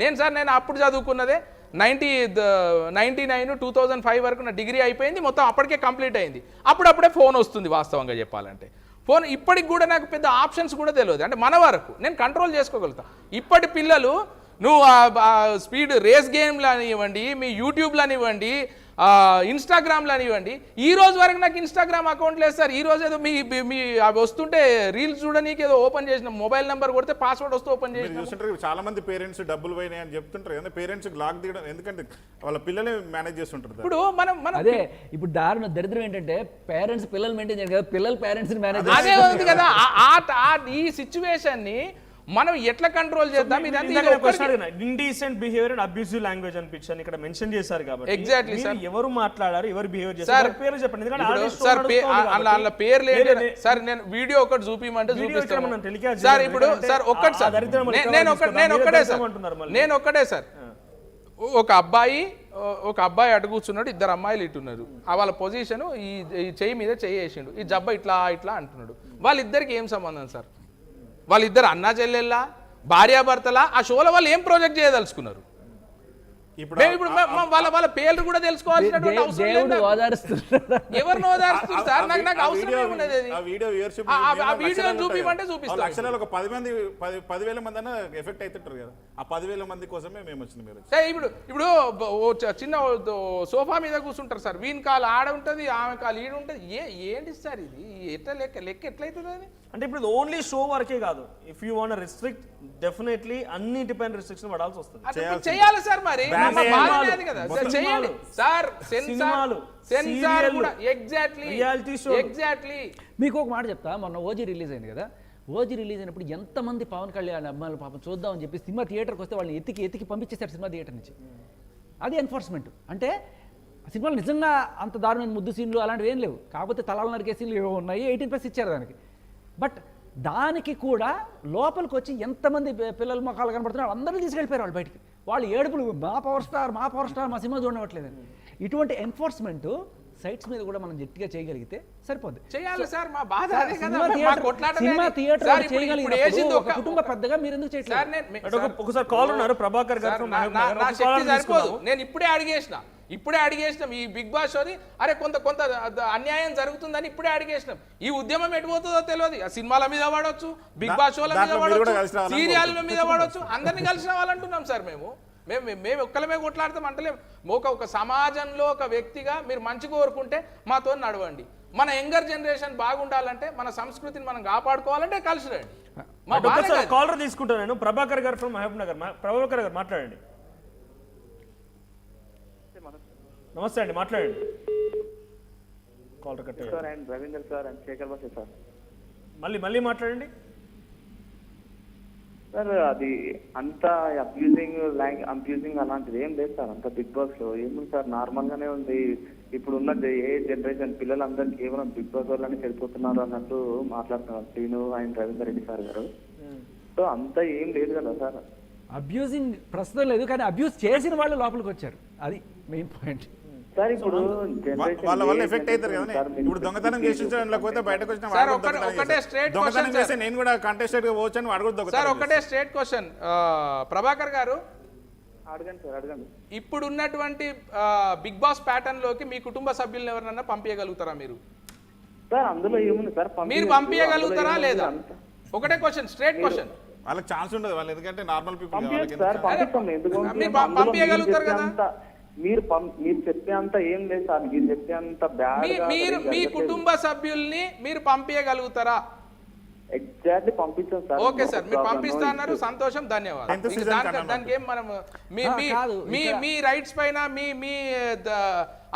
నేను సార్ నేను అప్పుడు చదువుకున్నదే 99 2005 వరకు నా డిగ్రీ అయిపోయింది, మొత్తం అప్పటికే కంప్లీట్ అయింది. అప్పుడప్పుడే ఫోన్ వస్తుంది వాస్తవంగా చెప్పాలంటే. ఫోన్ ఇప్పటికి కూడా నాకు పెద్ద ఆప్షన్స్ కూడా తెలియదు, అంటే మన వరకు నేను కంట్రోల్ చేసుకోగలుగుతా. ఇప్పటి పిల్లలు నువ్వు స్పీడ్ రేస్ గేమ్లు అనివ్వండి, మీ యూట్యూబ్లు అనివ్వండి, ఇన్స్టాగ్రామ్లు అనివ్వండి, ఈ రోజు వరకు నాకు ఇన్స్టాగ్రామ్ అకౌంట్ లేదు సార్. ఈ రోజు ఏదో మీ అవి వస్తుంటే రీల్స్ చూడనీకి ఏదో ఓపెన్ చేసిన, మొబైల్ నెంబర్ కొడితే పాస్వర్డ్ వస్తే ఓపెన్ చేసి చూస్తుంటారు. చాలా మంది పేరెంట్స్ డబ్బులు పోయినాయి అని చెప్తుంటారు కదా, పేరెంట్స్ లాక్ తీయడం ఎందుకంటే వాళ్ళ పిల్లలే మేనేజ్ చేస్తుంటారు. ఇప్పుడు మనం అదే ఇప్పుడు దరిద్రం ఏంటంటే పేరెంట్స్ పిల్లలు మెయింటైన్ చేయరు కదా, పిల్లలు పేరెంట్స్ మేనేజ్ అదే ఉంది కదా. ఈ సిచ్యువేషన్ ని మనం ఎట్లా కంట్రోల్ చేద్దాం? Indecent behaviour and abusive language అనిపించాను ఇక్కడ మెన్షన్ చేశారు కాబట్టి. ఎగ్జాక్ట్లీ సార్, ఎవరు మాట్లాడారు, ఎవరు బిహేవియర్ చేశారు, పేర్లు చెప్పండి. సార్ పేర్లు ఏంటి సార్? నేను వీడియో ఒకటి చూపిమంటే చూపిస్తాను సార్. ఇప్పుడు సార్ ఒక్కటి సార్, నేను ఒక్కటే సార్, ఒక అబ్బాయి అటు కూర్చున్నాడు, ఇద్దరు అమ్మాయిలు ఇట్టున్నారు. వాళ్ళ పొజిషన్ ఈ చెయ్యి మీద చెయ్యి వేసిండు, ఈ జబ్బ ఇట్లా అంటున్నాడు. వాళ్ళిద్దరికి ఏం సంబంధం సార్? వాళ్ళిద్దరు అన్నా చెల్లెళ్ళా, భార్యాభర్తలా? ఆ షోలో వాళ్ళు ఏం ప్రాజెక్ట్ చేయదలుచుకున్నారు? ఇప్పుడు వాళ్ళ పేర్లు కూడా తెలుసుకోవాల్సినటువంటి అవసరం లేదు. ఎవరిని ఓదారుస్తుంది సార్? నాకు అవసరం ఏమున్నది? ఆ వీడియో చూపిమంటే చూపిస్తాను. ఒక 10,000 మంది అన్న ఎఫెక్ట్ అవుతుంటారు కదా, ఆ 10,000 మంది కోసమే మేము వచ్చింది. మీరు ఇప్పుడు చిన్న సోఫా మీద కూర్చుంటారు సార్, వీని కాలు ఆడ ఉంటుంది, ఆమె కాలు ఈడ ఉంటుంది. ఏంటి సార్ ఇది? ఎట్లా లెక్క ఎట్లయితుంది అది? అంటే ఇప్పుడు ఓన్లీ షో వరకే కాదు, if you want restrict definitely అన్నిటిపైన రిస్ట్రిక్షన్ పడాల్సి వస్తుంది. చేయాలి సార్, మరి చేయాలి సార్. సెన్సార్ కూడా ఎగ్జాక్ట్లీ ఎగ్జాక్ట్లీ. మీకు ఒక మాట చెప్తా, మొన్న ఓజీ రిలీజ్ అయింది కదా, ఓజీ రిలీజ్ అయినప్పుడు ఎంతమంది పవన్ కళ్యాణ్ అభిమానులు పాపం చూద్దామని చెప్పి సినిమా థియేటర్కి వస్తే వాళ్ళని ఎత్తికి పంపించేశారు సినిమా థియేటర్ నుంచి. అది ఎన్ఫోర్స్మెంట్. అంటే సినిమాలు నిజంగా అంత దారుణమైన ముద్దు సీన్లు అలాంటివి ఏం లేవు, కాకపోతే తలాలు నరికే సీన్లు ఏవో ఉన్నాయి, 18+ ఇచ్చారు దానికి. బట్ దానికి కూడా లోపలికి వచ్చి ఎంతమంది పిల్లలు మొక్కలు కనబడుతున్నారు, అందరూ తీసుకెళ్ళిపోయారు వాళ్ళు బయటికి. వాళ్ళు ఏడుపులు, మా పవర్ స్టార్ మా సినిమా చూడవట్లేదని. ఇటువంటి ఎన్ఫోర్స్మెంట్ సైట్స్ మీద కూడా మనం గట్టిగా చేయగలిగితే సరిపోద్ది. చేయాలి సార్, మా బాధ అదే కదా. సినిమా థియేటర్ చేయగలిగినప్పుడు ఒక కుటుంబ పెద్దగా మీరు ఎందుకు చేయట్లేదు? ఒకసారి కాల్ ఉన్నారు ప్రభాకర్ గారు. నా శక్తి సరిపోదు, నేను ఇప్పుడే అడిగేసినాం ఈ బిగ్ బాస్ షోని. అరే కొంత అన్యాయం జరుగుతుందని ఇప్పుడే అడిగేసినాం. ఈ ఉద్యమం ఎటుపోతుందో తెలియదు. సినిమాల మీద వాడవచ్చు, బిగ్ బాస్ షోల మీద వాడవచ్చు, సీరియల్ మీద వాడవచ్చు, అందరినీ కలిసిన వాళ్ళంటున్నాం సార్. మేము ఒక్కలమే కొట్లాడతాం అంటలేము. ఒక సమాజంలో ఒక వ్యక్తిగా మీరు మంచి కోరుకుంటే మాతో నడవండి. మన యంగర్ జనరేషన్ బాగుండాలంటే, మన సంస్కృతిని మనం కాపాడుకోవాలంటే కలిసి రండి. కాలర్ తీసుకుంటాను నేను. ప్రభాకర్ గారు ఫ్రమ్ మహబూబ్ నగర్. ప్రభాకర్ గారు మాట్లాడండి. నమస్తే అండి, మాట్లాడండి. కాలర్ కట్ అయ్యారు. Ravindra sir and Shekhar boss sir, మళ్ళీ మాట్లాడండి సార్. అది అంత అబ్యూజింగ్ అలాంటిది ఏం లేదు సార్. అంత బిగ్ బాస్ లో ఏముంది సార్, నార్మల్ గానే ఉంది. ఇప్పుడున్న ఏ జనరేషన్ పిల్లలందరూ కేవలం బిగ్ బాస్ వల్లనే చెడిపోతున్నారు అన్నట్టు మాట్లాడుతున్నారు శ్రీను అండ్ రవీందర్ రెడ్డి సార్ గారు. సో అంత ఏం లేదు కదా సార్. అబ్యూజింగ్ ప్రస్తుతం లేదు, కానీ అబ్యూజ్ చేసిన వాళ్ళు లోపలికి వచ్చారు, అది మెయిన్ పాయింట్ సార్. ఇప్పుడు వాళ్ళ వల్ల ఎఫెక్ట్ అవుతారు కదా. ఇప్పుడు దొంగతనం చేసి బయటకు వచ్చిన దొంగతనం చేస్తే నేను కూడా కంటెస్టెడ్ గా పోవచ్చని అడుగుతాను సార్. ఒకటే స్ట్రేట్ క్వశ్చన్ ప్రభాకర్ గారు, అడగండి సార్, అడగండి. ఇప్పుడు ఉన్నటువంటి బిగ్ బాస్ ప్యాటర్న్ లోకి మీ కుటుంబ సభ్యులను ఎవరినన్నా పంపించగలుగుతారా మీరు? సార్ అందులో ఏముంది సార్, మీరు పంపించగలుగుతారా లేదా? ఒకటే క్వశ్చన్, స్ట్రేట్ క్వశ్చన్. వాళ్ళకి ఛాన్స్ ఉండదు, వాళ్ళు ఎందుకంటే నార్మల్ పీపుల్. పంపించగలుగుతారు కదా. మీరు చెప్పే అంత ఏం లేదు సార్, మీరు చెప్పే అంత బ్యాడ్. మీ కుటుంబ సభ్యుల్ని మీరు పంపించగలుగుతారా? ఎగ్జాక్ట్లీ పంపిస్తాం సార్. ఓకే సార్, మీరు పంపిస్తా అన్నారు, సంతోషం, ధన్యవాదాలు. Tenth ఇంకా season దానికి ఏం మనం కాదు, మీ రైట్స్ పైన మీ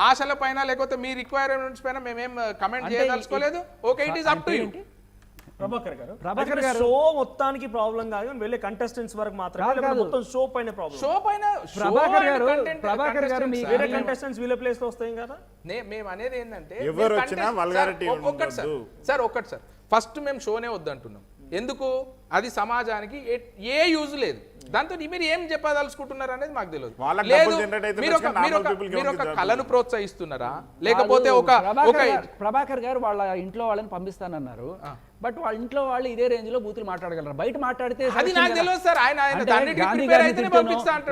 ఆశల పైన లేకపోతే మీ రిక్వైర్మెంట్స్ పైన మేమేం కమెంట్ చేయదలుచుకోలేదు. Okay, it is up to you. Prabhakar garu show మొత్తానికి ప్రాబ్లం కాదు, వెళ్ళే కంటెస్టెంట్స్ వరకు మాత్రమే, మొత్తం షో పైన ప్రాబ్లం. షో పైన ప్రభాకర్ గారు వేరే కంటెస్టెంట్స్ వీళ్ళ ప్లేస్ లో వస్తాయి కదా. మేము అనేది ఏంటంటే ఎవరు వచ్చినా vulgarity ఒక్కటి సార్ ఫస్ట్ మేము షోనే వద్దంటున్నాం. ఎందుకు? అది సమాజానికి ఏ యూజ్ లేదు. దాంతో మీరు ఏం చెప్పదలుచుకుంటున్నారు అనేది మాకు తెలియదు. లేదు, మీరు ఒక కళను ప్రోత్సహిస్తున్నారా, లేకపోతే ప్రభాకర్ గారు వాళ్ళ ఇంట్లో వాళ్ళని పంపిస్తానన్నారు, బట్ వాళ్ళ ఇంట్లో వాళ్ళు ఇదే రేంజ్ లో బూతులు మాట్లాడగలరు. బయట మాట్లాడితే అది నాకు తెలియదు సార్.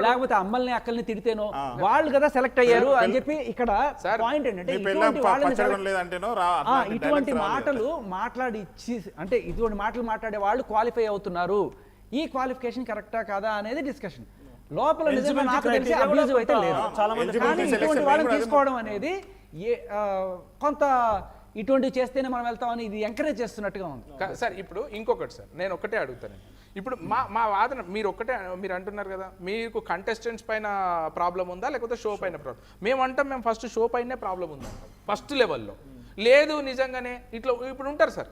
లేకపోతే అమ్మల్ని అక్కల్ని తిడితేనో వాళ్ళు కదా సెలెక్ట్ అయ్యారు అని చెప్పి ఇక్కడ పాయింట్ ఏంటంటే ఇటువంటి మాటలు మాట్లాడి అంటే ఇటువంటి మాటలు మాట్లాడే వాళ్ళు క్వాలిఫై అవుతున్నారు. ఈ క్వాలిఫికేషన్ కరెక్టా కాదా అనేది డిస్కషన్. లోపల నిజంగా నాకు తెలిసి అబ్యూజివ్ అయితే లేదు. కానీ ఇటువంటి వాళ్ళని తీసుకోవడం అనేది కొంత ఇటువంటివి చేస్తేనే మనం వెళ్తామని ఇది ఎంకరేజ్ చేస్తున్నట్టుగా ఉంది సార్. ఇప్పుడు ఇంకొకటి సార్, నేను ఒక్కటే అడుగుతాను. ఇప్పుడు మా వాదన మీరు అంటున్నారు కదా, మీకు కంటెస్టెంట్స్ పైన ప్రాబ్లం ఉందా లేకపోతే షో పైన ప్రాబ్లం. మేము ఫస్ట్ షో పైనే ప్రాబ్లం ఉందా ఫస్ట్ లెవెల్లో. లేదు నిజంగానే ఇట్లా ఇప్పుడు ఉంటారు సార్,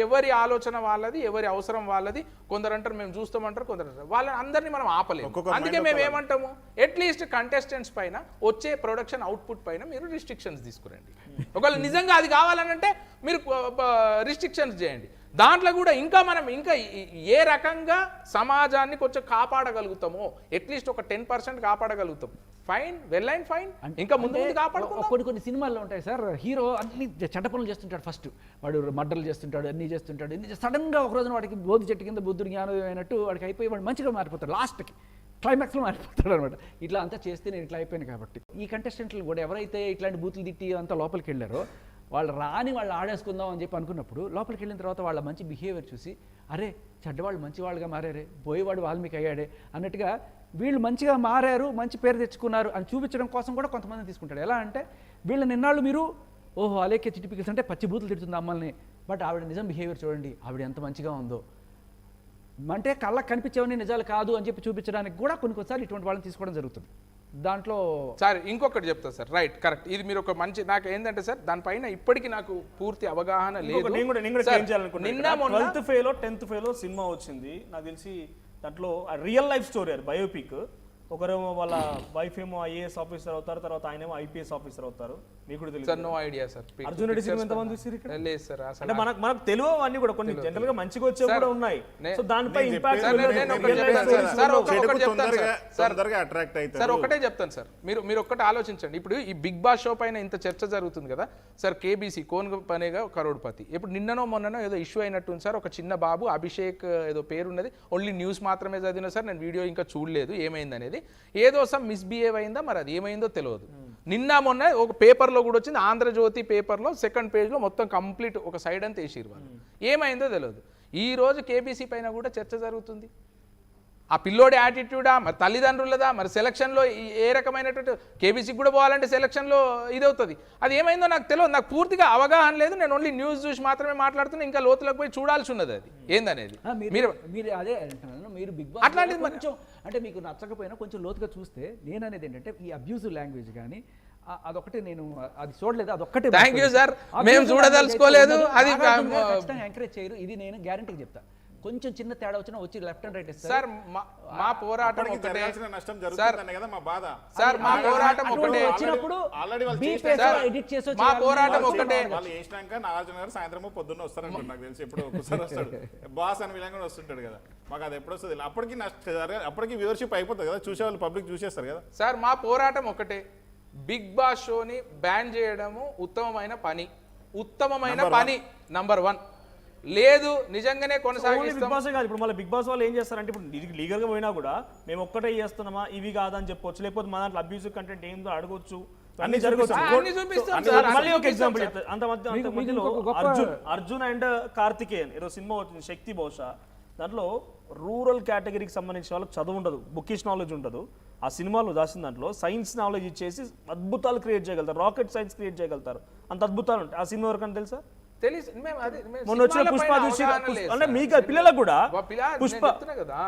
ఎవరి ఆలోచన వాళ్ళది, ఎవరి అవసరం వాళ్ళది. కొందరు అంటారు మేము చూస్తామంటారు, కొందరు అంటారు. వాళ్ళని అందరినీ మనం ఆపలేము. అందుకే మేము ఏమంటాము, అట్లీస్ట్ కంటెస్టెంట్స్ పైన వచ్చే ప్రొడక్షన్ అవుట్పుట్ పైన మీరు రిస్ట్రిక్షన్స్ తీసుకురండి. ఒకవేళ నిజంగా అది కావాలనంటే మీరు రిస్ట్రిక్షన్స్ చేయండి. దాంట్లో కూడా మనం ఏ రకంగా సమాజాన్ని కొంచెం కాపాడగలుగుతామో, అట్లీస్ట్ ఒక 10% కాపాడగలుగుతాం. Fine, well and fine. ఇంకా ముందు కాపాడుకుందాం. కొన్ని సినిమాల్లో ఉంటాయి సార్, హీరో అన్ని చెడ్డ పనులు చేస్తుంటాడు. ఫస్ట్ వాడు మర్డర్లు చేస్తుంటాడు, అన్ని చేస్తుంటాడు. సడన్ గా ఒక రోజున వాడికి బోధి చెట్టు కింద బుద్ధుడు జ్ఞానం అయినట్టు వాడికి అయిపోయి వాడు మంచిగా మారిపోతాడు. లాస్ట్కి క్లైమాక్స్లో మారిపోతాడు అనమాట. ఇట్లా అంతా చేస్తే నేను ఇట్లా అయిపోయాను కాబట్టి. ఈ కంటెస్టెంట్లు కూడా ఎవరైతే ఇట్లాంటి బూతులు తిట్టి అంతా లోపలికి వెళ్ళారో వాళ్ళు ఆడేసుకుందాం అని చెప్పి అనుకున్నప్పుడు లోపలికి వెళ్ళిన తర్వాత వాళ్ళ మంచి బిహేవియర్ చూసి అరే చెడ్డవాళ్ళు మంచి వాళ్ళుగా మారారే, పోయేవాడు వాల్మీకి అయ్యాడే అన్నట్టుగా వీళ్ళు మంచిగా మారారు, మంచి పేరు తెచ్చుకున్నారు అని చూపించడం కోసం కూడా కొంతమంది తీసుకుంటాడు. ఎలా అంటే వీళ్ళని నిన్నాళ్ళు మీరు ఓహో అలేకే చిటిపికల్స్ అంటే పచ్చి బూతులు తిడుతుంది అమ్మల్ని, బట్ ఆవిడ నిజం బిహేవియర్ చూడండి, ఆవిడ ఎంత మంచిగా ఉందో అంటే కళ్ళకు కనిపించేవన్నీ నిజాలు కాదు అని చెప్పి చూపించడానికి కూడా కొన్నిసార్లు ఇటువంటి వాళ్ళని తీసుకోవడం జరుగుతుంది. దాంట్లో సార్ ఇంకొకటి చెప్తా సార్, రైట్, కరెక్ట్. ఇది మీరు ఒక మంచి, నాకు ఏంటంటే సార్ దానిపైన ఇప్పటికీ నాకు పూర్తి అవగాహన లేదు. నిన్న 12th ఫేలో 10th ఫేలో సినిమా వచ్చింది, నాకు తెలిసి దాంట్లో రియల్ లైఫ్ స్టోరీ, అది బయోపిక్. ఒకరేమో వాళ్ళ వైఫ్ ఏమో ఐఏఎస్ ఆఫీసర్ అవుతారు, తర్వాత ఆయన ఏమో ఐపీఎస్ ఆఫీసర్ అవుతారు. మీకు కూడా తెలుసు sir? No idea sir. Arjun Reddy సినిమా ఎంతమంది చూసారు ఇక్కడ? లేదు సార్. అంటే మనకు తెలియవు అన్నీ కూడా, కొన్ని జనరల్ గా మంచిగా వచ్చే కూడా ఉన్నాయి. సో దానిపై ఇంపాక్ట్ సార్ ఒకటే చెప్తాను సార్, మీరు ఒక్కటే ఆలోచించండి. ఇప్పుడు ఈ బిగ్ బాస్ షో పైన ఇంత చర్చ జరుగుతుంది కదా సార్, కేబీసీ కోన్ పనేగా కరోడ్పతి. ఇప్పుడు నిన్ననో మొన్ననో ఏదో ఇష్యూ అయినట్టుంది సార్. ఒక చిన్న బాబు అభిషేక్ ఏదో పేరున్నది, ఓన్లీ న్యూస్ మాత్రమే చదివినా సార్, నేను వీడియో ఇంకా చూడలేదు ఏమైంది అనేది. ఏదో సమ్ మిస్బిహేవ్ అయిందా మరి, అది ఏమైందో తెలియదు. నిన్న మొన్న ఒక పేపర్లో కూడా వచ్చింది, ఆంధ్రజ్యోతి పేపర్లో సెకండ్ పేజ్లో మొత్తం కంప్లీట్ ఒక సైడ్ అంతా వేసిరు వాళ్ళు. ఏమైందో తెలియదు. ఈ రోజు కేబీసీ పైన కూడా చర్చ జరుగుతుంది. ఆ పిల్లోడి యాటిట్యూడా, మరి తల్లిదండ్రులదా, మరి సెలక్షన్లో ఏ రకమైనటువంటి, కేబీసీకి కూడా పోవాలంటే సెలక్షన్లో ఇది అవుతుంది. అది ఏమైందో నాకు తెలియదు, నాకు పూర్తిగా అవగాహన లేదు. నేను ఓన్లీ న్యూస్ చూసి మాత్రమే మాట్లాడుతున్నా, ఇంకా లోతులకు పోయి చూడాల్సి ఉన్నది అది ఏందనేది. మీరు అదే అంటున్నాను, మీరు బిగ్ బాస్ అట్లాంటిది కొంచెం అంటే మీకు నచ్చకపోయినా కొంచెం లోతుగా చూస్తే నేను అనేది ఏంటంటే ఈ అబ్యూజివ్ లాంగ్వేజ్ కానీ అదొకటి నేను అది చూడలేదు, అదొక్కటే. థ్యాంక్ యూ సార్, మేము చూడదలుచుకోలేదు. అది ఎంకరేజ్ చేయరు, ఇది నేను గ్యారంటీగా చెప్తా. కొంచెం చిన్న తేడా వచ్చినా వచ్చి లెఫ్ట్ అండ్ రైట్ సార్. మా పోరాటం ఒకటే సార్, మా పోరాటం ఒకటే వచ్చినప్పుడు మా పోరాటం ఒకటే. వాళ్ళు చేసినాక నాగార్జున గారు సాయంత్రం పొద్దున్న వస్తారంట, నాకు తెలిసి ఎప్పుడు ఒకసారి వస్తాడు. బాస్ అని విధంగా కూడా వస్తుంటాడు కదా, మాకు అది ఎప్పుడు వస్తుంది. అప్పటికి వ్యూవర్షిప్ అయిపోతుంది కదా, చూసేవాళ్ళు పబ్లిక్ చూసేస్తారు కదా సార్. మా పోరాటం ఒకటే, బిగ్ బాస్ షోని బ్యాన్ చేయడము ఉత్తమమైన పని నంబర్ 1. లేదు నిజంగానే కొనసాగిస్తాం. బిగ్ బాస్ కాదు, ఇప్పుడు మళ్ళీ బిగ్ బాస్ వాళ్ళు ఏం చేస్తారంటే, ఇప్పుడు ఇది లీగల్ గా పోయినా కూడా మేము ఒక్కటే చేస్తున్నామా ఇవి కాదని చెప్పొచ్చు, లేకపోతే మన దాంట్లో అబ్యూజివ్ కంటెంట్ ఏందో అడగొచ్చు, అన్ని జరగచ్చు. మళ్ళీ ఒక ఎగ్జాంపుల్ చెప్తాను. అంత మధ్యలో అర్జున్ అండ్ కార్తికేయన్ ఏదో సినిమా వచ్చింది శక్తి, బహుశా దాంట్లో రూరల్ కేటగిరీకి సంబంధించిన వాళ్ళకి చదువు ఉండదు, బుకిష్ నాలెడ్జ్ ఉండదు. ఆ సినిమాలో దాచిన దాంట్లో సైన్స్ నాలెడ్జ్ ఇచ్చేసి అద్భుతాలు క్రియేట్ చేయగలుగుతారు, రాకెట్ సైన్స్ క్రియేట్ చేయగలుగుతారు, అంత అద్భుతాలు ఉంటాయి. ఆ సినిమా వరకు అని తెలుసా? తెలుసు మేము అదే మొన్న వచ్చిన పుష్ప చూసి అంటే మీకు పిల్లలకు కూడా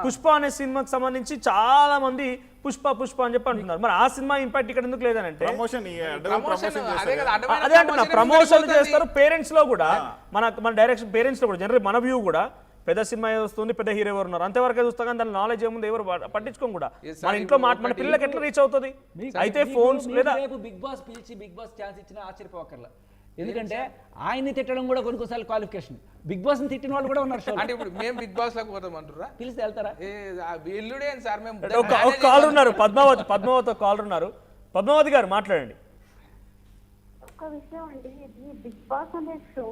పుష్ప అనే సినిమాకి సంబంధించి చాలా మంది పుష్ప అని చెప్పి అంటున్నారు. మరి ఆ సినిమా ఇంపాక్ట్ ఇక్కడ ఎందుకు లేదనంటే అదే అంటున్నా, ప్రమోషన్ చేస్తారు పేరెంట్స్ లో కూడా, మన డైరెక్షన్ పేరెంట్స్ లో కూడా జనరల్ మన వ్యూ కూడా పెద్ద సినిమా వస్తుంది, పెద్ద హీరో ఎవరు ఉన్నారు అంతవరకే చూస్తాం కానీ దాని నాలెడ్జ్ ఏముంది ఎవరు పట్టించుకోం కూడా. మన ఇంట్లో మన పిల్లలకి ఎట్లా రీచ్ అవుతుంది? అయితే ఫోన్స్ లేదా బిగ్ బాస్ పిలిచి బిగ్ బాస్ ఛాన్స్ ఇచ్చినా ఆశ్చర్యపోకర్లా. ఎందుకంటే ఆయన్ని తిట్టడం కూడా కొన్నిసార్లు క్వాలిఫికేషన్. బిగ్ బాస్ ని తిట్టిన వాళ్ళు కూడా ఉన్నారు. అంటే ఇప్పుడు మేము బిగ్ బాస్ లోకి పోతాం అంటారా? పిలిచి వెళ్తారా? వీళ్ళుడే సార్ మేము ఒక కాలర్ ఉన్నారు, పద్మావతి కాలర్ ఉన్నారు. పద్మావతి గారు మాట్లాడండి. ఒక విషయం అండి, ఇది బిగ్ బాస్ అనే షో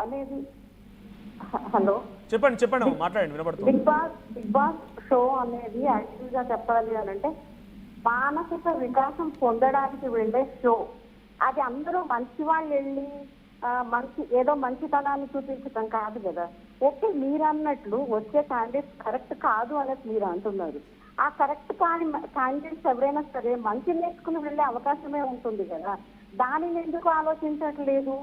అనేది, హలో చెప్పండి మాట్లాడండి, వినపడుతుంది. బిగ్ బాస్ షో అనేది యాక్చువల్ గా చెప్పాలి అని అంటే మానసిక వికాసం పొందడానికి వెళ్ళే షో. అది అందరూ మంచి వాళ్ళు వెళ్ళి ఏదో మంచితనాన్ని చూపించడం కాదు కదా. ఓకే, మీరు అన్నట్లు వచ్చే క్యాండిడేట్స్ కరెక్ట్ కాదు అనేది మీరు అంటున్నారు. ఆ కరెక్ట్ కాని క్యాండిడేట్స్ ఎవరైనా సరే మంచి నేర్చుకుని వెళ్ళే అవకాశమే ఉంటుంది కదా. దానిని ఎందుకు ఆలోచించట్లేదు?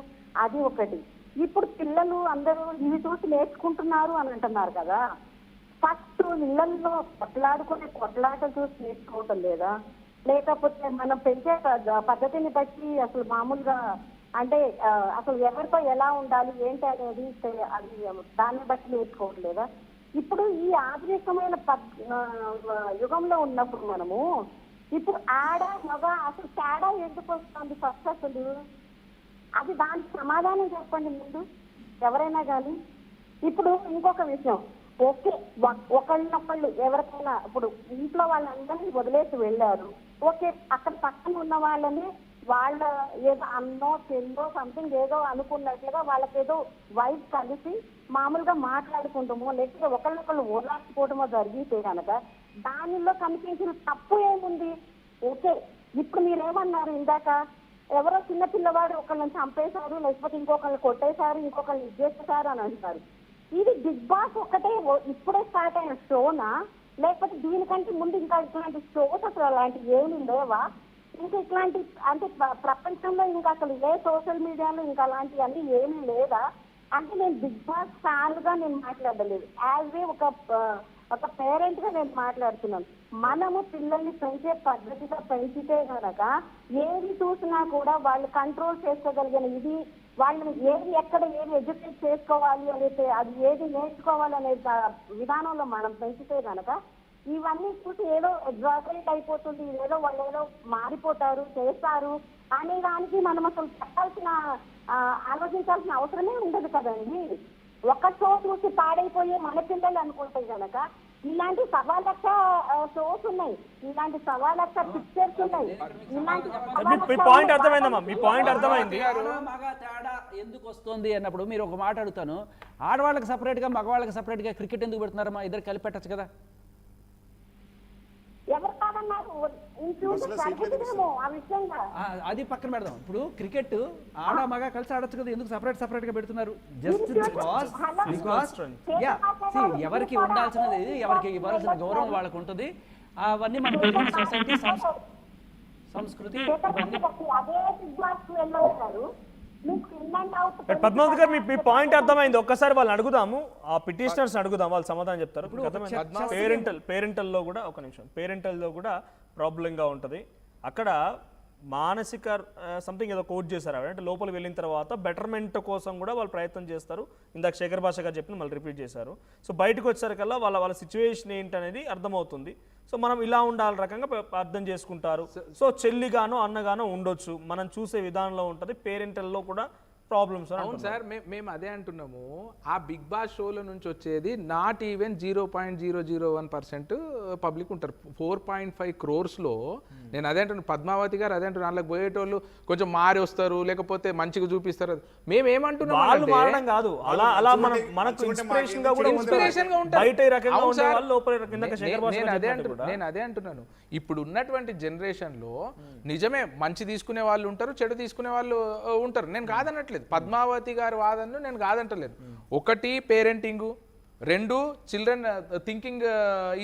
అది ఒకటి. ఇప్పుడు పిల్లలు అందరూ ఇవి చూసి నేర్చుకుంటున్నారు అని అంటున్నారు కదా. ఫస్ట్ ఇళ్లలో కొట్లాటలు చూసి నేర్చుకోవటం లేదా? లేకపోతే మనం పెంచే పద్ధతిని బట్టి అసలు మామూలుగా అంటే అసలు ఎవరితో ఎలా ఉండాలి ఏంటి అనేది అది దాన్ని బట్టి నేర్చుకోవట్లేదా? ఇప్పుడు ఈ ఆధునికమైన యుగంలో ఉన్నప్పుడు మనము ఇప్పుడు ఆడ మగ అసలు తేడా ఎందుకు వస్తుంది ఫస్ట్ అసలు? అది దానికి సమాధానం చెప్పండి ముందు ఎవరైనా కానీ. ఇప్పుడు ఇంకొక విషయం, ఓకే ఒకళ్ళనొకళ్ళు ఎవరికైనా ఇప్పుడు ఇంట్లో వాళ్ళందరినీ వదిలేసి వెళ్ళారు. ఓకే, అక్కడ పక్కన ఉన్న వాళ్ళని వాళ్ళ ఏదో అన్నో చెల్లో సంథింగ్ ఏదో అనుకున్నట్లుగా వాళ్ళకేదో వైఫ్ కలిసి మామూలుగా మాట్లాడుకుంటామో లేకపోతే ఒకళ్ళొకళ్ళు ఓలాడుకోవడమో జరిగితే కనుక దానిలో కనిపించిన తప్పు ఏముంది? ఓకే, ఇప్పుడు మీరేమన్నారు ఇందాక, ఎవరో చిన్న పిల్లవాడు ఒకళ్ళని చంపేశారు, లేకపోతే ఇంకొకళ్ళని కొట్టేశారు, ఇంకొకళ్ళని ఇచ్చేసేశారు అని అంటారు. ఇది బిగ్ బాస్ ఒకటే ఇప్పుడే స్టార్ట్ అయిన షోనా? లేకపోతే దీనికంటే ముందు ఇంకా ఇట్లాంటి షోస్ అసలు అలాంటివి ఏమి లేవా? ఇంకా ఇట్లాంటి అంటే ప్రపంచంలో ఇంకా అసలు ఏ సోషల్ మీడియాలో ఇంకా అలాంటివన్నీ ఏమీ లేదా? అంటే నేను బిగ్ బాస్ ఫ్యాన్ గా నేను మాట్లాడలేదు, యాజ్ ఏ ఒక పేరెంట్ గా నేను మాట్లాడుతున్నాను. మనము పిల్లల్ని పెంచే పద్ధతిగా పెంచితే కనుక ఏది చూసినా కూడా వాళ్ళు కంట్రోల్ చేసుకోగలిగిన ఇది వాళ్ళని ఏది ఎక్కడ ఏది ఎడ్యుకేట్ చేసుకోవాలి అనేది అది ఏది నేర్చుకోవాలి అనే విధానంలో మనం పెంచితే కనుక ఇవన్నీ చూసి ఏదో ఎగ్జాగరేట్ అయిపోతుంది, ఏదో వాళ్ళు ఏదో మారిపోతారు చేస్తారు అనే దానికి మనం అసలు చెప్పాల్సిన ఆలోచించాల్సిన అవసరమే ఉండదు కదండి. ఒక షో చూసి పాడైపోయే మన పిల్లలు అనుకుంటే కనుక ఇలాంటి 1,000,000 షోస్ ఉన్నాయి, ఇలాంటి 1,000,000 పిక్చర్స్ ఉన్నాయి. పాయింట్ అర్థమైందమ్మా, మీ పాయింట్ అర్థమైంది. మగ తేడా ఎందుకు వస్తుంది అన్నప్పుడు మీరు ఒక మాట అడుగుతాను, ఆడవాళ్ళకి సపరేట్గా మగవాళ్ళకి సపరేట్గా క్రికెట్ ఎందుకు పెడుతున్నారమ్మా? ఇద్దరు కలిపి పెట్టచ్చు కదా. అది పక్కన పెడదాం. ఇప్పుడు క్రికెట్ ఆడ మగ కలిసి ఆడొచ్చు కదా, ఎందుకు సపరేట్ గా పెడుతున్నారు? జస్ట్ బికాస్ ఎవరికి ఉండాల్సినది ఎవరికి ఇవ్వాల్సిన గౌరవం వాళ్ళకు ఉంటుంది. అవన్నీ మన సొసైటీ సంస్కృతి. పద్మావతి గారు మీ పాయింట్ అర్థమైంది. ఒక్కసారి వాళ్ళని అడుగుదాము, ఆ పిటిషనర్స్ అడుగుదాం, వాళ్ళు సమాధానం చెప్తారు. పేరెంటల్లో కూడా ఒక నిమిషం, పేరెంటల్లో కూడా ప్రాబ్లంగా ఉంటుంది. అక్కడ మానసిక సంథింగ్ ఏదో కోట్ చేశారు అంటే లోపలికి వెళ్ళిన తర్వాత బెటర్మెంట్ కోసం కూడా వాళ్ళు ప్రయత్నం చేస్తారు. ఇందాక శేఖర్ భాష గారు చెప్పిన మళ్ళీ రిపీట్ చేశారు. సో బయటకు వచ్చేసరికల్లా వాళ్ళ సిచ్యువేషన్ ఏంటనేది అర్థమవుతుంది. సో మనం ఇలా ఉండాలి రకంగా అర్థం చేసుకుంటారు. సో చెల్లిగానో అన్నగానో ఉండొచ్చు, మనం చూసే విధానంలో ఉంటుంది. పేరెంటల్లో కూడా ప్రాబ్లమ్స్. అవును సార్, మేము అదే అంటున్నాము. ఆ బిగ్ బాస్ షోల నుంచి వచ్చేది నాట్ ఈవెన్ 0.001% పబ్లిక్ ఉంటారు. 4.5 crores నేను అదే అంటున్నాను. పద్మావతి గారు అదే అంటున్నారు, అందులోకి పోయేటోళ్ళు కొంచెం మారి వస్తారు, లేకపోతే మంచిగా చూపిస్తారు. మేము ఏమంటున్నాం, నేను అదే అంటున్నాను. ఇప్పుడు ఉన్నటువంటి జనరేషన్ లో నిజమే మంచి తీసుకునే వాళ్ళు ఉంటారు, చెడు తీసుకునే వాళ్ళు ఉంటారు. నేను కాదనట్లేదు, పద్మావతి గారి వాదనను నేను కాదంటలేదు. ఒకటి పేరెంటింగ్, 2 చిల్డ్రన్ థింకింగ్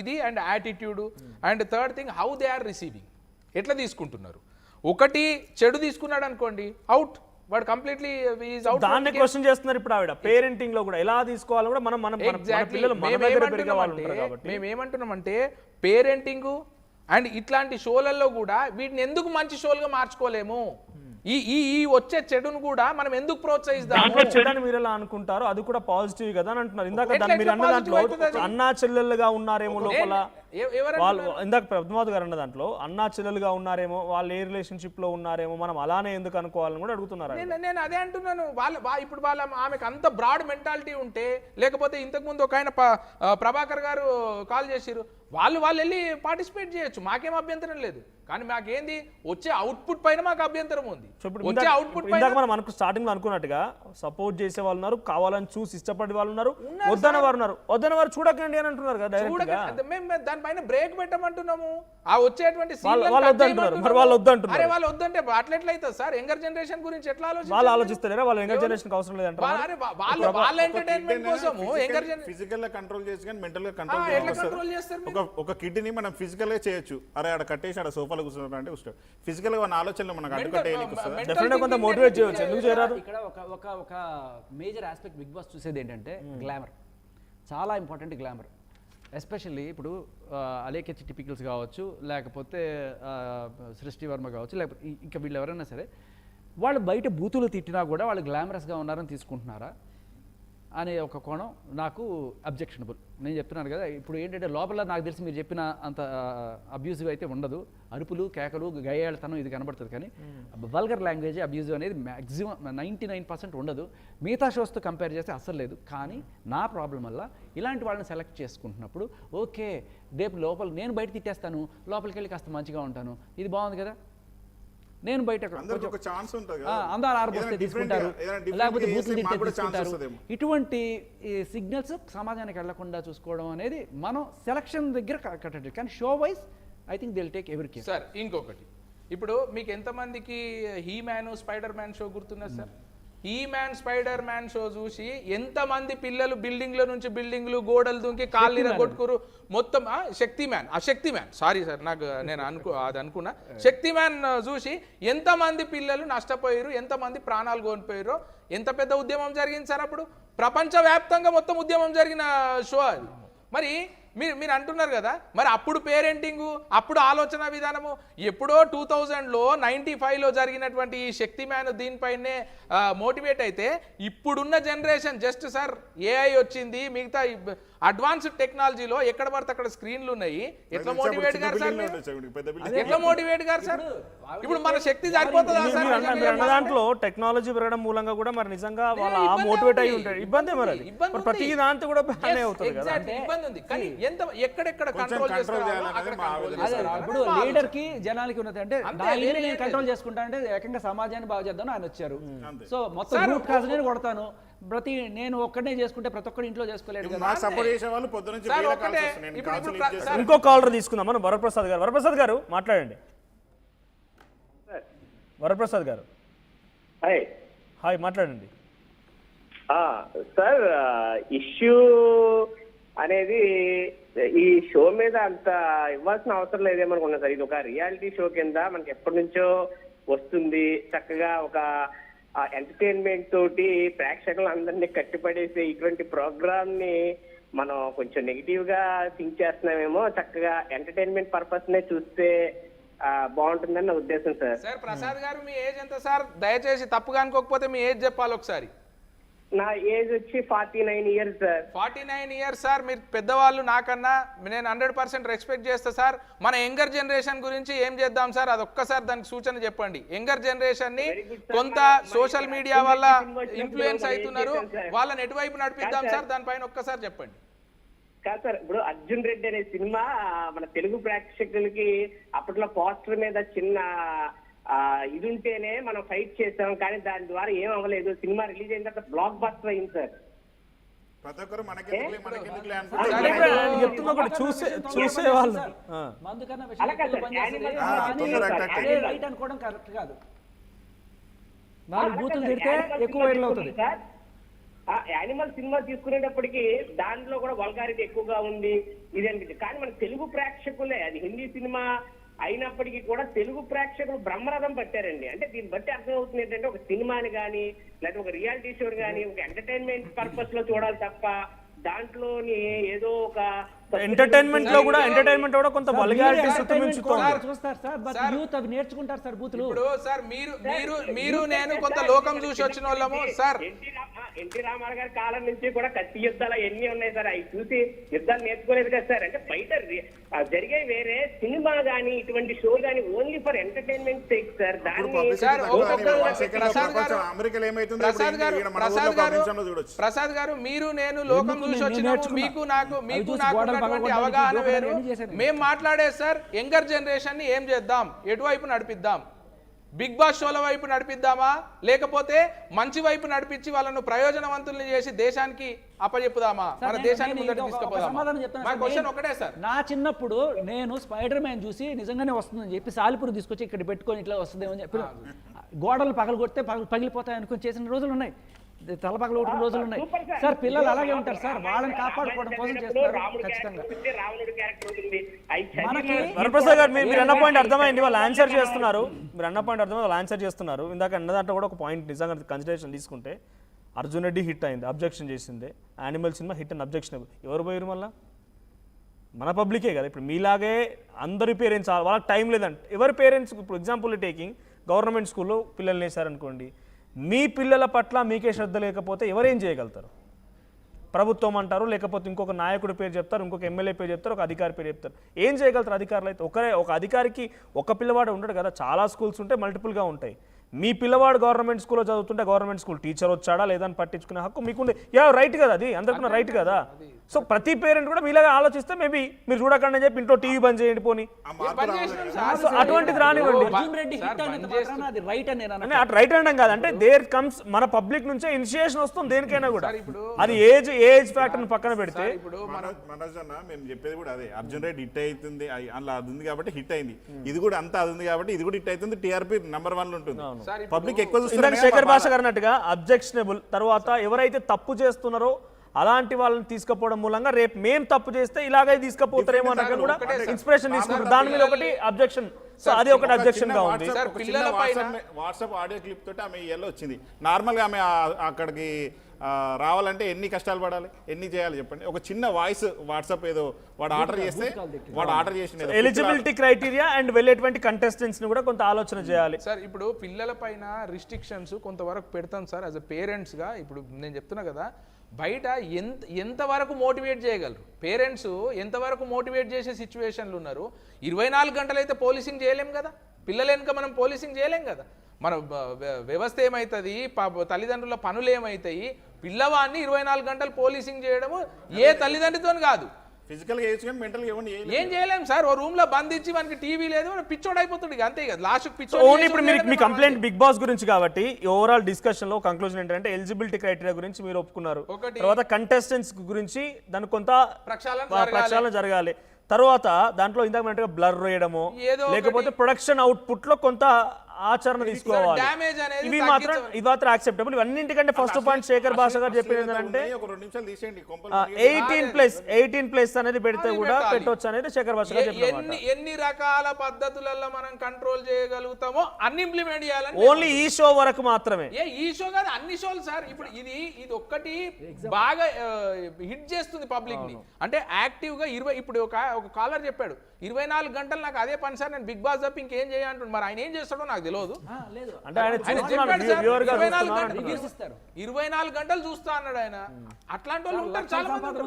ఇది and attitude, and third thing how they are receiving, ఎట్లా తీసుకుంటున్నారు. ఒకటి చెడు తీసుకున్నాడు అనుకోండి అవుట్, వాడు కంప్లీట్లీ దాన్ని క్వశ్చన్ చేస్తున్నారు ఇప్పుడు ఆవిడ. పేరెంటింగ్ లో కూడా ఎలా తీసుకోవాలని కూడా మనం మన పిల్లలు మన దగ్గర పెరిగే వాళ్ళు ఉంటారు కాబట్టి మేము ఏమంటున్నామంటే పేరెంటింగ్ అండ్ ఇట్లాంటి షోలలో కూడా వీటిని ఎందుకు మంచి షోలుగా మార్చుకోలేము? ఈ ఈ ఈ వచ్చే చెడును కూడా మనం ఎందుకు ప్రోత్సహిస్తాం? దాంట్లో చెడని మీరు ఎలా అనుకుంటారు? అది కూడా పాజిటివ్ కదా అని అంటున్నారు. ఇందాక దాన్ని మీరు అన్న దాంట్లో అన్నా చెల్లెలుగా ఉన్నారేమో లోపల వాళ్ళు, ఇందాక పద్మావతి గారు అన్న దాంట్లో అన్నా చెల్లెలుగా ఉన్నారేమో, వాళ్ళు ఏ రిలేషన్షిప్ లో ఉన్నారేమో, మనం అలానే ఎందుకు అనుకోవాలని కూడా అడుగుతున్నారు. నేను అదే అంటున్నాను. ఇప్పుడు ఆమెకు అంత బ్రాడ్ మెంటాలిటీ ఉంటే, లేకపోతే ఇంతకు ముందు ఒక ఆయన ప్రభాకర్ గారు కాల్ చేసిరు, వాళ్ళు వెళ్ళి పార్టిసిపేట్ చేయొచ్చు, మాకేం అభ్యంతరం లేదు. కానీ మాకేంది వచ్చే అవుట్పుట్ పైన మాకు అభ్యంతరం ఉంది. వచ్చే అవుట్పుట్ ఇందాక మనం స్టార్టింగ్ లో అనుకున్నట్టుగా సపోర్ట్ చేసే వాళ్ళు ఉన్నారు, కావాలని చూసి ఇష్టపడే వాళ్ళు ఉన్నారు, వద్దన వారు ఉన్నారు. వద్దన వారు చూడకండి అని అంటున్నారు కదా డైరెక్ట్ గా. మేము దానిపైన బ్రేక్ పెట్టమంటున్నాము. ఆ వచ్చేటువంటి వాళ్ళు వద్దంటున్నారు. మరి వాళ్ళు వద్దంటున్నారు. అరే వాళ్ళు వద్దంటే అట్లెట్లయితుంది సార్? యంగర్ జనరేషన్ గురించి ఎట్లా వాళ్ళు ఆలోచిస్తారా? వాళ్ళు యంగర్ జనరేషన్ అవసరం లేదంటారు. వాళ్ళ ఎంటర్టైన్మెంట్ కోసం యంగర్ ఫిజికల్ గా కంట్రోల్ చేసి కానీ మెంటల్ గా కంట్రోల్ చేస్తారు. ఒక కిడ్ ని మనం ఫిజికల్ గా చేయొచ్చు. అరే ఆడ కట్టేసి ఆడ సోఫాలో కూర్చున్నారు అంటే కూర్చోడు. ఫిజికల్ గా మన ఆలోచనలు మనకు అడ్డుకట్టేయడానికి వస్తుంది. డెఫినెట్ గా కొంత మోటివేట్ చేయొచ్చు. ఎందుకు చేయరాదు? ఇక్కడ ఒక మేజర్ ఆస్పెక్ట్ బిగ్ బాస్ చూసేది ఏంటంటే గ్లామర్. చాలా ఇంపార్టెంట్ గ్లామర్. ఎస్పెషల్లీ ఇప్పుడు అలేకెచ్ టిపికల్స్ కావచ్చు, లేకపోతే సృష్టి వర్మ కావచ్చు, లేకపోతే ఇంకా వీళ్ళు ఎవరైనా సరే, వాళ్ళు బయట బూతులు తిట్టినా కూడా వాళ్ళు గ్లామరస్గా ఉన్నారని తీసుకుంటున్నారా అనే ఒక కోణం నాకు అబ్జెక్షనబుల్. నేను చెప్తున్నాను కదా, ఇప్పుడు ఏంటంటే లోపల నాకు తెలిసి మీరు చెప్పిన అంత అబ్యూజివ్ అయితే ఉండదు. అరుపులు, కేకలు, గయ్యాళతనం ఇది కనబడుతుంది. కానీ వల్గర్ లాంగ్వేజ్ అబ్యూజివ్ అనేది మ్యాక్సిమం 99% ఉండదు. మిగతా షోస్తో కంపేర్ చేస్తే అస్సలు లేదు. కానీ నా ప్రాబ్లం వల్ల ఇలాంటి వాళ్ళని సెలెక్ట్ చేసుకుంటున్నప్పుడు ఓకే, రేపు లోపల నేను బయట తిట్టేస్తాను, లోపలికి వెళ్ళి కాస్త మంచిగా ఉంటాను, ఇది బాగుంది కదా, నేను బయట అందరూ ఆరబోస్తే తీసుకుంటారు, లేకపోతే బూతులు తిట్టే తీసుకుంటారు. ఇటువంటి సిగ్నల్స్ సమాజానికి వెళ్లకుండా చూసుకోవడం అనేది మనం సెలక్షన్ దగ్గర కట్టండి. కానీ show wise I think they will take every care. Sir ఇంకొకటి, ఇప్పుడు మీకు ఎంతమందికి He Man Spider Man show గుర్తున్నది సార్? ఈ మ్యాన్ స్పైడర్ మ్యాన్ షో చూసి ఎంతమంది పిల్లలు బిల్డింగ్ల నుంచి బిల్డింగ్లు, గోడలు దుంకి కాళ్ళు కొట్టుకురు మొత్తం. శక్తి మ్యాన్ సారీ సార్, నేను అనుకున్నా. శక్తి మ్యాన్ చూసి ఎంతమంది పిల్లలు నష్టపోయారు, ఎంతమంది ప్రాణాలు కోల్పోయారో, ఎంత పెద్ద ఉద్యమం జరిగింది సార్ అప్పుడు. ప్రపంచవ్యాప్తంగా మొత్తం ఉద్యమం జరిగిన షో అది. మరి మీరు అంటున్నారు కదా, మరి అప్పుడు పేరెంటింగు, అప్పుడు ఆలోచన విధానము ఎప్పుడో 2000లో 95లో జరిగినటువంటి ఈ శక్తి మ్యాన్ దీనిపైనే మోటివేట్ అయితే, ఇప్పుడున్న జనరేషన్ జస్ట్ సార్ ఏఐ వచ్చింది, మిగతా అడ్వాన్స్డ్ టెక్నాలజీలో ఎక్కడ పడితే అక్కడ స్క్రీన్లు ఉన్నాయి. ఎట్లా మోటివేట్ గారు సార్? ఎట్లా మోటివేట్ గారు సార్? ఇప్పుడు మన శక్తి సరిపోతుందా సార్? దాంట్లో టెక్నాలజీ పెరగడం మూలంగా కూడా మరి నిజంగా వాళ్ళు మోటివేట్ అయ్యి ఉంటారు. ఇబ్బంది మరి ప్రతి దాంతో కూడా అవుతుంది కదా, ఇబ్బంది ఉంది. కానీ ఎంత ఎక్కడ కంట్రోల్ ఇప్పుడు లీడర్ కి జనాలకి ఉన్నది అంటే నేను కంట్రోల్ చేసుకుంటా అంటే ఏకంగా సమాజాన్ని బాగు చేద్దాం ఆయన వచ్చారు. సో మొత్తం రూట్ కాజ్ నేను కొడతాను, నేను ఒక్కడే చేసుకుంటే ప్రతి ఒక్కరు ఇంట్లో చేసుకోలేదు. ఇంకో కాలర్ తీసుకుందాం మనం. వరప్రసాద్ గారు మాట్లాడండి. వరప్రసాద్ గారు హాయ్, మాట్లాడండి. సార్ ఇష్యూ అనేది ఈ షో మీద అంత ఇవ్వాల్సిన అవసరం లేదేమనుకున్నా సార్. ఇది ఒక రియాలిటీ షో కింద మనకి ఎప్పటి నుంచో వస్తుంది. చక్కగా ఒక ఎంటర్టైన్మెంట్ తోటి ప్రేక్షకులు అందరినీ కట్టిపడేసే ఇటువంటి ప్రోగ్రామ్ ని మనం కొంచెం నెగిటివ్ గా థింక్ చేస్తున్నామేమో. చక్కగా ఎంటర్టైన్మెంట్ పర్పస్ నే చూస్తే బాగుంటుందని నా ఉద్దేశం సార్. సార్ ప్రసాద్ గారు మీ ఏజ్ ఎంత సార్? దయచేసి తప్పుగా అనుకోకపోతే మీ ఏజ్ చెప్పాలి ఒకసారి. నా ఏజ్ వచ్చి 49 ఇయర్స్ సార్. 49 ఇయర్స్ సార్, మీరు పెద్దవాళ్ళు నాకన్నా. నేను 100% రెస్పెక్ట్ చేస్తా సార్. మన యంగర్ జనరేషన్ గురించి ఏం చేద్దాం సార్, అది ఒక్కసారి దానికి సూచన చెప్పండి. యంగర్ జనరేషన్ ని కొంత సోషల్ మీడియా వల్ల ఇన్ఫ్లుయెన్స్ అవుతున్నారు, వాళ్ళని ఎటువైపు నడిపిద్దాం సార్, దానిపైన ఒక్కసారి చెప్పండి. కాదు సార్, ఇప్పుడు అర్జున్ రెడ్డి అనే సినిమా మన తెలుగు ప్రేక్షకులకి అప్పట్లో పోస్టర్ మీద చిన్న ఇది ఉంటేనే మనం ఫైట్ చేసాం, కానీ దాని ద్వారా ఏం అవ్వలేదు. సినిమా రిలీజ్ అయిన తర్వాత బ్లాక్ బస్టర్ అయింది సార్. అనుకోవడం కరెక్ట్ కాదు. 4 బూతులు తిడితే ఎక్కువ వైరల్ అవుతుంది. యానిమల్ సినిమా తీసుకునేటప్పటికి దాంట్లో కూడా వల్గారిటీ ఎక్కువగా ఉంది ఇదేంటి. కానీ మన తెలుగు ప్రేక్షకులే, అది హిందీ సినిమా అయినప్పటికీ కూడా తెలుగు ప్రేక్షకులు బ్రహ్మరథం పట్టారండి. అంటే దీన్ని బట్టి అర్థమవుతుంది ఏంటంటే ఒక సినిమాని కానీ లేదా ఒక రియాలిటీ షోని కానీ ఒక ఎంటర్టైన్మెంట్ పర్పస్ లో చూడాలి తప్ప దాంట్లోని ఏదో ఒక ఎంటర్టైన్మెంట్ లో కూడా కొంత వల్గారిటీ చూస్తారు సార్, బట్ యూత్ అవి నేర్చుకుంటారు సార్ బూతులు. ఇప్పుడు సార్ మీరు నేను కొంత లోకం చూసి వచ్చిన వాళ్ళము సార్. ఎన్టీ రామారావు గారి కాలం నుంచి కూడా కత్తి యుద్ధాలు ఎన్ని ఉన్నాయి సార్, అవి చూసి యుద్ధాలు నేర్చుకోలేదు కదా సార్. అంటే బయట జరిగే వేరే సినిమా గానీ ఇటువంటి షో గానీ only for entertainment sake sir. Prasad గారు మీరు నేను లోకం చూసి వచ్చినాము, మీకు నాకు అవగాహన వేరు. మేము మాట్లాడేది సార్ యంగర్ జనరేషన్ ని ఏం చేద్దాం, ఎటువైపు నడిపిద్దాం, బిగ్ బాస్ షోల వైపు నడిపిద్దామా లేకపోతే మంచి వైపు నడిపించి వాళ్ళను ప్రయోజనవంతుల్ని చేసి దేశానికి అప్పచెప్పుదామా, మన దేశాన్ని ముందుకు తీసుకుపోదామా? మా క్వశ్చన్ ఒకటే సార్. నా చిన్నప్పుడు నేను స్పైడర్ మ్యాన్ చూసి నిజంగానే వస్తుందని చెప్పి సాలిపురు తీసుకొచ్చి ఇక్కడ పెట్టుకొని ఇట్లా వస్తుందేమని చెప్పి గోడలు పగలు కొడితే పగిలిపోతాయి అనుకుని చేసిన రోజులు ఉన్నాయి, తల పగలు కొట్టిన రోజులు ఉన్నాయి సార్. పిల్లలు అలాగే ఉంటారు సార్, వాళ్ళని కాపాడుకోవడం కోసం చేస్తారు ఖచ్చితంగా. వరప్రసాద్ గారు మీరు అన్న పాయింట్ అర్థమైంది, వాళ్ళు ఆన్సర్ చేస్తున్నారు. మీరు అన్న పాయింట్ అర్థమైంది, వాళ్ళు ఆన్సర్ చేస్తున్నారు. ఇందాక అన్న దాంట్లో కూడా ఒక పాయింట్ నిజంగా కన్సిడరేషన్ తీసుకుంటే అర్జున్ రెడ్డి హిట్ అయింది, అబ్జెక్షన్ చేసిందే. Animal cinema hit and objection. ఎవరు పోయారు మళ్ళీ? మన పబ్లికే కదా. ఇప్పుడు మీలాగే అందరి పేరెంట్స్ వాళ్ళకి టైం లేదంటే ఎవరి పేరెంట్స్, ఇప్పుడు ఎగ్జాంపుల్ టేకింగ్ గవర్నమెంట్ స్కూల్లో పిల్లల్ని వేశారనుకోండి, మీ పిల్లల పట్ల మీకే శ్రద్ధ లేకపోతే ఎవరేం చేయగలుగుతారు? ప్రభుత్వం అంటారు, లేకపోతే ఇంకొక నాయకుడి పేరు చెప్తారు, ఇంకొక ఎమ్మెల్యే పేరు చెప్తారు, ఒక అధికారి పేరు చెప్తారు. ఏం చేయగలుగుతారు అధికారులు అయితే? ఒక అధికారికి ఒక పిల్లవాడు ఉండడు కదా, చాలా స్కూల్స్ ఉంటాయి, మల్టిపుల్గా ఉంటాయి. మీ పిల్లవాడు గవర్నమెంట్ స్కూల్లో చదువుతుంటే గవర్నమెంట్ స్కూల్ టీచర్ వచ్చాడా లేదని పట్టించుకునే హక్కు మీకుంది. రైట్ కదా, అది అందరికీ రైట్ కదా. సో ప్రతి పేరెంట్ కూడా మీలాగా ఆలోచిస్తే మేబీ మీరు చూడకండి అని చెప్పి ఇంట్లో టీవీ బంద్ చేయండి పోనీ, అటువంటిది రానివ్వండి. అటు రైట్ అనడం కాదు, అంటే దేర్ కమ్స్ మన పబ్లిక్ నుంచే ఇనిషియేషన్ వస్తుంది దేనికైనా కూడా. అది ఏజ్ ఫ్యాక్టర్ పక్కన పెడితే ఇప్పుడు మనోజ్ అన్న మేము చెప్పేది కూడా అదే. అర్జున్ రెడ్డి హిట్ అవుతుంది, అలా అది ఉంది కాబట్టి హిట్ అయింది, ఇది కూడా అంతా అది ఉంది కాబట్టి ఇది కూడా హిట్ అవుతుంది, టీఆర్పీ నెంబర్ 1 ఉంటుంది. పబ్లిక్ ఎక్కువ చూస్తారు. శేఖర్ భాష గారు అన్నట్టుగా అబ్జెక్షనబుల్ తర్వాత ఎవరైతే తప్పు చేస్తున్నారో అలాంటి వాళ్ళని తీసుకుపోవడం మూలంగా రేపు మేము తప్పు చేస్తే ఇలాగే తీసుకుపోతారేమో అన్నట్టు కూడా ఇన్స్పిరేషన్ తీసుకుంటారు. దాని మీద ఒకటి అబ్జెక్షన్. సో అది ఒకటి అబ్జెక్షన్ గా ఉంది. వాట్సాప్ ఆడియో క్లిప్ తోటి ఆమె ఇయర్లో వచ్చింది. నార్మల్ గా ఆమె అక్కడికి రావాలంటే ఎన్ని కష్టాలు పడాలి, ఎన్ని చేయాలి చెప్పండి. ఒక చిన్న వాయిస్ వాట్సాప్ ఏదో వాడు ఆర్డర్ చేస్తే ఎలిజిబిలిటీ క్రైటీరియా అండ్ వెళ్ళేటువంటి కంటెస్టెంట్స్ ని కూడా కొంత ఆలోచన చేయాలి సార్. ఇప్పుడు పిల్లల పైన రిస్ట్రిక్షన్స్ కొంతవరకు పెడతాం సార్ యాజ్ అ పేరెంట్స్ గా. ఇప్పుడు నేను చెప్తున్నా కదా, బయట ఎంతవరకు మోటివేట్ చేయగలరు పేరెంట్స్, ఎంతవరకు మోటివేట్ చేసే సిచ్యువేషన్లు ఉన్నారు. 24 గంటలు అయితే పోలీసింగ్ చేయలేం కదా, పిల్లల వెనుక మనం పోలీసింగ్ చేయలేం కదా. మన వ్యవస్థ ఏమవుతుంది, తల్లిదండ్రుల పనులు ఏమవుతాయి, పిల్లవాడిని 24 గంటలు పోలీసింగ్ చేయడము ఏ తల్లిదండ్రితో కాదు. ఫిజికల్ గా మెంటల్ ఏం చేయలేం సార్. ఓ రూమ్ లో బంధించి మనకి టీవీ లేదు, పిచ్చోడు అయిపోతుంది అంతే కదా. లాస్ట్ పిచ్చోడు. ఓన్లీ ఇప్పుడు మీ కంప్లైంట్ బిగ్ బాస్ గురించి కాబట్టి ఓవరాల్ డిస్కషన్ లో కంక్లూజన్ ఏంటంటే ఎలిజిబిలిటీ క్రైటీరియా గురించి మీరు ఒప్పుకున్నారు. తర్వాత కంటెస్టెంట్స్ గురించి దానికి కొంత ప్రక్షాళన జరగాలి. తర్వాత దాంట్లో ఇందాక బ్లర్ వేయడము లేకపోతే ప్రొడక్షన్ అవుట్పుట్ లో కొంత ఆచరణ తీసుకోవాలి. ఇవి మాత్రం యాక్సెప్టబుల్. ఇవన్నింటికంటే ఫస్ట్ పాయింట్ శేఖర్ భాష గారు చెప్పేది ఏంటంటే 18+ అనేది పెడితే కూడా పెట్టొచ్చు అనేది శేఖర్ భాష గారు చెప్పారు. ఎన్ని రకాల పద్ధతులలో మనం కంట్రోల్ చేయగలుగుతామో అన్ని ఇంప్లిమెంట్ చేయాలని. ఓన్లీ ఈ షో వరకు మాత్రమే. ఈ షో కాదు, అన్ని షోలు సార్. ఇప్పుడు ఇది ఒక్కటి బాగా హిట్ చేస్తుంది పబ్లిక్ ని. అంటే యాక్టివ్ గా ఇప్పుడు ఒక కాలర్ చెప్పాడు 24 గంటలు నాకు అదే పని సార్, నేను బిగ్ బాస్ తప్ప ఇంకేం చేయాలంటాడు. మరి ఆయన ఏం చేస్తాడో నాకు తెలియదు. అంటే 24 గంటలు చూస్తా అన్నాడు ఆయన. అట్లాంటి వాళ్ళు ఉంటారు, చాలా మంది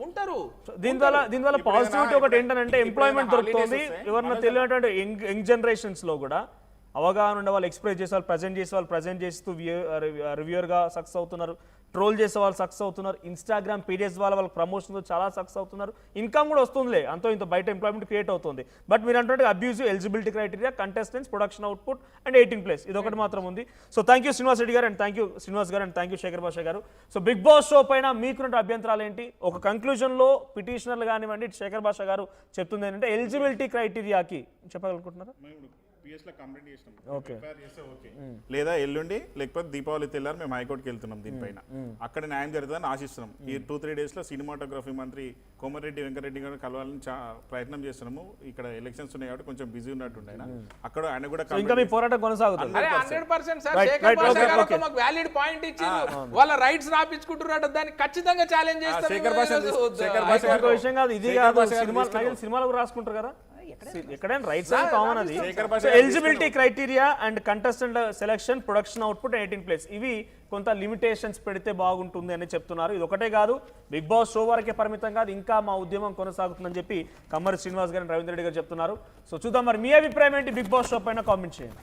ఉంటారు. దీనివల్ల పాజిటివిటీ ఒకటి ఏంటంటే ఎంప్లాయ్మెంట్ దొరుకుతుంది. ఎవరన్నా తెలియనటువంటి యంగ్ జనరేషన్స్ లో కూడా అవగాహన ఉండే వాళ్ళు ఎక్స్ప్రెస్ చేసే వాళ్ళు ప్రజెంట్ చేస్తూ రివ్యూర్ గా సక్సెస్ అవుతున్నారు. ట్రోల్ చేసే వాళ్ళు సక్సెస్ అవుతున్నారు. ఇన్స్టాగ్రామ్ పీడిఎస్ వాళ్ళ ప్రమోషన్ చాలా సక్సెస్ అవుతున్నారు. ఇన్కమ్ కూడా వస్తుందిలే, అంతో ఇంత బయట ఎంప్లాయ్మెంట్ క్రియేట్ అవుతుంది. బట్ మీరు అంటే abusive eligibility criteria, contestants, production output and 18+. ఇది ఒకటి మాత్రం ఉంది. So thank you Srinivas Reddy గారు అండ్ థ్యాంక్ యూ శ్రీనివాస్ గారు అండ్ థ్యాంక్ యూ శేఖర్ భాష గారు. సో బిగ్ బాస్ షో పైన మీకున్న అభ్యంతరాలు ఏంటి? ఒక కంక్లూజన్లో పిటిషనర్లు కానివ్వండి, శేఖర్ భాష గారు చెప్తుంది ఏంటంటే ఎలిజిబిలిటీ క్రైటీరియాకి చెప్పగలుగుతున్నారా? PS లో కంప్లైంట్ చేసినాం. Okay. FIR చేస్తే ఓకే. లేదా ఎల్లుండి లేకపోతే దీపావళి తెల్లారి మేము హైకోర్టుకి వెళ్తున్నాం దీనిపైన. అక్కడ న్యాయం జరుగుతుందని ఆశిస్తున్నాం. ఈ 2-3 డేస్ లో సినిమాటోగ్రఫీ మంత్రి కోమరెడ్డి వెంకరెడ్డి గారు కలవాలని ప్రయత్నం చేస్తున్నాము. ఇక్కడ ఎలక్షన్స్ ఉన్నాయి కాబట్టి కొంచెం బిజీ ఉన్నట్టుండే ఆయన. అక్కడ ఆయన కూడా ఇంకా మీ పోరాటం కొనసాగుతుంది. అరే 100% సార్ Right, శేఖర్ right, భాష okay, గారు okay. మాకు వ్యాలిడ్ పాయింట్ ఇచ్చారు. వాళ్ళ రైట్స్ రాపించుకుంటున్నాడు, దాన్ని ఖచ్చితంగా ఛాలెంజ్ చేస్తారు. శేఖర్ భాష ఇంకో విషయం కాదు, ఇది కాదు, సినిమాలకు రాసుకుంటారు కదా, ఎక్కడైనా రైట్స్ కామన్. అది eligibility criteria and contestant selection, production output 18 place, ఇవి కొంత లిమిటేషన్స్ పెడితే బాగుంటుంది అని చెప్తున్నారు. ఇది ఒకటే కాదు, బిగ్ బాస్ షో వరకే పరిమితం కాదు, ఇంకా మా ఉద్యమం కొనసాగుతుందని చెప్పి కమ్మరి శ్రీనివాస్ గారు, రవీంద్ర రెడ్డి గారు చెప్తున్నారు. సో చూద్దాం మరి మీ అభిప్రాయం ఏంటి, బిగ్ బాస్ షో పైన కామెంట్ చేయండి.